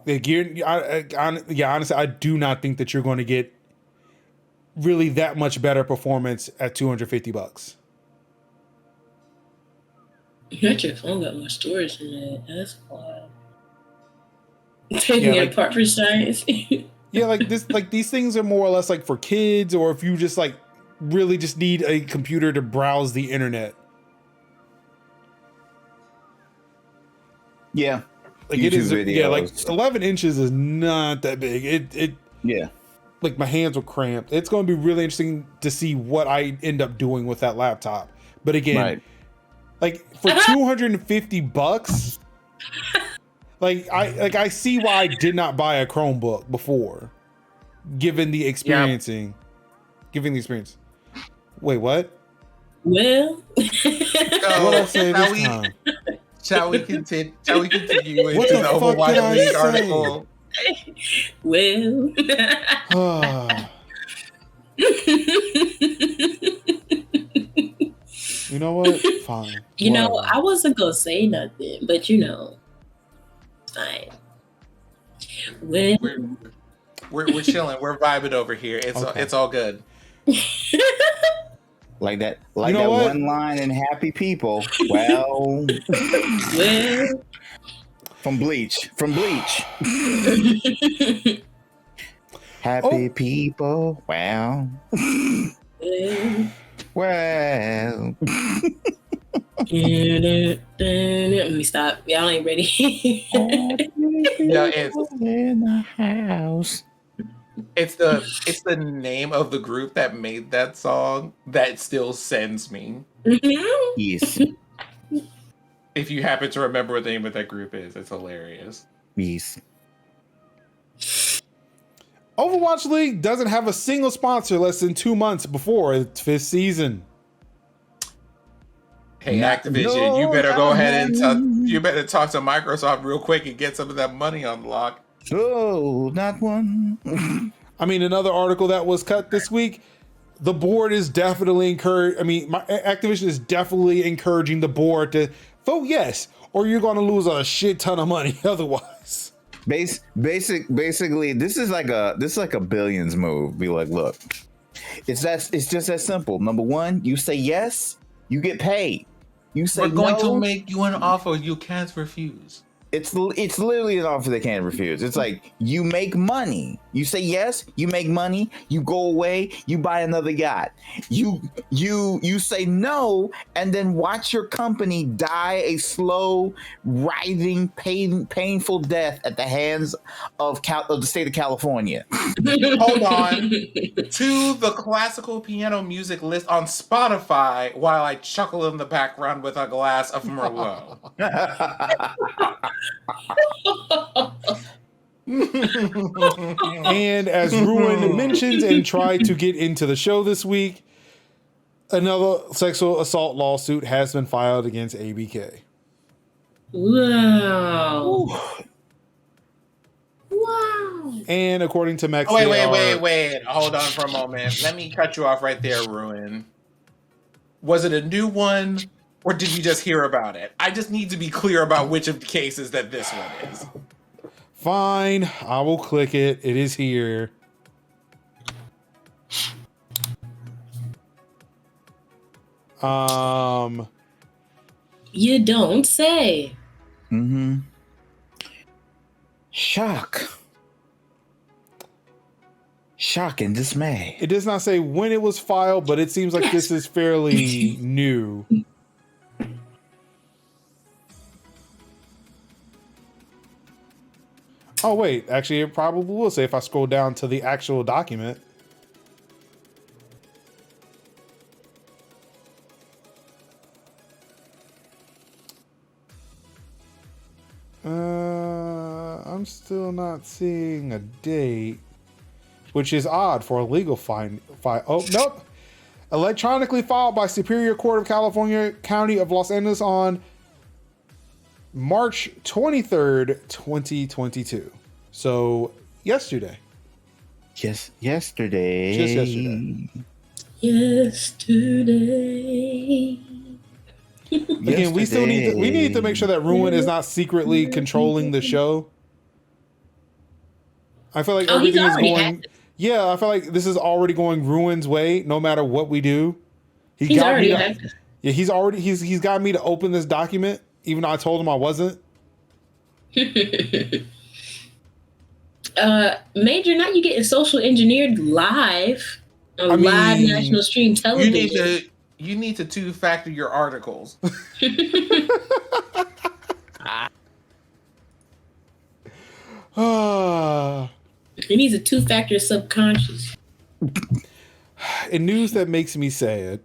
Honestly, I do not think that you're going to get really that much better performance at $250.
Not your phone got more storage in it. That's wild. Taking it apart for science.
Yeah, like these things are more or less like for kids, or if you just like really just need a computer to browse the internet.
Yeah.
Like YouTube it is videos. Yeah, like 11 inches is not that big. It
yeah.
Like my hands were cramped. It's going to be really interesting to see what I end up doing with that laptop. But again, like for $250, I see why I did not buy a Chromebook before, given the experiencing. Given the experience. Wait, what?
Well,
what I say this time?
Shall we continue into the Overwatch League article?
Well.
You know what? Fine.
You know, I wasn't gonna say nothing, but you know, fine. Well,
we're chilling. We're vibing over here. It's all good.
Like that one line in Happy People. Well, from Bleach. Happy people. Well. Well.
Let me stop. Y'all ain't ready.
Yeah, it's
in the house.
It's the name of the group that made that song that still sends me.
Yes.
If you happen to remember what the name of that group is, it's hilarious.
Yes.
Overwatch League doesn't have a single sponsor less than 2 months before its 5th season.
Hey,
Not-
Activision, you
no,
better go
not
ahead and
one.
you better talk to Microsoft real quick and get some of that money unlocked.
Oh, not one.
I mean, another article that was cut this week. The board is definitely encouraged. I mean, Activision is definitely encouraging the board to vote yes, or you're going to lose a shit ton of money otherwise.
Basically, this is like a billions move. Be like, look, it's just that simple. Number one, you say yes, you get paid. You say
We're going
no,
to make you an offer you can't refuse.
It's literally an offer they can't refuse. It's like you make money. You say yes, you make money. You go away, you buy another yacht. You say no, and then watch your company die a slow, writhing, painful death at the hands of the state of California.
Hold on. To the classical piano music list on Spotify while I chuckle in the background with a glass of Merlot.
And as Ruin mentions and tried to get into the show this week, another sexual assault lawsuit has been filed against ABK.
Wow. Wow.
And according to Max,
Wait. Hold on for a moment. Let me cut you off right there, Ruin. Was it a new one, or did you just hear about it? I just need to be clear about which of the cases that this one is.
Fine, I will click it. It is here.
You don't say.
Mm-hmm. Shock and dismay.
It does not say when it was filed, but it seems like this is fairly new. Oh, wait. Actually, it probably will say if I scroll down to the actual document. I'm still not seeing a date, which is odd for a legal file. Oh, nope. Electronically filed by Superior Court of California County of Los Angeles on March 23rd, 2022. So yesterday.
Yes, yesterday.
Just yesterday.
Yesterday.
Again, we still need to make sure that Ruin is not secretly controlling the show. I feel like everything is going. Yeah, I feel like this is already going Ruin's way. No matter what we do, he's got me to open this document, even though I told him I wasn't.
Major, now you getting social engineered live on live national stream television.
You need to two-factor your articles.
It needs a two-factor subconscious.
In news that makes me sad.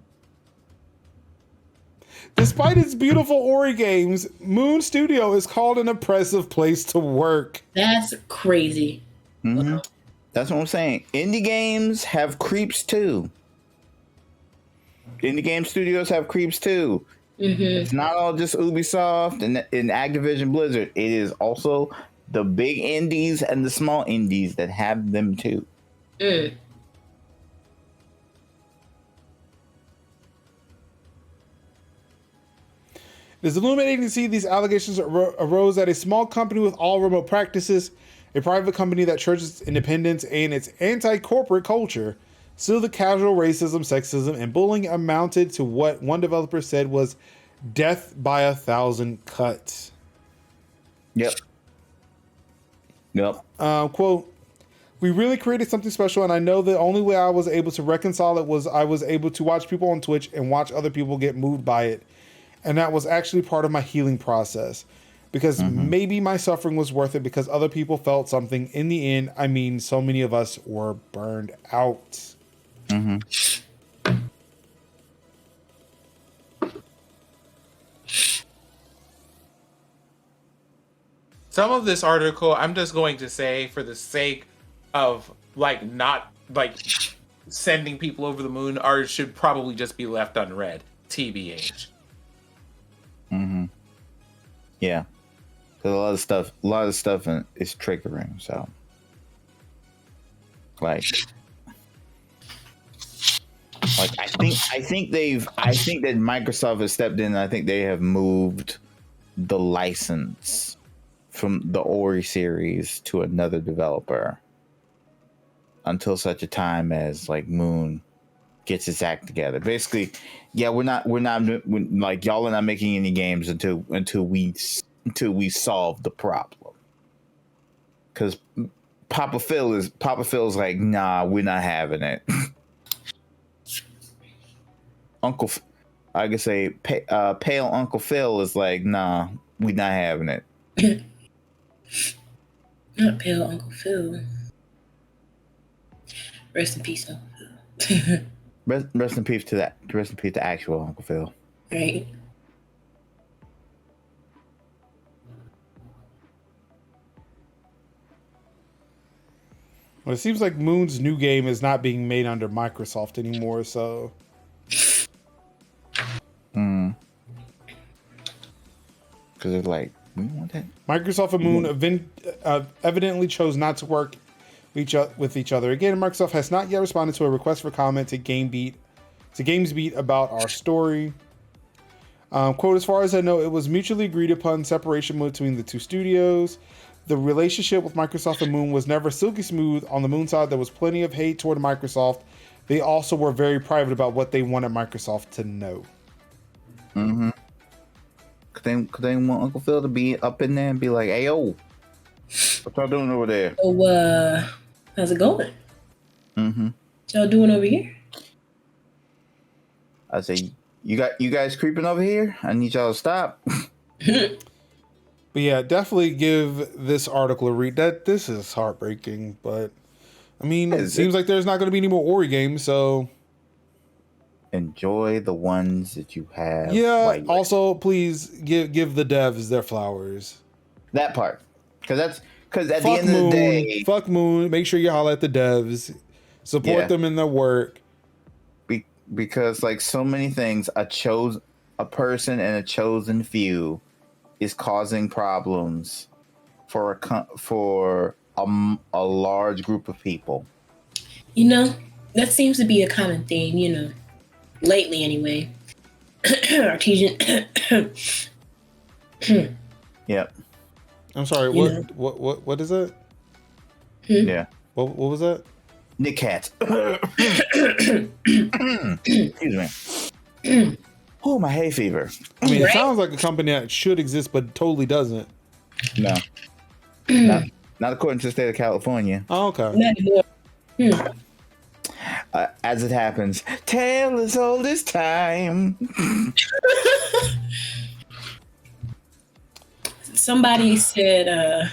Despite its beautiful Ori games, Moon Studio is called an oppressive place to work.
That's crazy.
Mm-hmm. That's what I'm saying. Indie games have creeps too. Indie game studios have creeps too.
Mm-hmm.
It's not all just Ubisoft and Activision Blizzard. It is also the big indies and the small indies that have them too.
Mm.
It is illuminating to see these allegations arose at a small company with all remote practices, a private company that cherishes independence and its anti-corporate culture. Still, the casual racism, sexism, and bullying amounted to what one developer said was death by 1,000 cuts.
Yep.
Quote, "We really created something special, and I know the only way I was able to reconcile it was I was able to watch people on Twitch and watch other people get moved by it. And that was actually part of my healing process. Because maybe my suffering was worth it because other people felt something. In the end, I mean, so many of us were burned out."
Mm-hmm.
Some of this article, I'm just going to say, for the sake of not sending people over the moon, should probably just be left unread. TBH.
Mm-hmm. Yeah. Because a lot of stuff is triggering. So, like I think that Microsoft has stepped in. And I think they have moved the license from the Ori series to another developer until such a time as like Moon gets its act together. Basically, yeah, we're like y'all are not making any games until we solve the problem. Because Papa Phil's like, nah, we're not having it. I could say Pale Uncle Phil is like, nah, we not having it.
Not Pale Uncle Phil. Rest in peace, Uncle Phil.
Rest in peace to that. Rest in peace to actual Uncle Phil.
Right.
Well, it seems like Moon's new game is not being made under Microsoft anymore, so.
Because it's like, we want that.
Microsoft and Moon evidently chose not to work with each other again. Microsoft has not yet responded to a request for comment to GamesBeat about our story. Quote, as far as I know, it was mutually agreed upon separation between the two studios. The relationship with Microsoft and Moon was never silky smooth. On the Moon side, there was plenty of hate toward Microsoft. They also were very private about what they wanted Microsoft to know.
Mm-hmm. Could they want Uncle Phil to be up in there and be like, hey, yo, what y'all doing over there?
So, how's it going?
Mm-hmm.
What y'all doing over here?
I say, you guys creeping over here? I need y'all to stop.
But yeah, definitely give this article a read. This is heartbreaking, but I mean, it seems like there's not going to be any more Ori games, so
enjoy the ones that you have.
Yeah. Also, please give the devs their flowers.
That part, because at
fuck
the end
Moon,
of the day,
fuck Moon. Make sure you holler at the devs, support them in their work.
Because like so many things, a person and a chosen few is causing problems for a large group of people.
You know, that seems to be a common theme, you know, lately anyway. Artesian.
Yep.
I'm sorry, what is it?
Yeah.
What was that?
Nick Cats. Excuse me. Oh, my hay fever.
I mean, it sounds like a company that should exist, but totally doesn't.
No. Not according to the state of California.
Oh, okay.
Not anymore.
As it happens, tale as old as time.
Somebody said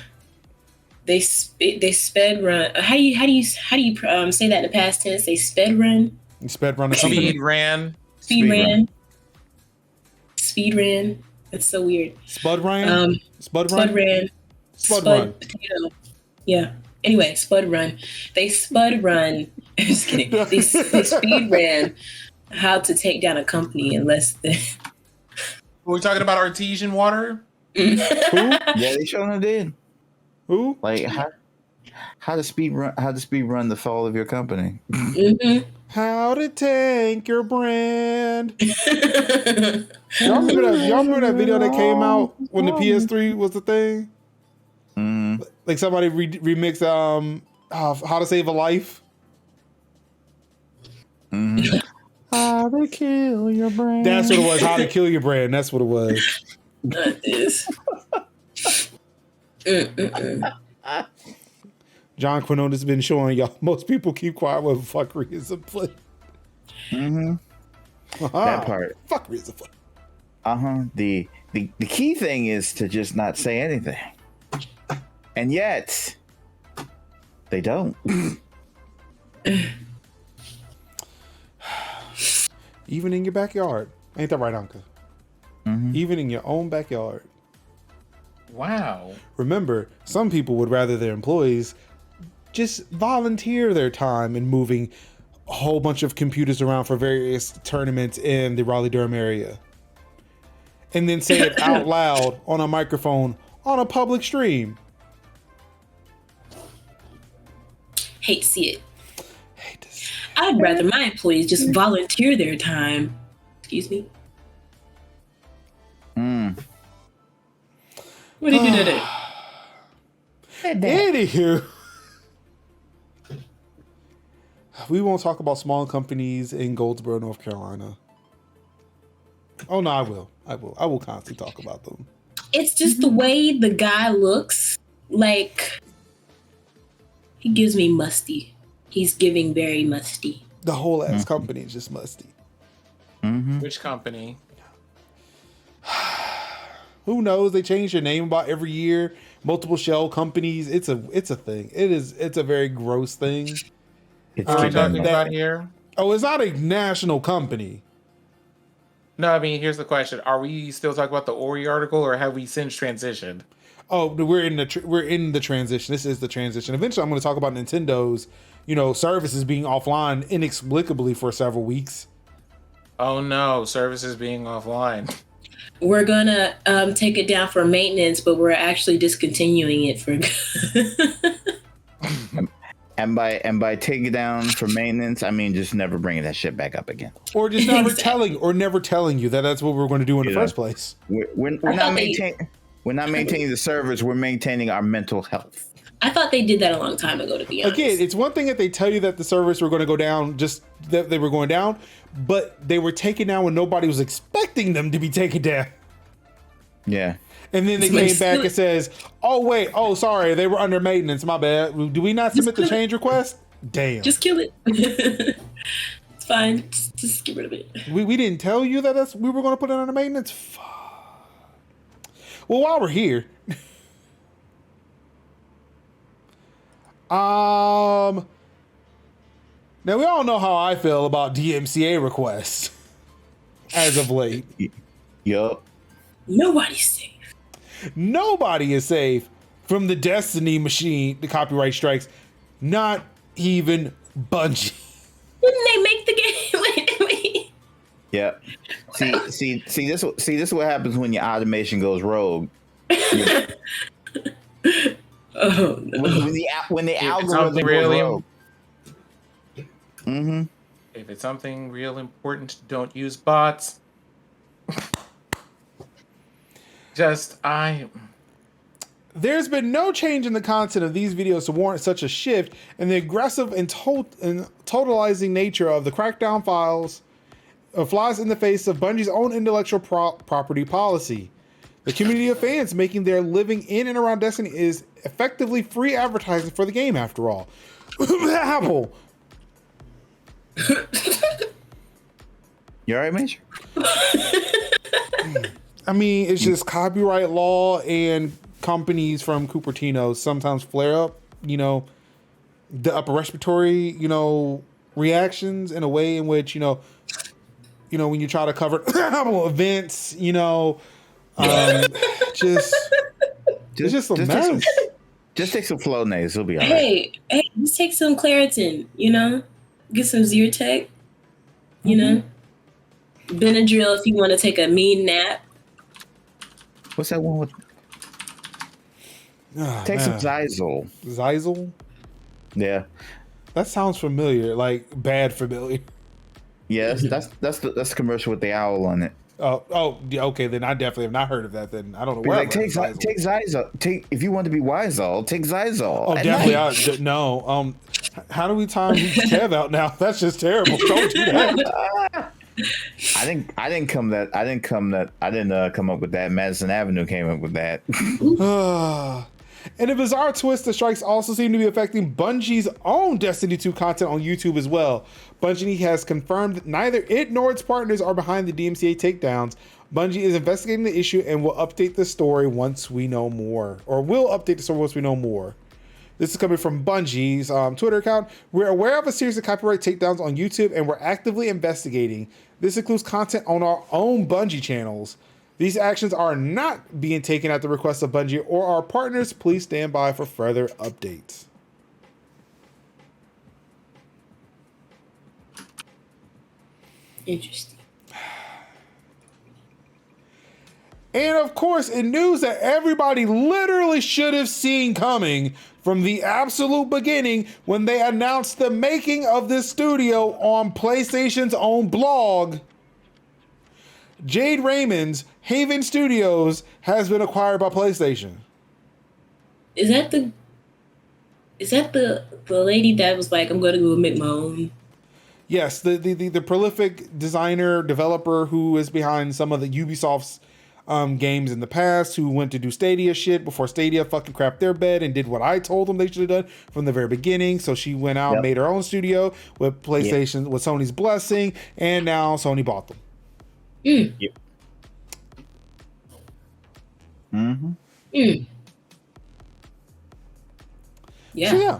they sped run. How do you say that in the past tense? They sped run.
Sped run.
Speed ran.
Speed ran. That's so weird.
Spud ran.
Spud ran. Potato. Yeah. Anyway, spud run. They spud run. I'm just kidding. They speed ran how to take down a company in less than.
Were we talking about artesian water?
Who?
Yeah, they sure did.
Who?
Like how to speed run the fall of your company.
Mm-hmm.
How to tank your brand. Y'all remember that video that came out when the PS3 was the thing?
Mm.
Like somebody remixed How to Save a Life.
Mm. How to kill your brand.
That's what it was. How to kill your brand. That's what it was.
Not this.
John Quinone has been showing y'all. Most people keep quiet when fuckery is a play.
Mm-hmm. That part.
Fuckery is a play.
The key thing is to just not say anything. And yet, they don't.
Even in your backyard. Ain't that right, Anka?
Mm-hmm.
Even in your own backyard.
Wow.
Remember, some people would rather their employees just volunteer their time in moving a whole bunch of computers around for various tournaments in the Raleigh-Durham area. and then say it out loud on a microphone on a public stream.
Hate to see it.
Hate to see
I'd rather my employees just volunteer their time. Excuse me. What did you do today?
Anywho, we won't talk about small companies in Goldsboro, North Carolina. Oh no, I will. I will constantly talk about them.
It's just the way the guy looks. Like, he gives me musty. He's giving very musty.
The whole ass company is just musty.
Which company?
Who knows? They change their name about every year. Multiple shell companies. It's a thing. It's a very gross thing.
It's
Are we talking
keeping-
about here?
Oh, it's not a national company.
No, I mean, here's the question: are we still talking about the Ori article, or have we since transitioned?
Oh, we're in the transition. This is the transition. Eventually, I'm going to talk about Nintendo's, services being offline inexplicably for several weeks.
Oh no, services being offline.
We're gonna take it down for maintenance, but we're actually discontinuing it for.
And by taking it down for maintenance, I mean just never bringing that shit back up again.
Or just never telling you that that's what we're going to do in the first place.
We're not maintaining the servers. We're maintaining our mental health.
I thought they did that a long time ago, to be honest.
Again, it's one thing that they tell you that the servers were going to go down, just that they were going down, but they were taken down when nobody was expecting them to be taken down.
Yeah.
And then they came back and says, "Oh wait, sorry, they were under maintenance. My bad. Do we not submit the change request? Damn.
Just kill it. It's fine. Just get rid of it.
We didn't tell you that we were going to put it under maintenance. Fuck. Well, while we're here, now we all know how I feel about DMCA requests as of late.
Yup.
Nobody's safe.
Nobody is safe from the Destiny machine, the copyright strikes. Not even Bungie.
Didn't they make the game? Wait.
Yeah. See this is what happens when your automation goes rogue.
Oh no.
When the
If it's
algorithm
something
goes
really,
rogue.
if it's something real important, don't use bots.
There's been no change in the content of these videos to warrant such a shift, and the aggressive and totalizing nature of the crackdown flies in the face of Bungie's own intellectual property policy. The community of fans making their living in and around Destiny is effectively free advertising for the game, after all. Apple.
You all right, Major?
I mean, it's just copyright law and companies from Cupertino sometimes flare up, the upper respiratory, reactions in a way in which, when you try to cover events, it's just a mess.
Just take some Flonase, it'll be all right.
Hey, just take some Claritin, Get some Zyrtec, Benadryl if you want to take a mean nap.
What's that one with? Take some Zyzol.
Zyzol?
Yeah.
That sounds familiar, like bad familiar.
Yes, that's the commercial with the owl on it.
Oh, yeah, okay. Then I definitely have not heard of that. Then I don't know where.
Like, take Zyzol. If you want to be Wisol, take Zyzol.
Oh, definitely. No. How do we time Kev out now? That's just terrible. Don't do that.
I didn't come up with that. Madison Avenue came up with that.
And a bizarre twist, the strikes also seem to be affecting Bungie's own Destiny 2 content on YouTube as well. Bungie has confirmed that neither it nor its partners are behind the DMCA takedowns. Bungie is investigating the issue and will update the story once we know more. This is coming from Bungie's Twitter account. We're aware of a series of copyright takedowns on YouTube and we're actively investigating. This includes content on our own Bungie channels. These actions are not being taken at the request of Bungie or our partners. Please stand by for further updates.
Interesting.
And of course, in news that everybody literally should have seen coming from the absolute beginning when they announced the making of this studio on PlayStation's own blog, Jade Raymond's Haven Studios has been acquired by PlayStation.
Is that the lady that was like, I'm gonna go make my own?
Yes, the prolific designer, developer who is behind some of the Ubisoft's games in the past, who went to do Stadia shit before Stadia fucking crapped their bed and did what I told them they should have done from the very beginning. So she went out and made her own studio with PlayStation, with Sony's blessing, and now Sony bought them.
Yep. Mm-hmm.
Yeah.
So yeah,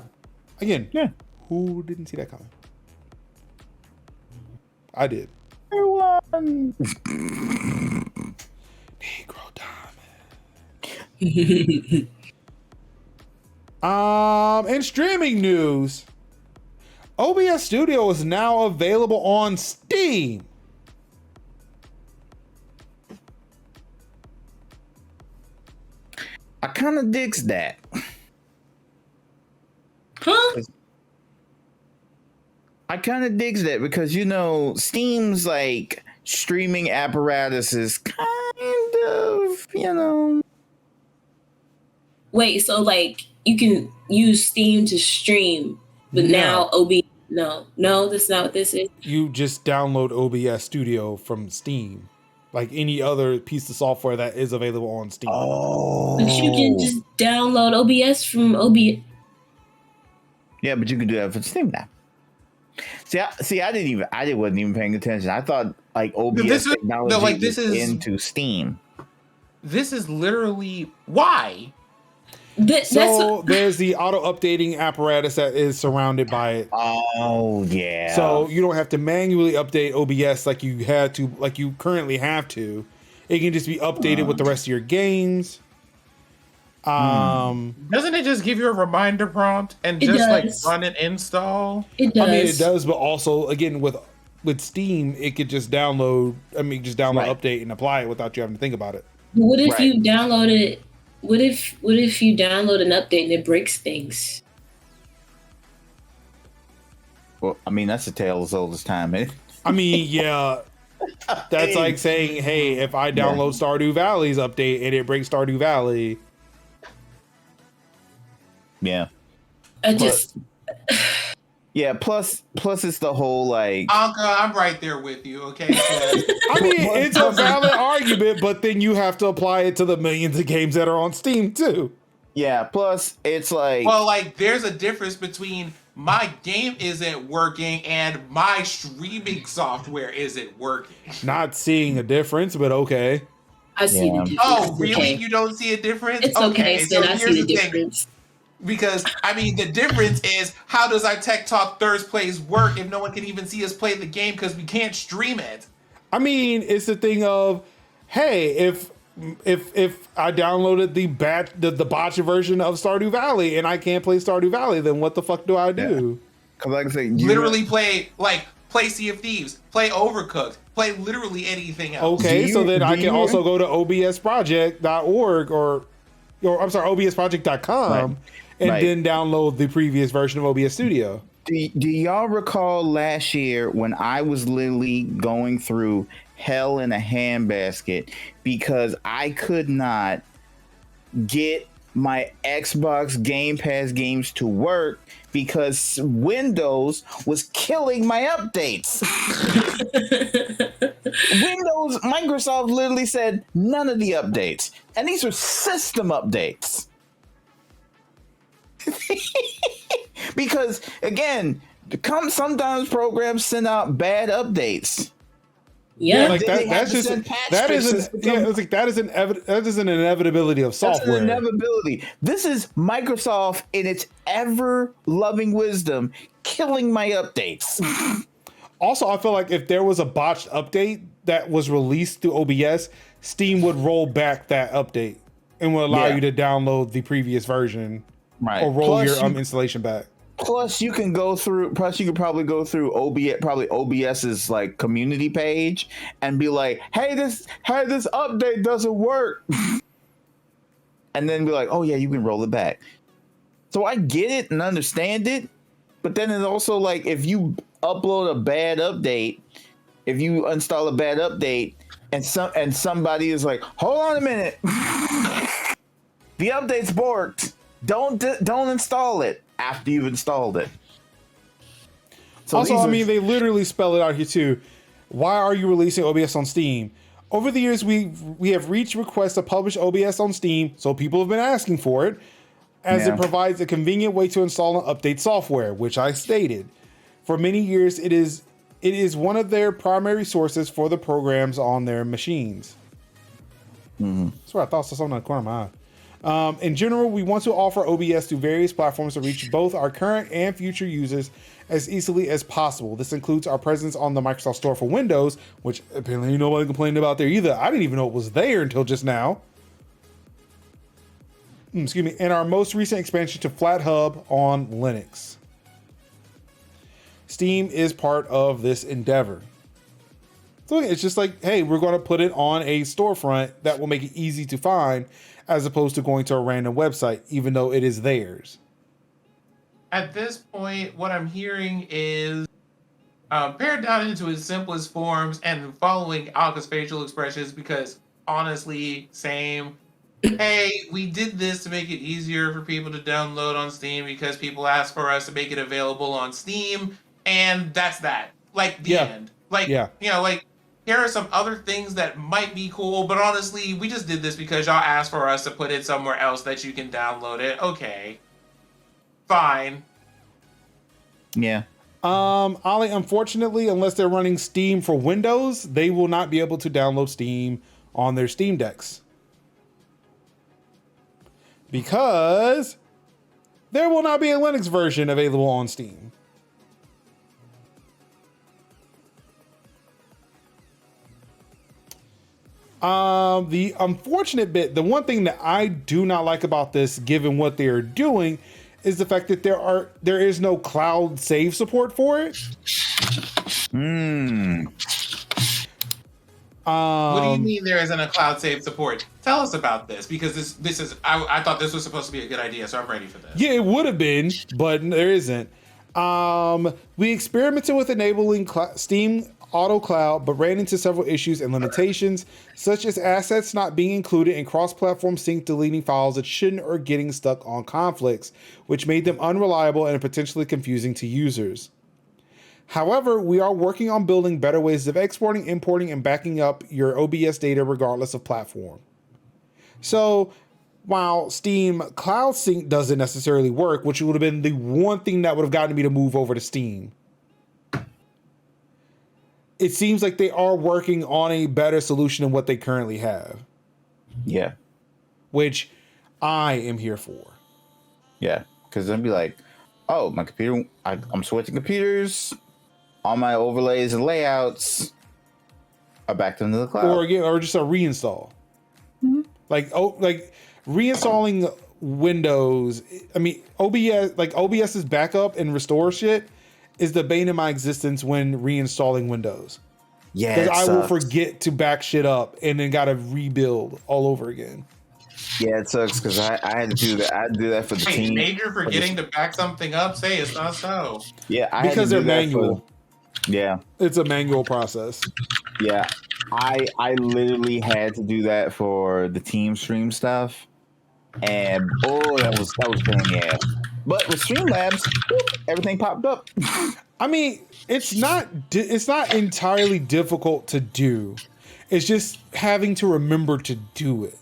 again, who didn't see that coming? I did.
Everyone.
Negro Diamond. In streaming news, OBS Studio is now available on Steam.
I kind of digs that.
Huh?
I kind of digs that because, you know, Steam's like streaming apparatus is kind of, you know.
Wait, so like you can use Steam to stream, but now no, that's not what this is.
You just download OBS Studio from Steam, like any other piece of software that is available on Steam.
Oh.
But you can just download OBS from OBS.
Yeah, but you can do that for Steam now. I wasn't even paying attention. I thought like OBS technology was into Steam.
This is literally why.
There's the auto updating apparatus that is surrounded by it.
Oh yeah.
So you don't have to manually update OBS like you currently have to. It can just be updated with the rest of your games.
Doesn't it just give you a reminder prompt and just like run an install?
It does.
I mean, it does, but also again with Steam, it could just download. Update and apply it without you having to think about it.
What if you download it? What if you download an update and it breaks things?
Well, I mean, that's a tale as old as time, eh?
I mean, yeah. That's like saying, hey, if I download Stardew Valley's update and it breaks Stardew Valley.
Yeah. Plus it's the whole like
Anka, I'm right there with you, okay?
I mean, it's a valid argument, but then you have to apply it to the millions of games that are on Steam too.
Yeah, plus it's like,
well, like there's a difference between my game isn't working and my streaming software isn't working.
Not seeing a difference, but okay.
I see the difference.
Oh, really? Okay. You don't see a difference?
It's okay, so I see the difference.
Because, I mean, the difference is, how does our Tech Talk Thursdays work if no one can even see us play the game because we can't stream it?
I mean, it's the thing of, hey, if I downloaded the botched version of Stardew Valley and I can't play Stardew Valley, then what the fuck do I do?
Because like I say,
literally play Sea of Thieves, play Overcooked, play literally anything else.
Okay, so then I can also go to obsproject.org or obsproject.com and then download the previous version of OBS Studio.
Do y'all recall last year when I was literally going through hell in a handbasket because I could not get my Xbox Game Pass games to work because Windows was killing my updates. Microsoft literally said none of the updates. And these are system updates. Because again, sometimes programs send out bad updates.
Yeah,
like that is an inevitability of software.
That's an inevitability. This is Microsoft in its ever loving wisdom killing my updates.
Also, I feel like if there was a botched update that was released through OBS, Steam would roll back that update and will allow you to download the previous version or roll your installation back.
Plus, you can go through. Plus, you could probably go through OBS's like community page and be like, "Hey, this update doesn't work," and then be like, "Oh yeah, you can roll it back." So I get it and understand it, but then it's also like if you upload a bad update, if you install a bad update, and somebody is like, "Hold on a minute, the update's borked. Don't install it." After you've installed it.
So also, I mean, they literally spell it out here too. Why are you releasing OBS on Steam? Over the years, we have reached requests to publish OBS on Steam, so people have been asking for it, as it provides a convenient way to install and update software, which I stated. For many years, it is one of their primary sources for the programs on their machines. That's what I thought. Something on the corner of my eye. In general, we want to offer OBS to various platforms to reach both our current and future users as easily as possible. This includes our presence on the Microsoft Store for Windows, which apparently nobody complained about there either. I didn't even know it was there until just now. Excuse me. And our most recent expansion to FlatHub on Linux. Steam is part of this endeavor. So it's just like, hey, we're going to put it on a storefront that will make it easy to find, as opposed to going to a random website, even though it is theirs.
At this point, what I'm hearing is pared down into its simplest forms and following Alka's facial expressions, because honestly, same. Hey, we did this to make it easier for people to download on Steam because people asked for us to make it available on Steam, and that's that. Like, the end. Like, you know, like, here are some other things that might be cool, but honestly, we just did this because y'all asked for us to put it somewhere else that you can download it. Okay. Fine.
Yeah.
Ollie, unfortunately, unless they're running Steam for Windows, they will not be able to download Steam on their Steam Decks. Because there will not be a Linux version available on Steam. The unfortunate bit, the one thing that I do not like about this, given what they are doing, is the fact that there is no cloud save support for it.
What do you mean there isn't a cloud save support? Tell us about this, because this is I thought this was supposed to be a good idea, so I'm ready for this.
Yeah, it would have been, but there isn't. We experimented with enabling Steam Auto Cloud, but ran into several issues and limitations, such as assets not being included in cross-platform sync, deleting files that shouldn't, or getting stuck on conflicts, which made them unreliable and potentially confusing to users. However, we are working on building better ways of exporting, importing, and backing up your OBS data regardless of platform. So, while Steam Cloud Sync doesn't necessarily work, which would have been the one thing that would have gotten me to move over to Steam, it seems like they are working on a better solution than what they currently have.
Yeah.
Which I am here for.
Yeah. Because I'd be like, oh, my computer, I'm switching computers, all my overlays and layouts are back into the cloud.
Or just a reinstall. Mm-hmm. Like reinstalling Windows. I mean, OBS's backup and restore shit is the bane of my existence when reinstalling Windows.
Yeah,
because I will forget to back shit up and then gotta rebuild all over again.
Yeah, it sucks because I had to do that. I had to do that for the team.
Major forgetting to back something up. Say it's not so.
Yeah,
because they're manual.
Yeah,
it's a manual process.
Yeah, I literally had to do that for the team stream stuff, and that was pain in the ass. But with Streamlabs, everything popped up.
I mean, it's not entirely difficult to do. It's just having to remember to do it.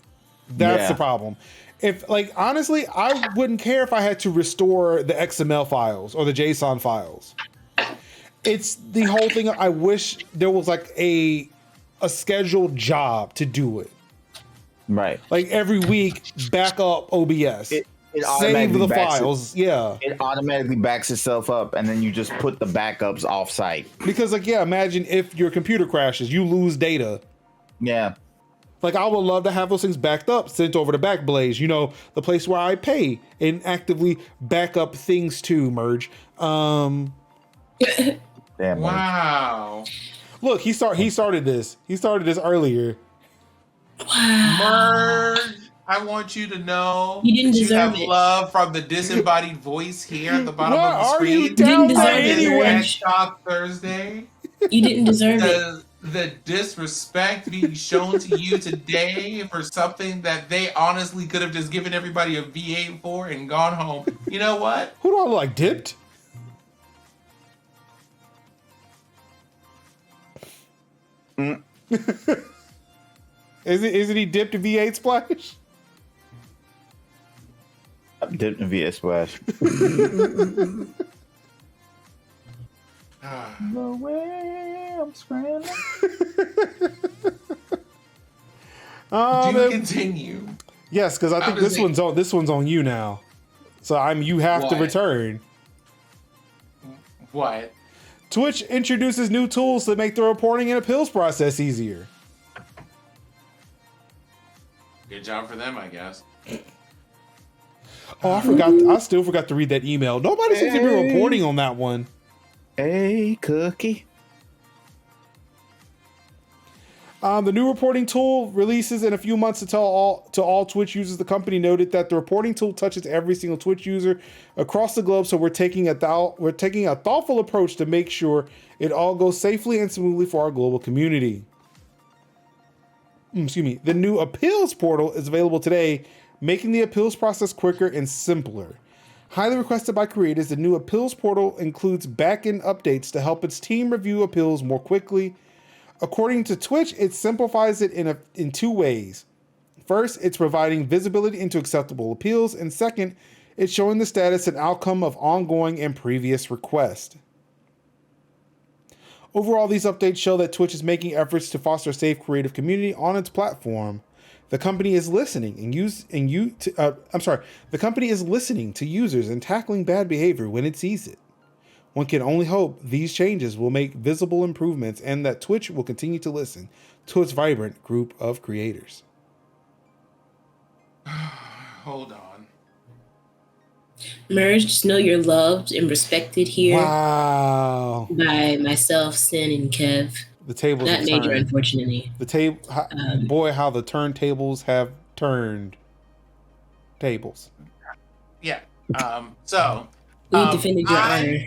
That's the problem. If honestly, I wouldn't care if I had to restore the XML files or the JSON files. It's the whole thing. I wish there was a scheduled job to do it.
Right.
Like every week, back up OBS.
It
save the files.
It automatically backs itself up, and then you just put the backups off-site.
Because imagine if your computer crashes, you lose data.
Yeah.
Like, I would love to have those things backed up, sent over to Backblaze, you know, the place where I pay and actively back up things to Merge.
Damn.
Wow.
Look, he started this. He started this earlier.
Merge, I want you to know
You didn't
that you
deserve
have
it.
love from the disembodied voice here at the bottom
Why
of the
are
screen.
you down
Didn't
there
deserve it,
anyway?
Merge.
Talk Thursday.
You didn't deserve it.
The disrespect being shown to you today for something that they honestly could have just given everybody a V8 for and gone home. You know what?
Who do I look like? Dipped? Isn't he dipped in V8 splash?
I'm dipped in VS Splash. No way, I'm scrambling.
Do continue.
Yes, because I think this one's on you now. So you have to
What?
return.
What?
Twitch introduces new tools to make the reporting and appeals process easier.
Good job for them, I guess.
Oh, I forgot. I still forgot to read that email. Nobody seems to be reporting on that one.
Hey, Cookie.
The new reporting tool releases in a few months to all Twitch users. The company noted that the reporting tool touches every single Twitch user across the globe, so we're taking a thoughtful approach to make sure it all goes safely and smoothly for our global community. Excuse me. The new appeals portal is available today, making the appeals process quicker and simpler. Highly requested by creators, the new appeals portal includes back-end updates to help its team review appeals more quickly. According to Twitch, it simplifies it in two ways. First, it's providing visibility into acceptable appeals, and second, it's showing the status and outcome of ongoing and previous requests. Overall, these updates show that Twitch is making efforts to foster a safe creative community on its platform. The company is listening the company is listening to users and tackling bad behavior when it sees it. One can only hope these changes will make visible improvements and that Twitch will continue to listen to its vibrant group of creators.
Hold on.
Merge, just know you're loved and respected here
Wow.
by myself, Sin, and Kev.
The tables
Not
have
Major,
turned.
unfortunately.
The table, boy, how the turntables have turned. Tables.
Yeah. So
We defended your honor.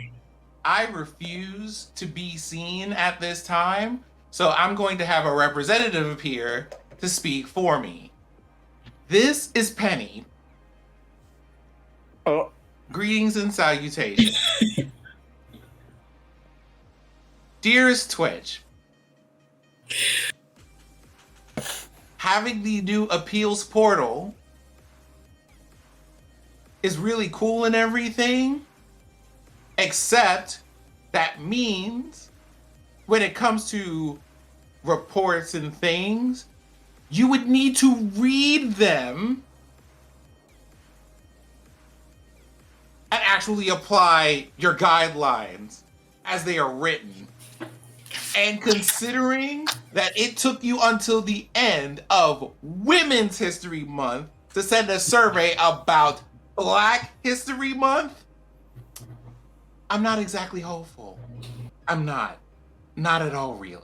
I refuse to be seen at this time, so I'm going to have a representative appear to speak for me. This is Penny.
Oh,
Greetings and salutations. Dearest Twitch, having the new appeals portal is really cool and everything, except that means when it comes to reports and things, you would need to read them and actually apply your guidelines as they are written. And considering that it took you until the end of Women's History Month to send a survey about Black History Month, I'm not exactly hopeful. I'm not. Not at all, really.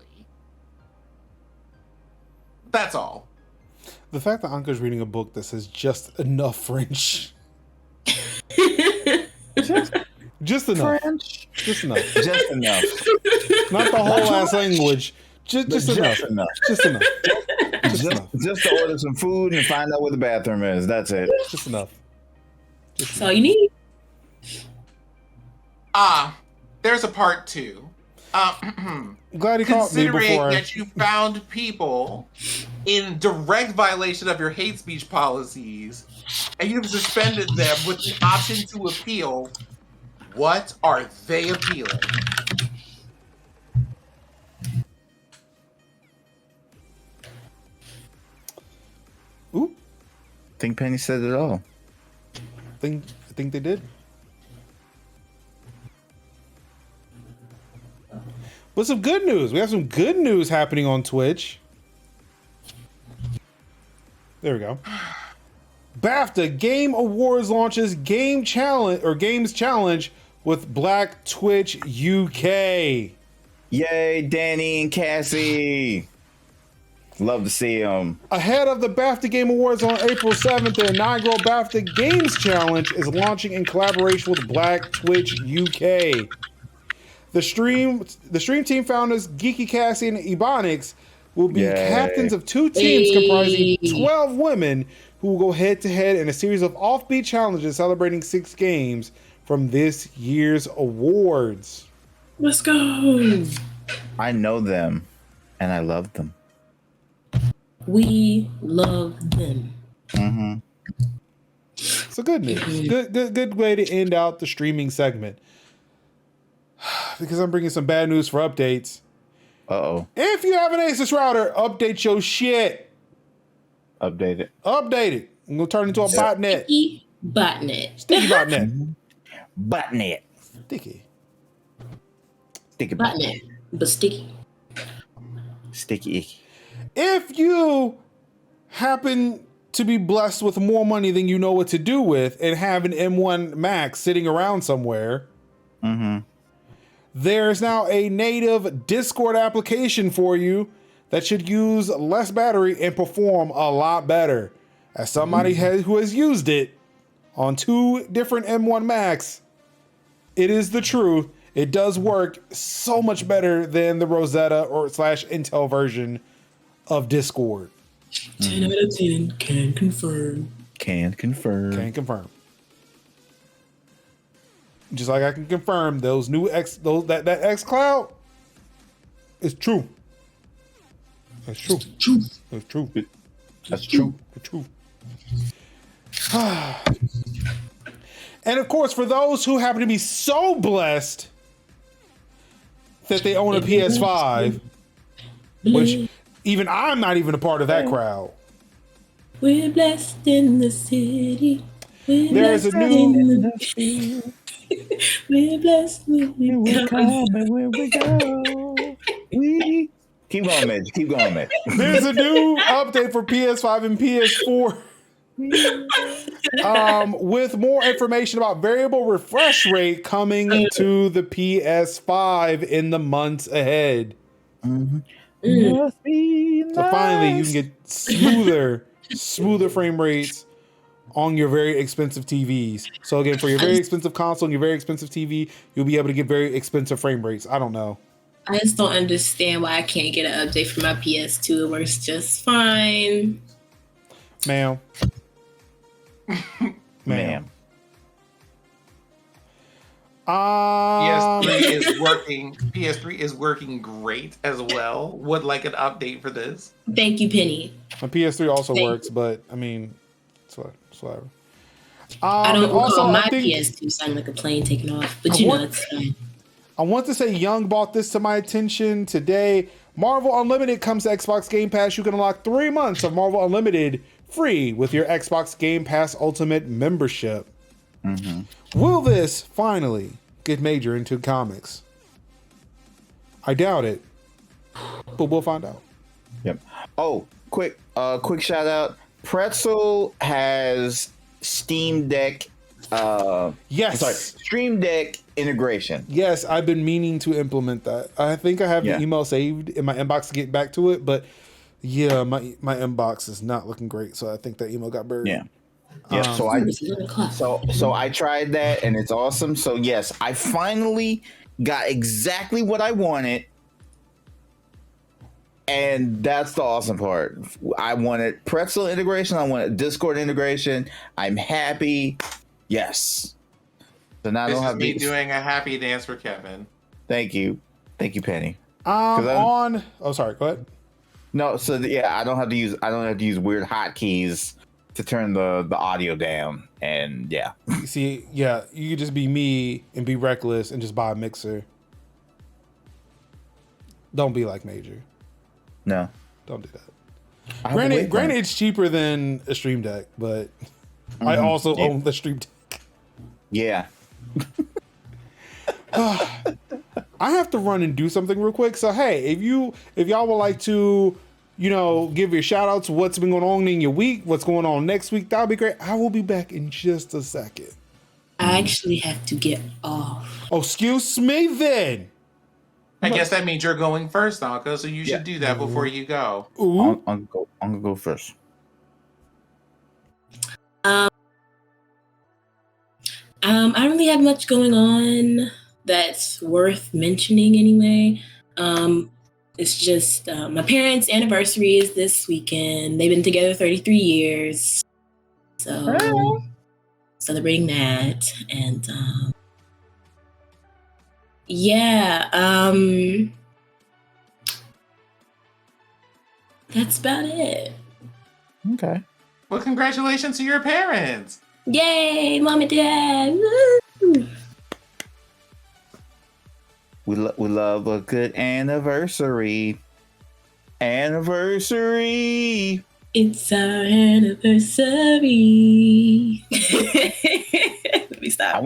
That's all.
The fact that Anka's reading a book that says just enough French. Just enough.
French.
Just enough.
Just enough.
Not the whole ass language. Just enough. Just enough.
Just to order some food and find out where the bathroom is. That's it.
Just enough.
That's all you need.
There's a part two.
Glad he caught me
Considering
before.
that you found people in direct violation of your hate speech policies and you've suspended them with the option to appeal, what are they appealing?
Ooh,
I think Penny said it all.
I think they did. But some good news. We have some good news happening on Twitch. There we go. BAFTA Game Awards launches Games Challenge with Black Twitch UK.
Yay, Danny and Cassie. Love to see them.
Ahead of the BAFTA Game Awards on April 7th, the inaugural BAFTA Games Challenge is launching in collaboration with Black Twitch UK. The stream team founders Geeky Cassie and Ebonics will be captains of two teams comprising 12 women who will go head to head in a series of offbeat challenges celebrating 6 games from this year's awards.
Let's go.
I know them and I love them.
We love them.
Mm-hmm. So good news. Good way to end out the streaming segment. Because I'm bringing some bad news for updates.
Uh-oh.
If you have an Asus router, update your shit.
Update it.
Update it. I'm going to turn into a botnet.
Sticky botnet.
Sticky botnet.
Botnet.
Sticky.
Sticky
Botnet, but sticky.
Sticky.
If you happen to be blessed with more money than you know what to do with and have an M1 Max sitting around somewhere, there's now a native Discord application for you that should use less battery and perform a lot better. As somebody who has used it on 2 different M1 Max, it is the truth. It does work so much better than the Rosetta or / Intel version of Discord.
10 out of 10 can confirm.
Can confirm.
Can confirm. Just like I can confirm those new that X Cloud is true. That's true. That's true.
That's true.
It's true. And of course, for those who happen to be so blessed that they own a PS5, which even I'm not even a part of that crowd.
We're blessed in the city.
There's a new.
We're blessed when we come.
Where we go. Keep going, Mitch. Keep going, Mitch.
There's a new update for PS5 and PS4. With more information about variable refresh rate coming to the PS5 in the months ahead. So finally, you can get smoother frame rates on your very expensive TVs. So again, for your very expensive console and your very expensive TV, you'll be able to get very expensive frame rates. I don't know.
I just don't understand why I can't get an update for my PS2. It works just fine.
Ma'am.
PS3 is working great as well. Would like an update for this.
Thank you, Penny.
My PS3 also works, but I mean, it's whatever.
I don't
also,
recall my
I think,
PS2 sounding like a plane taking off, but it's fine.
I want to say Young brought this to my attention today. Marvel Unlimited comes to Xbox Game Pass. You can unlock 3 months of Marvel Unlimited free with your Xbox Game Pass Ultimate membership. Will this finally get major into comics? I doubt it, but we'll find out.
Yep. Oh, quick shout out. Pretzel has Steam Deck. Stream Deck integration.
Yes, I've been meaning to implement that. I think I have the email saved in my inbox to get back to it, but yeah, my inbox is not looking great, so I think that email got buried.
So I tried that and it's awesome. So yes, I finally got exactly what I wanted. And that's the awesome part. I wanted Pretzel integration. I wanted Discord integration. I'm happy. Yes. So now I don't have
me doing a happy dance for Kevin.
Thank you, Penny.
Oh, sorry. Go ahead.
No, so I don't have to use weird hotkeys to turn the audio down. And yeah.
See, you could just be me and be reckless and just buy a mixer. Don't be like Major.
No,
don't do that. Granted, it's cheaper than a Stream Deck, but I also own the Stream Deck.
Yeah.
I have to run and do something real quick. So hey, if y'all would like to give your shout outs, what's been going on in your week, what's going on next week, that'll be great. I will be back in just a second.
I actually have to get off.
Oh, excuse me then.
I guess that means you're going first, Anka, so you should do that before you go.
Ooh.
I'm gonna go first.
I don't really have much going on that's worth mentioning anyway. It's just my parents' anniversary is this weekend. They've been together 33 years. So celebrating that. And that's about it.
Okay.
Well, congratulations to your parents.
Yay, mom and dad. Woo!
We love a good anniversary. Anniversary.
It's our anniversary. Let me stop.
I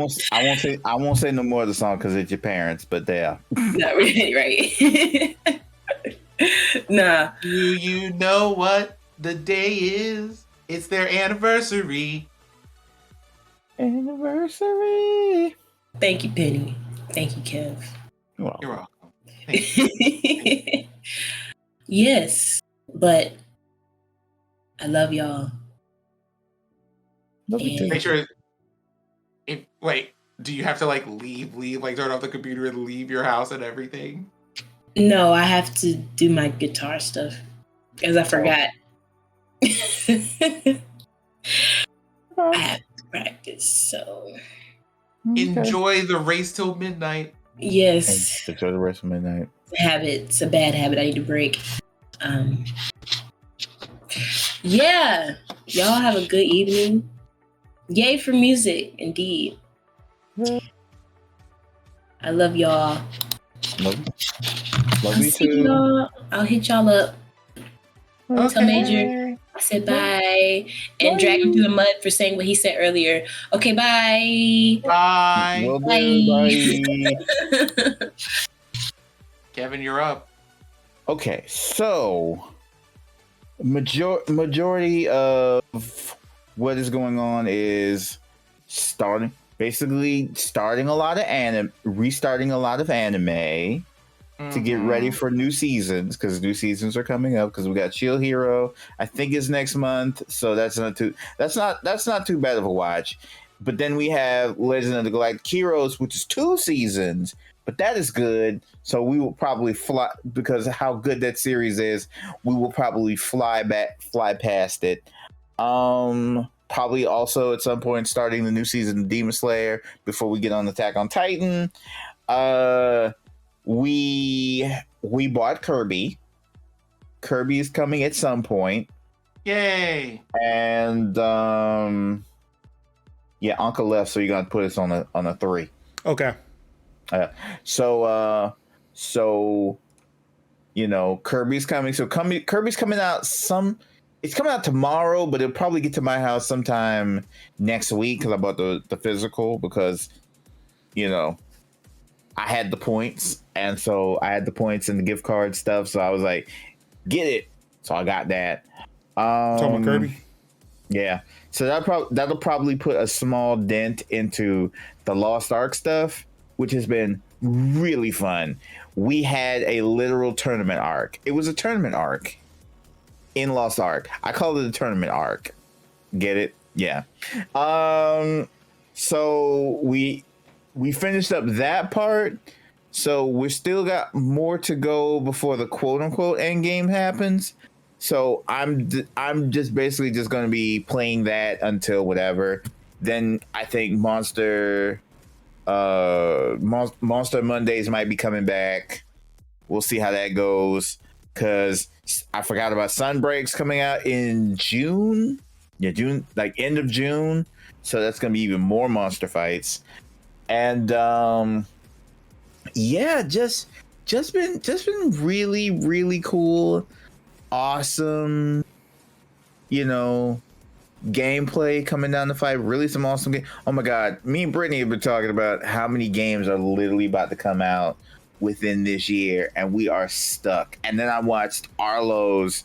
won't say no more of the song because it's your parents, but yeah.
Not really, right? Nah.
Do you know what the day is? It's their anniversary.
Anniversary.
Thank you, Penny. Thank you, Kev.
You're welcome.
You're welcome. Thank you.
Yes, but I love y'all.
Love you too.
Make sure. Wait, do you have to leave, turn off the computer and leave your house and everything?
No, I have to do my guitar stuff because I forgot. I have to practice, so
Enjoy the race till midnight.
yes.
Enjoy the rest of midnight.
It's a bad habit I need to break. Yeah, y'all have a good evening. Yay for music, indeed. I love y'all.
Love
I'll
you
see
too.
y'all. I'll hit y'all up. Tell Major I said bye and drag him through the mud for saying what he said earlier. Okay, bye.
Bye.
Will do. Bye.
Kevin, you're up.
Okay, so majority of what is going on is restarting a lot of restarting a lot of anime to get ready for new seasons, because new seasons are coming up, because we got Shield Hero, I think it's next month, so that's not too bad of a watch. But then we have Legend of the Galactic Heroes, which is 2 seasons, but that is good. So we will probably fly, because of how good that series is, we will probably fly past it. Probably also at some point starting the new season of Demon Slayer before we get on Attack on Titan. We bought Kirby. Kirby is coming at some point.
Yay!
And Uncle left, so you're gonna put us on a 3.
Okay.
So Kirby's coming. So Kirby's coming out it's coming out tomorrow, but it'll probably get to my house sometime next week, because I bought the physical, because I had the points, and so I had the points and the gift card stuff, so I was like, get it. So I got that.
Talking about Kirby?
Yeah. So that'll probably put a small dent into the Lost Ark stuff, which has been really fun. We had a literal tournament arc. It was a tournament arc in Lost Ark. I call it a tournament arc. Get it? Yeah. So we finished up that part. So we still got more to go before the quote unquote end game happens. So I'm just basically just going to be playing that until whatever. Then I think Monster Mondays might be coming back. We'll see how that goes, because I forgot about Sunbreaks coming out in June. Yeah, June, like end of June. So that's going to be even more monster fights. And just been really, really cool. Awesome, gameplay coming down the fight. Really some awesome game. Oh my god, me and Brittany have been talking about how many games are literally about to come out within this year, and we are stuck. And then I watched Arlo's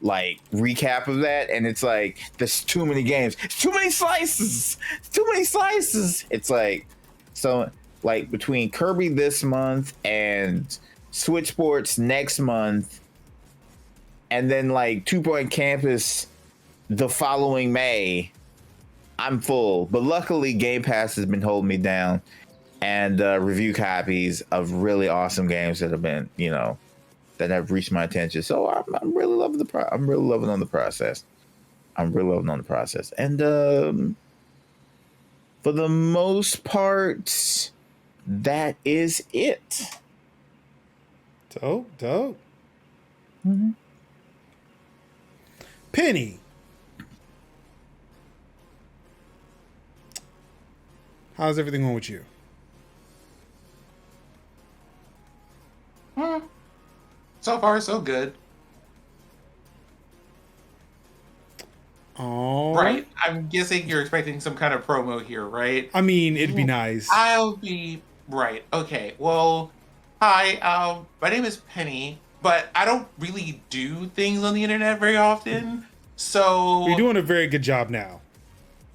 like recap of that, and it's like there's too many games, too many slices, too many slices. It's like so like between Kirby this month and Switch Sports next month, and then like 2 Point Campus the following May, I'm full. But luckily Game Pass has been holding me down, and review copies of really awesome games that have been, that have reached my attention. So I'm really loving I'm really loving on the process. I'm really loving on the process. And for the most part, that is it.
Dope.
Mm-hmm.
Penny, how's everything going with you?
So far, so good.
Oh,
Right. I'm guessing you're expecting some kind of promo here, right?
I mean, it'd be nice.
I'll be right. Okay. Well, hi. My name is Penny, but I don't really do things on the internet very often. So
You're doing a very good job now.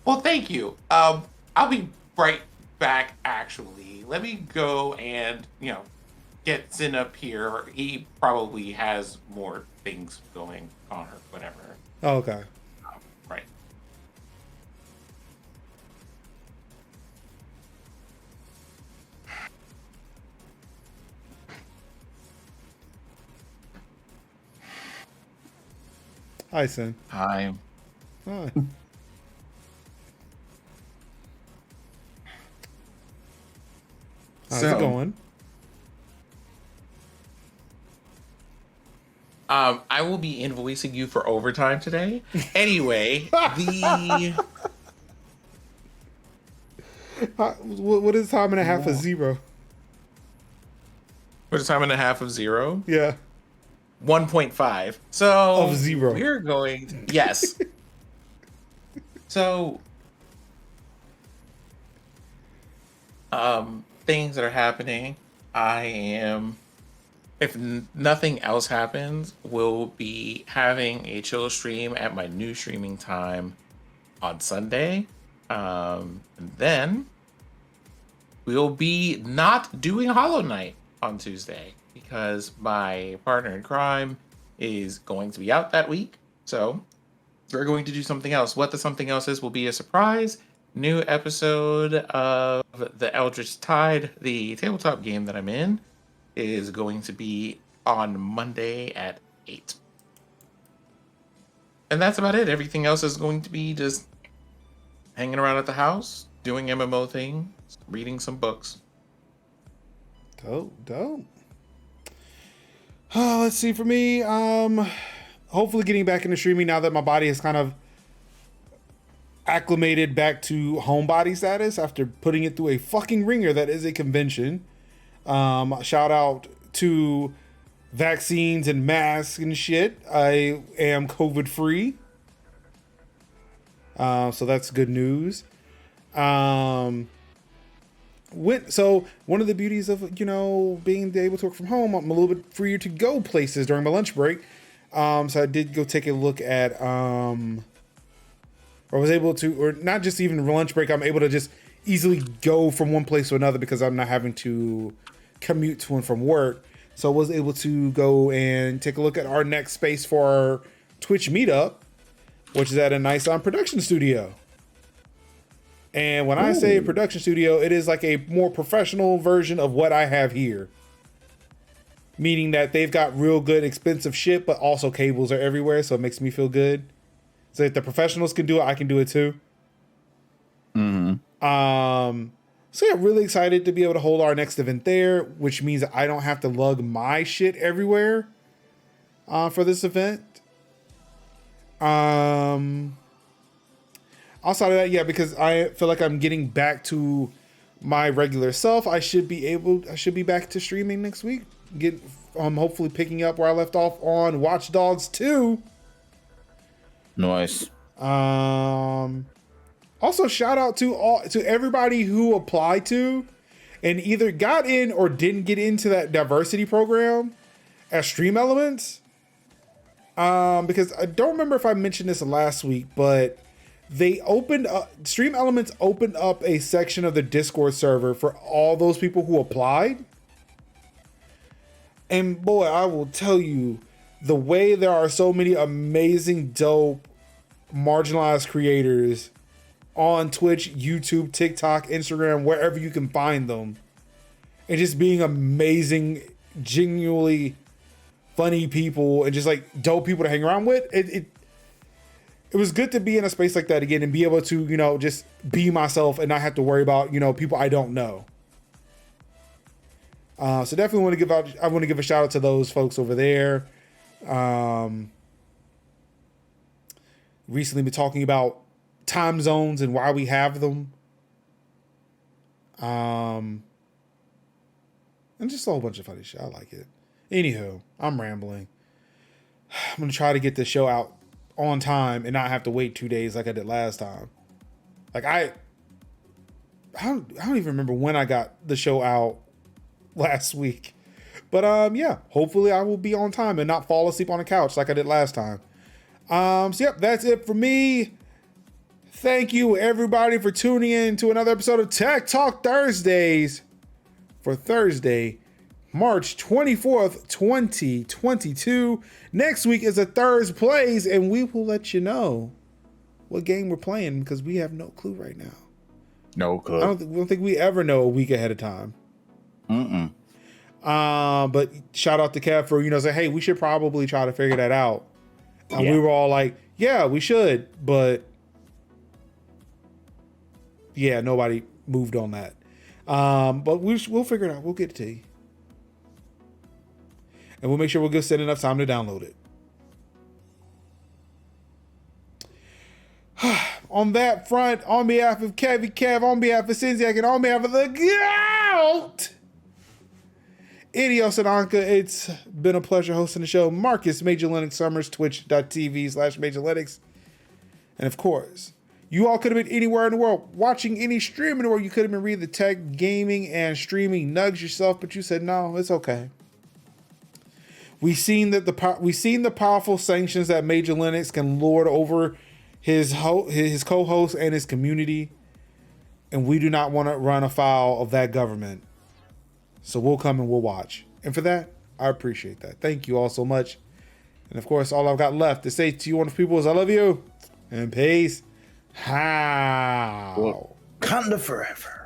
well, thank you. I'll be right back. Actually, let me go and get Zin up here. He probably has more things going on or whatever.
Oh, okay.
Right.
Hi, Sin.
Hi.
Hi. How's it going?
I will be invoicing you for overtime today. Anyway, the
What is time and a half of zero?
what is time and a half of zero?
Yeah.
1.5. So
Of zero.
We're going yes. So things that are happening. I am, if nothing else happens, will be having a chill stream at my new streaming time on Sunday. And then we'll be not doing Hollow Knight on Tuesday because my partner in crime is going to be out that week. So we're going to do something else. What the something else is will be a surprise. New episode of the Eldritch Tide, the tabletop game that I'm in, is going to be on Monday at 8. And that's about it. Everything else is going to be just hanging around at the house, doing MMO things, reading some books.
Dope. Let's see, for me, hopefully getting back into streaming now that my body is kind of acclimated back to homebody status after putting it through a fucking ringer that is a convention. Shout out to vaccines and masks and shit. I am COVID free. So that's good news. So one of the beauties of, being able to work from home, I'm a little bit freer to go places during my lunch break. So I did go take a look at, or was able to, or not just even lunch break, I'm able to just easily go from one place to another because I'm not having to commute to and from work. So I was able to go and take a look at our next space for our Twitch meetup, which is at a nice production studio. And when I say production studio, it is like a more professional version of what I have here. Meaning that they've got real good, expensive shit, but also cables are everywhere, so it makes me feel good. So if the professionals can do it, I can do it too. So yeah, really excited to be able to hold our next event there, which means that I don't have to lug my shit everywhere for this event. Outside of that, yeah, because I feel like I'm getting back to my regular self, I should be back to streaming next week. Hopefully picking up where I left off on Watch Dogs 2.
Nice.
Also, shout out to everybody who applied to and either got in or didn't get into that diversity program at Stream Elements. Because I don't remember if I mentioned this last week, but they opened up, Stream Elements opened up a section of the Discord server for all those people who applied. And boy, I will tell you, the way there are so many amazing, dope, marginalized creators on Twitch, YouTube, TikTok, Instagram, wherever you can find them, and just being amazing, genuinely funny people and just like dope people to hang around with. It was good to be in a space like that again and be able to, you know, just be myself and not have to worry about, you know, people I don't know. So definitely I want to give a shout out to those folks over there. Recently been talking about time zones and why we have them. And just a whole bunch of funny shit. I like it. Anywho, I'm rambling. I'm going to try to get this show out on time and not have to wait 2 days like I did last time. Like I don't even remember when I got the show out last week. But yeah, hopefully I will be on time and not fall asleep on the couch like I did last time. So yep, that's it for me. Thank you everybody for tuning in to another episode of Tech Talk Thursdays for Thursday, March 24th, 2022. Next week is a Thursday Plays, and we will let you know what game we're playing because we have no clue right now.
No clue.
I don't think we ever know a week ahead of time. But shout out to Kev for, you know, saying, hey, we should probably try to figure that out. And we were all like, yeah, we should. But yeah, nobody moved on that. But we'll figure it out. We'll get it to you. And we'll make sure we'll give Sid enough time to download it. On that front, on behalf of Kev, on behalf of Sinziak, and on behalf of the GOAT, Idios and Anka, it's been a pleasure hosting the show. Marcus, Major Linux Summers, twitch.tv/Major Linux. And of course, you all could have been anywhere in the world, watching any stream in the world. You could have been reading the tech, gaming, and streaming nugs yourself, but you said, no, it's okay. We've seen the powerful sanctions that Major Linux can lord over his co-hosts and his community, and we do not want to run afoul of that government. So we'll come and we'll watch. And for that, I appreciate that. Thank you all so much. And of course, all I've got left to say to you wonderful people is I love you and peace. How?
Wakanda forever.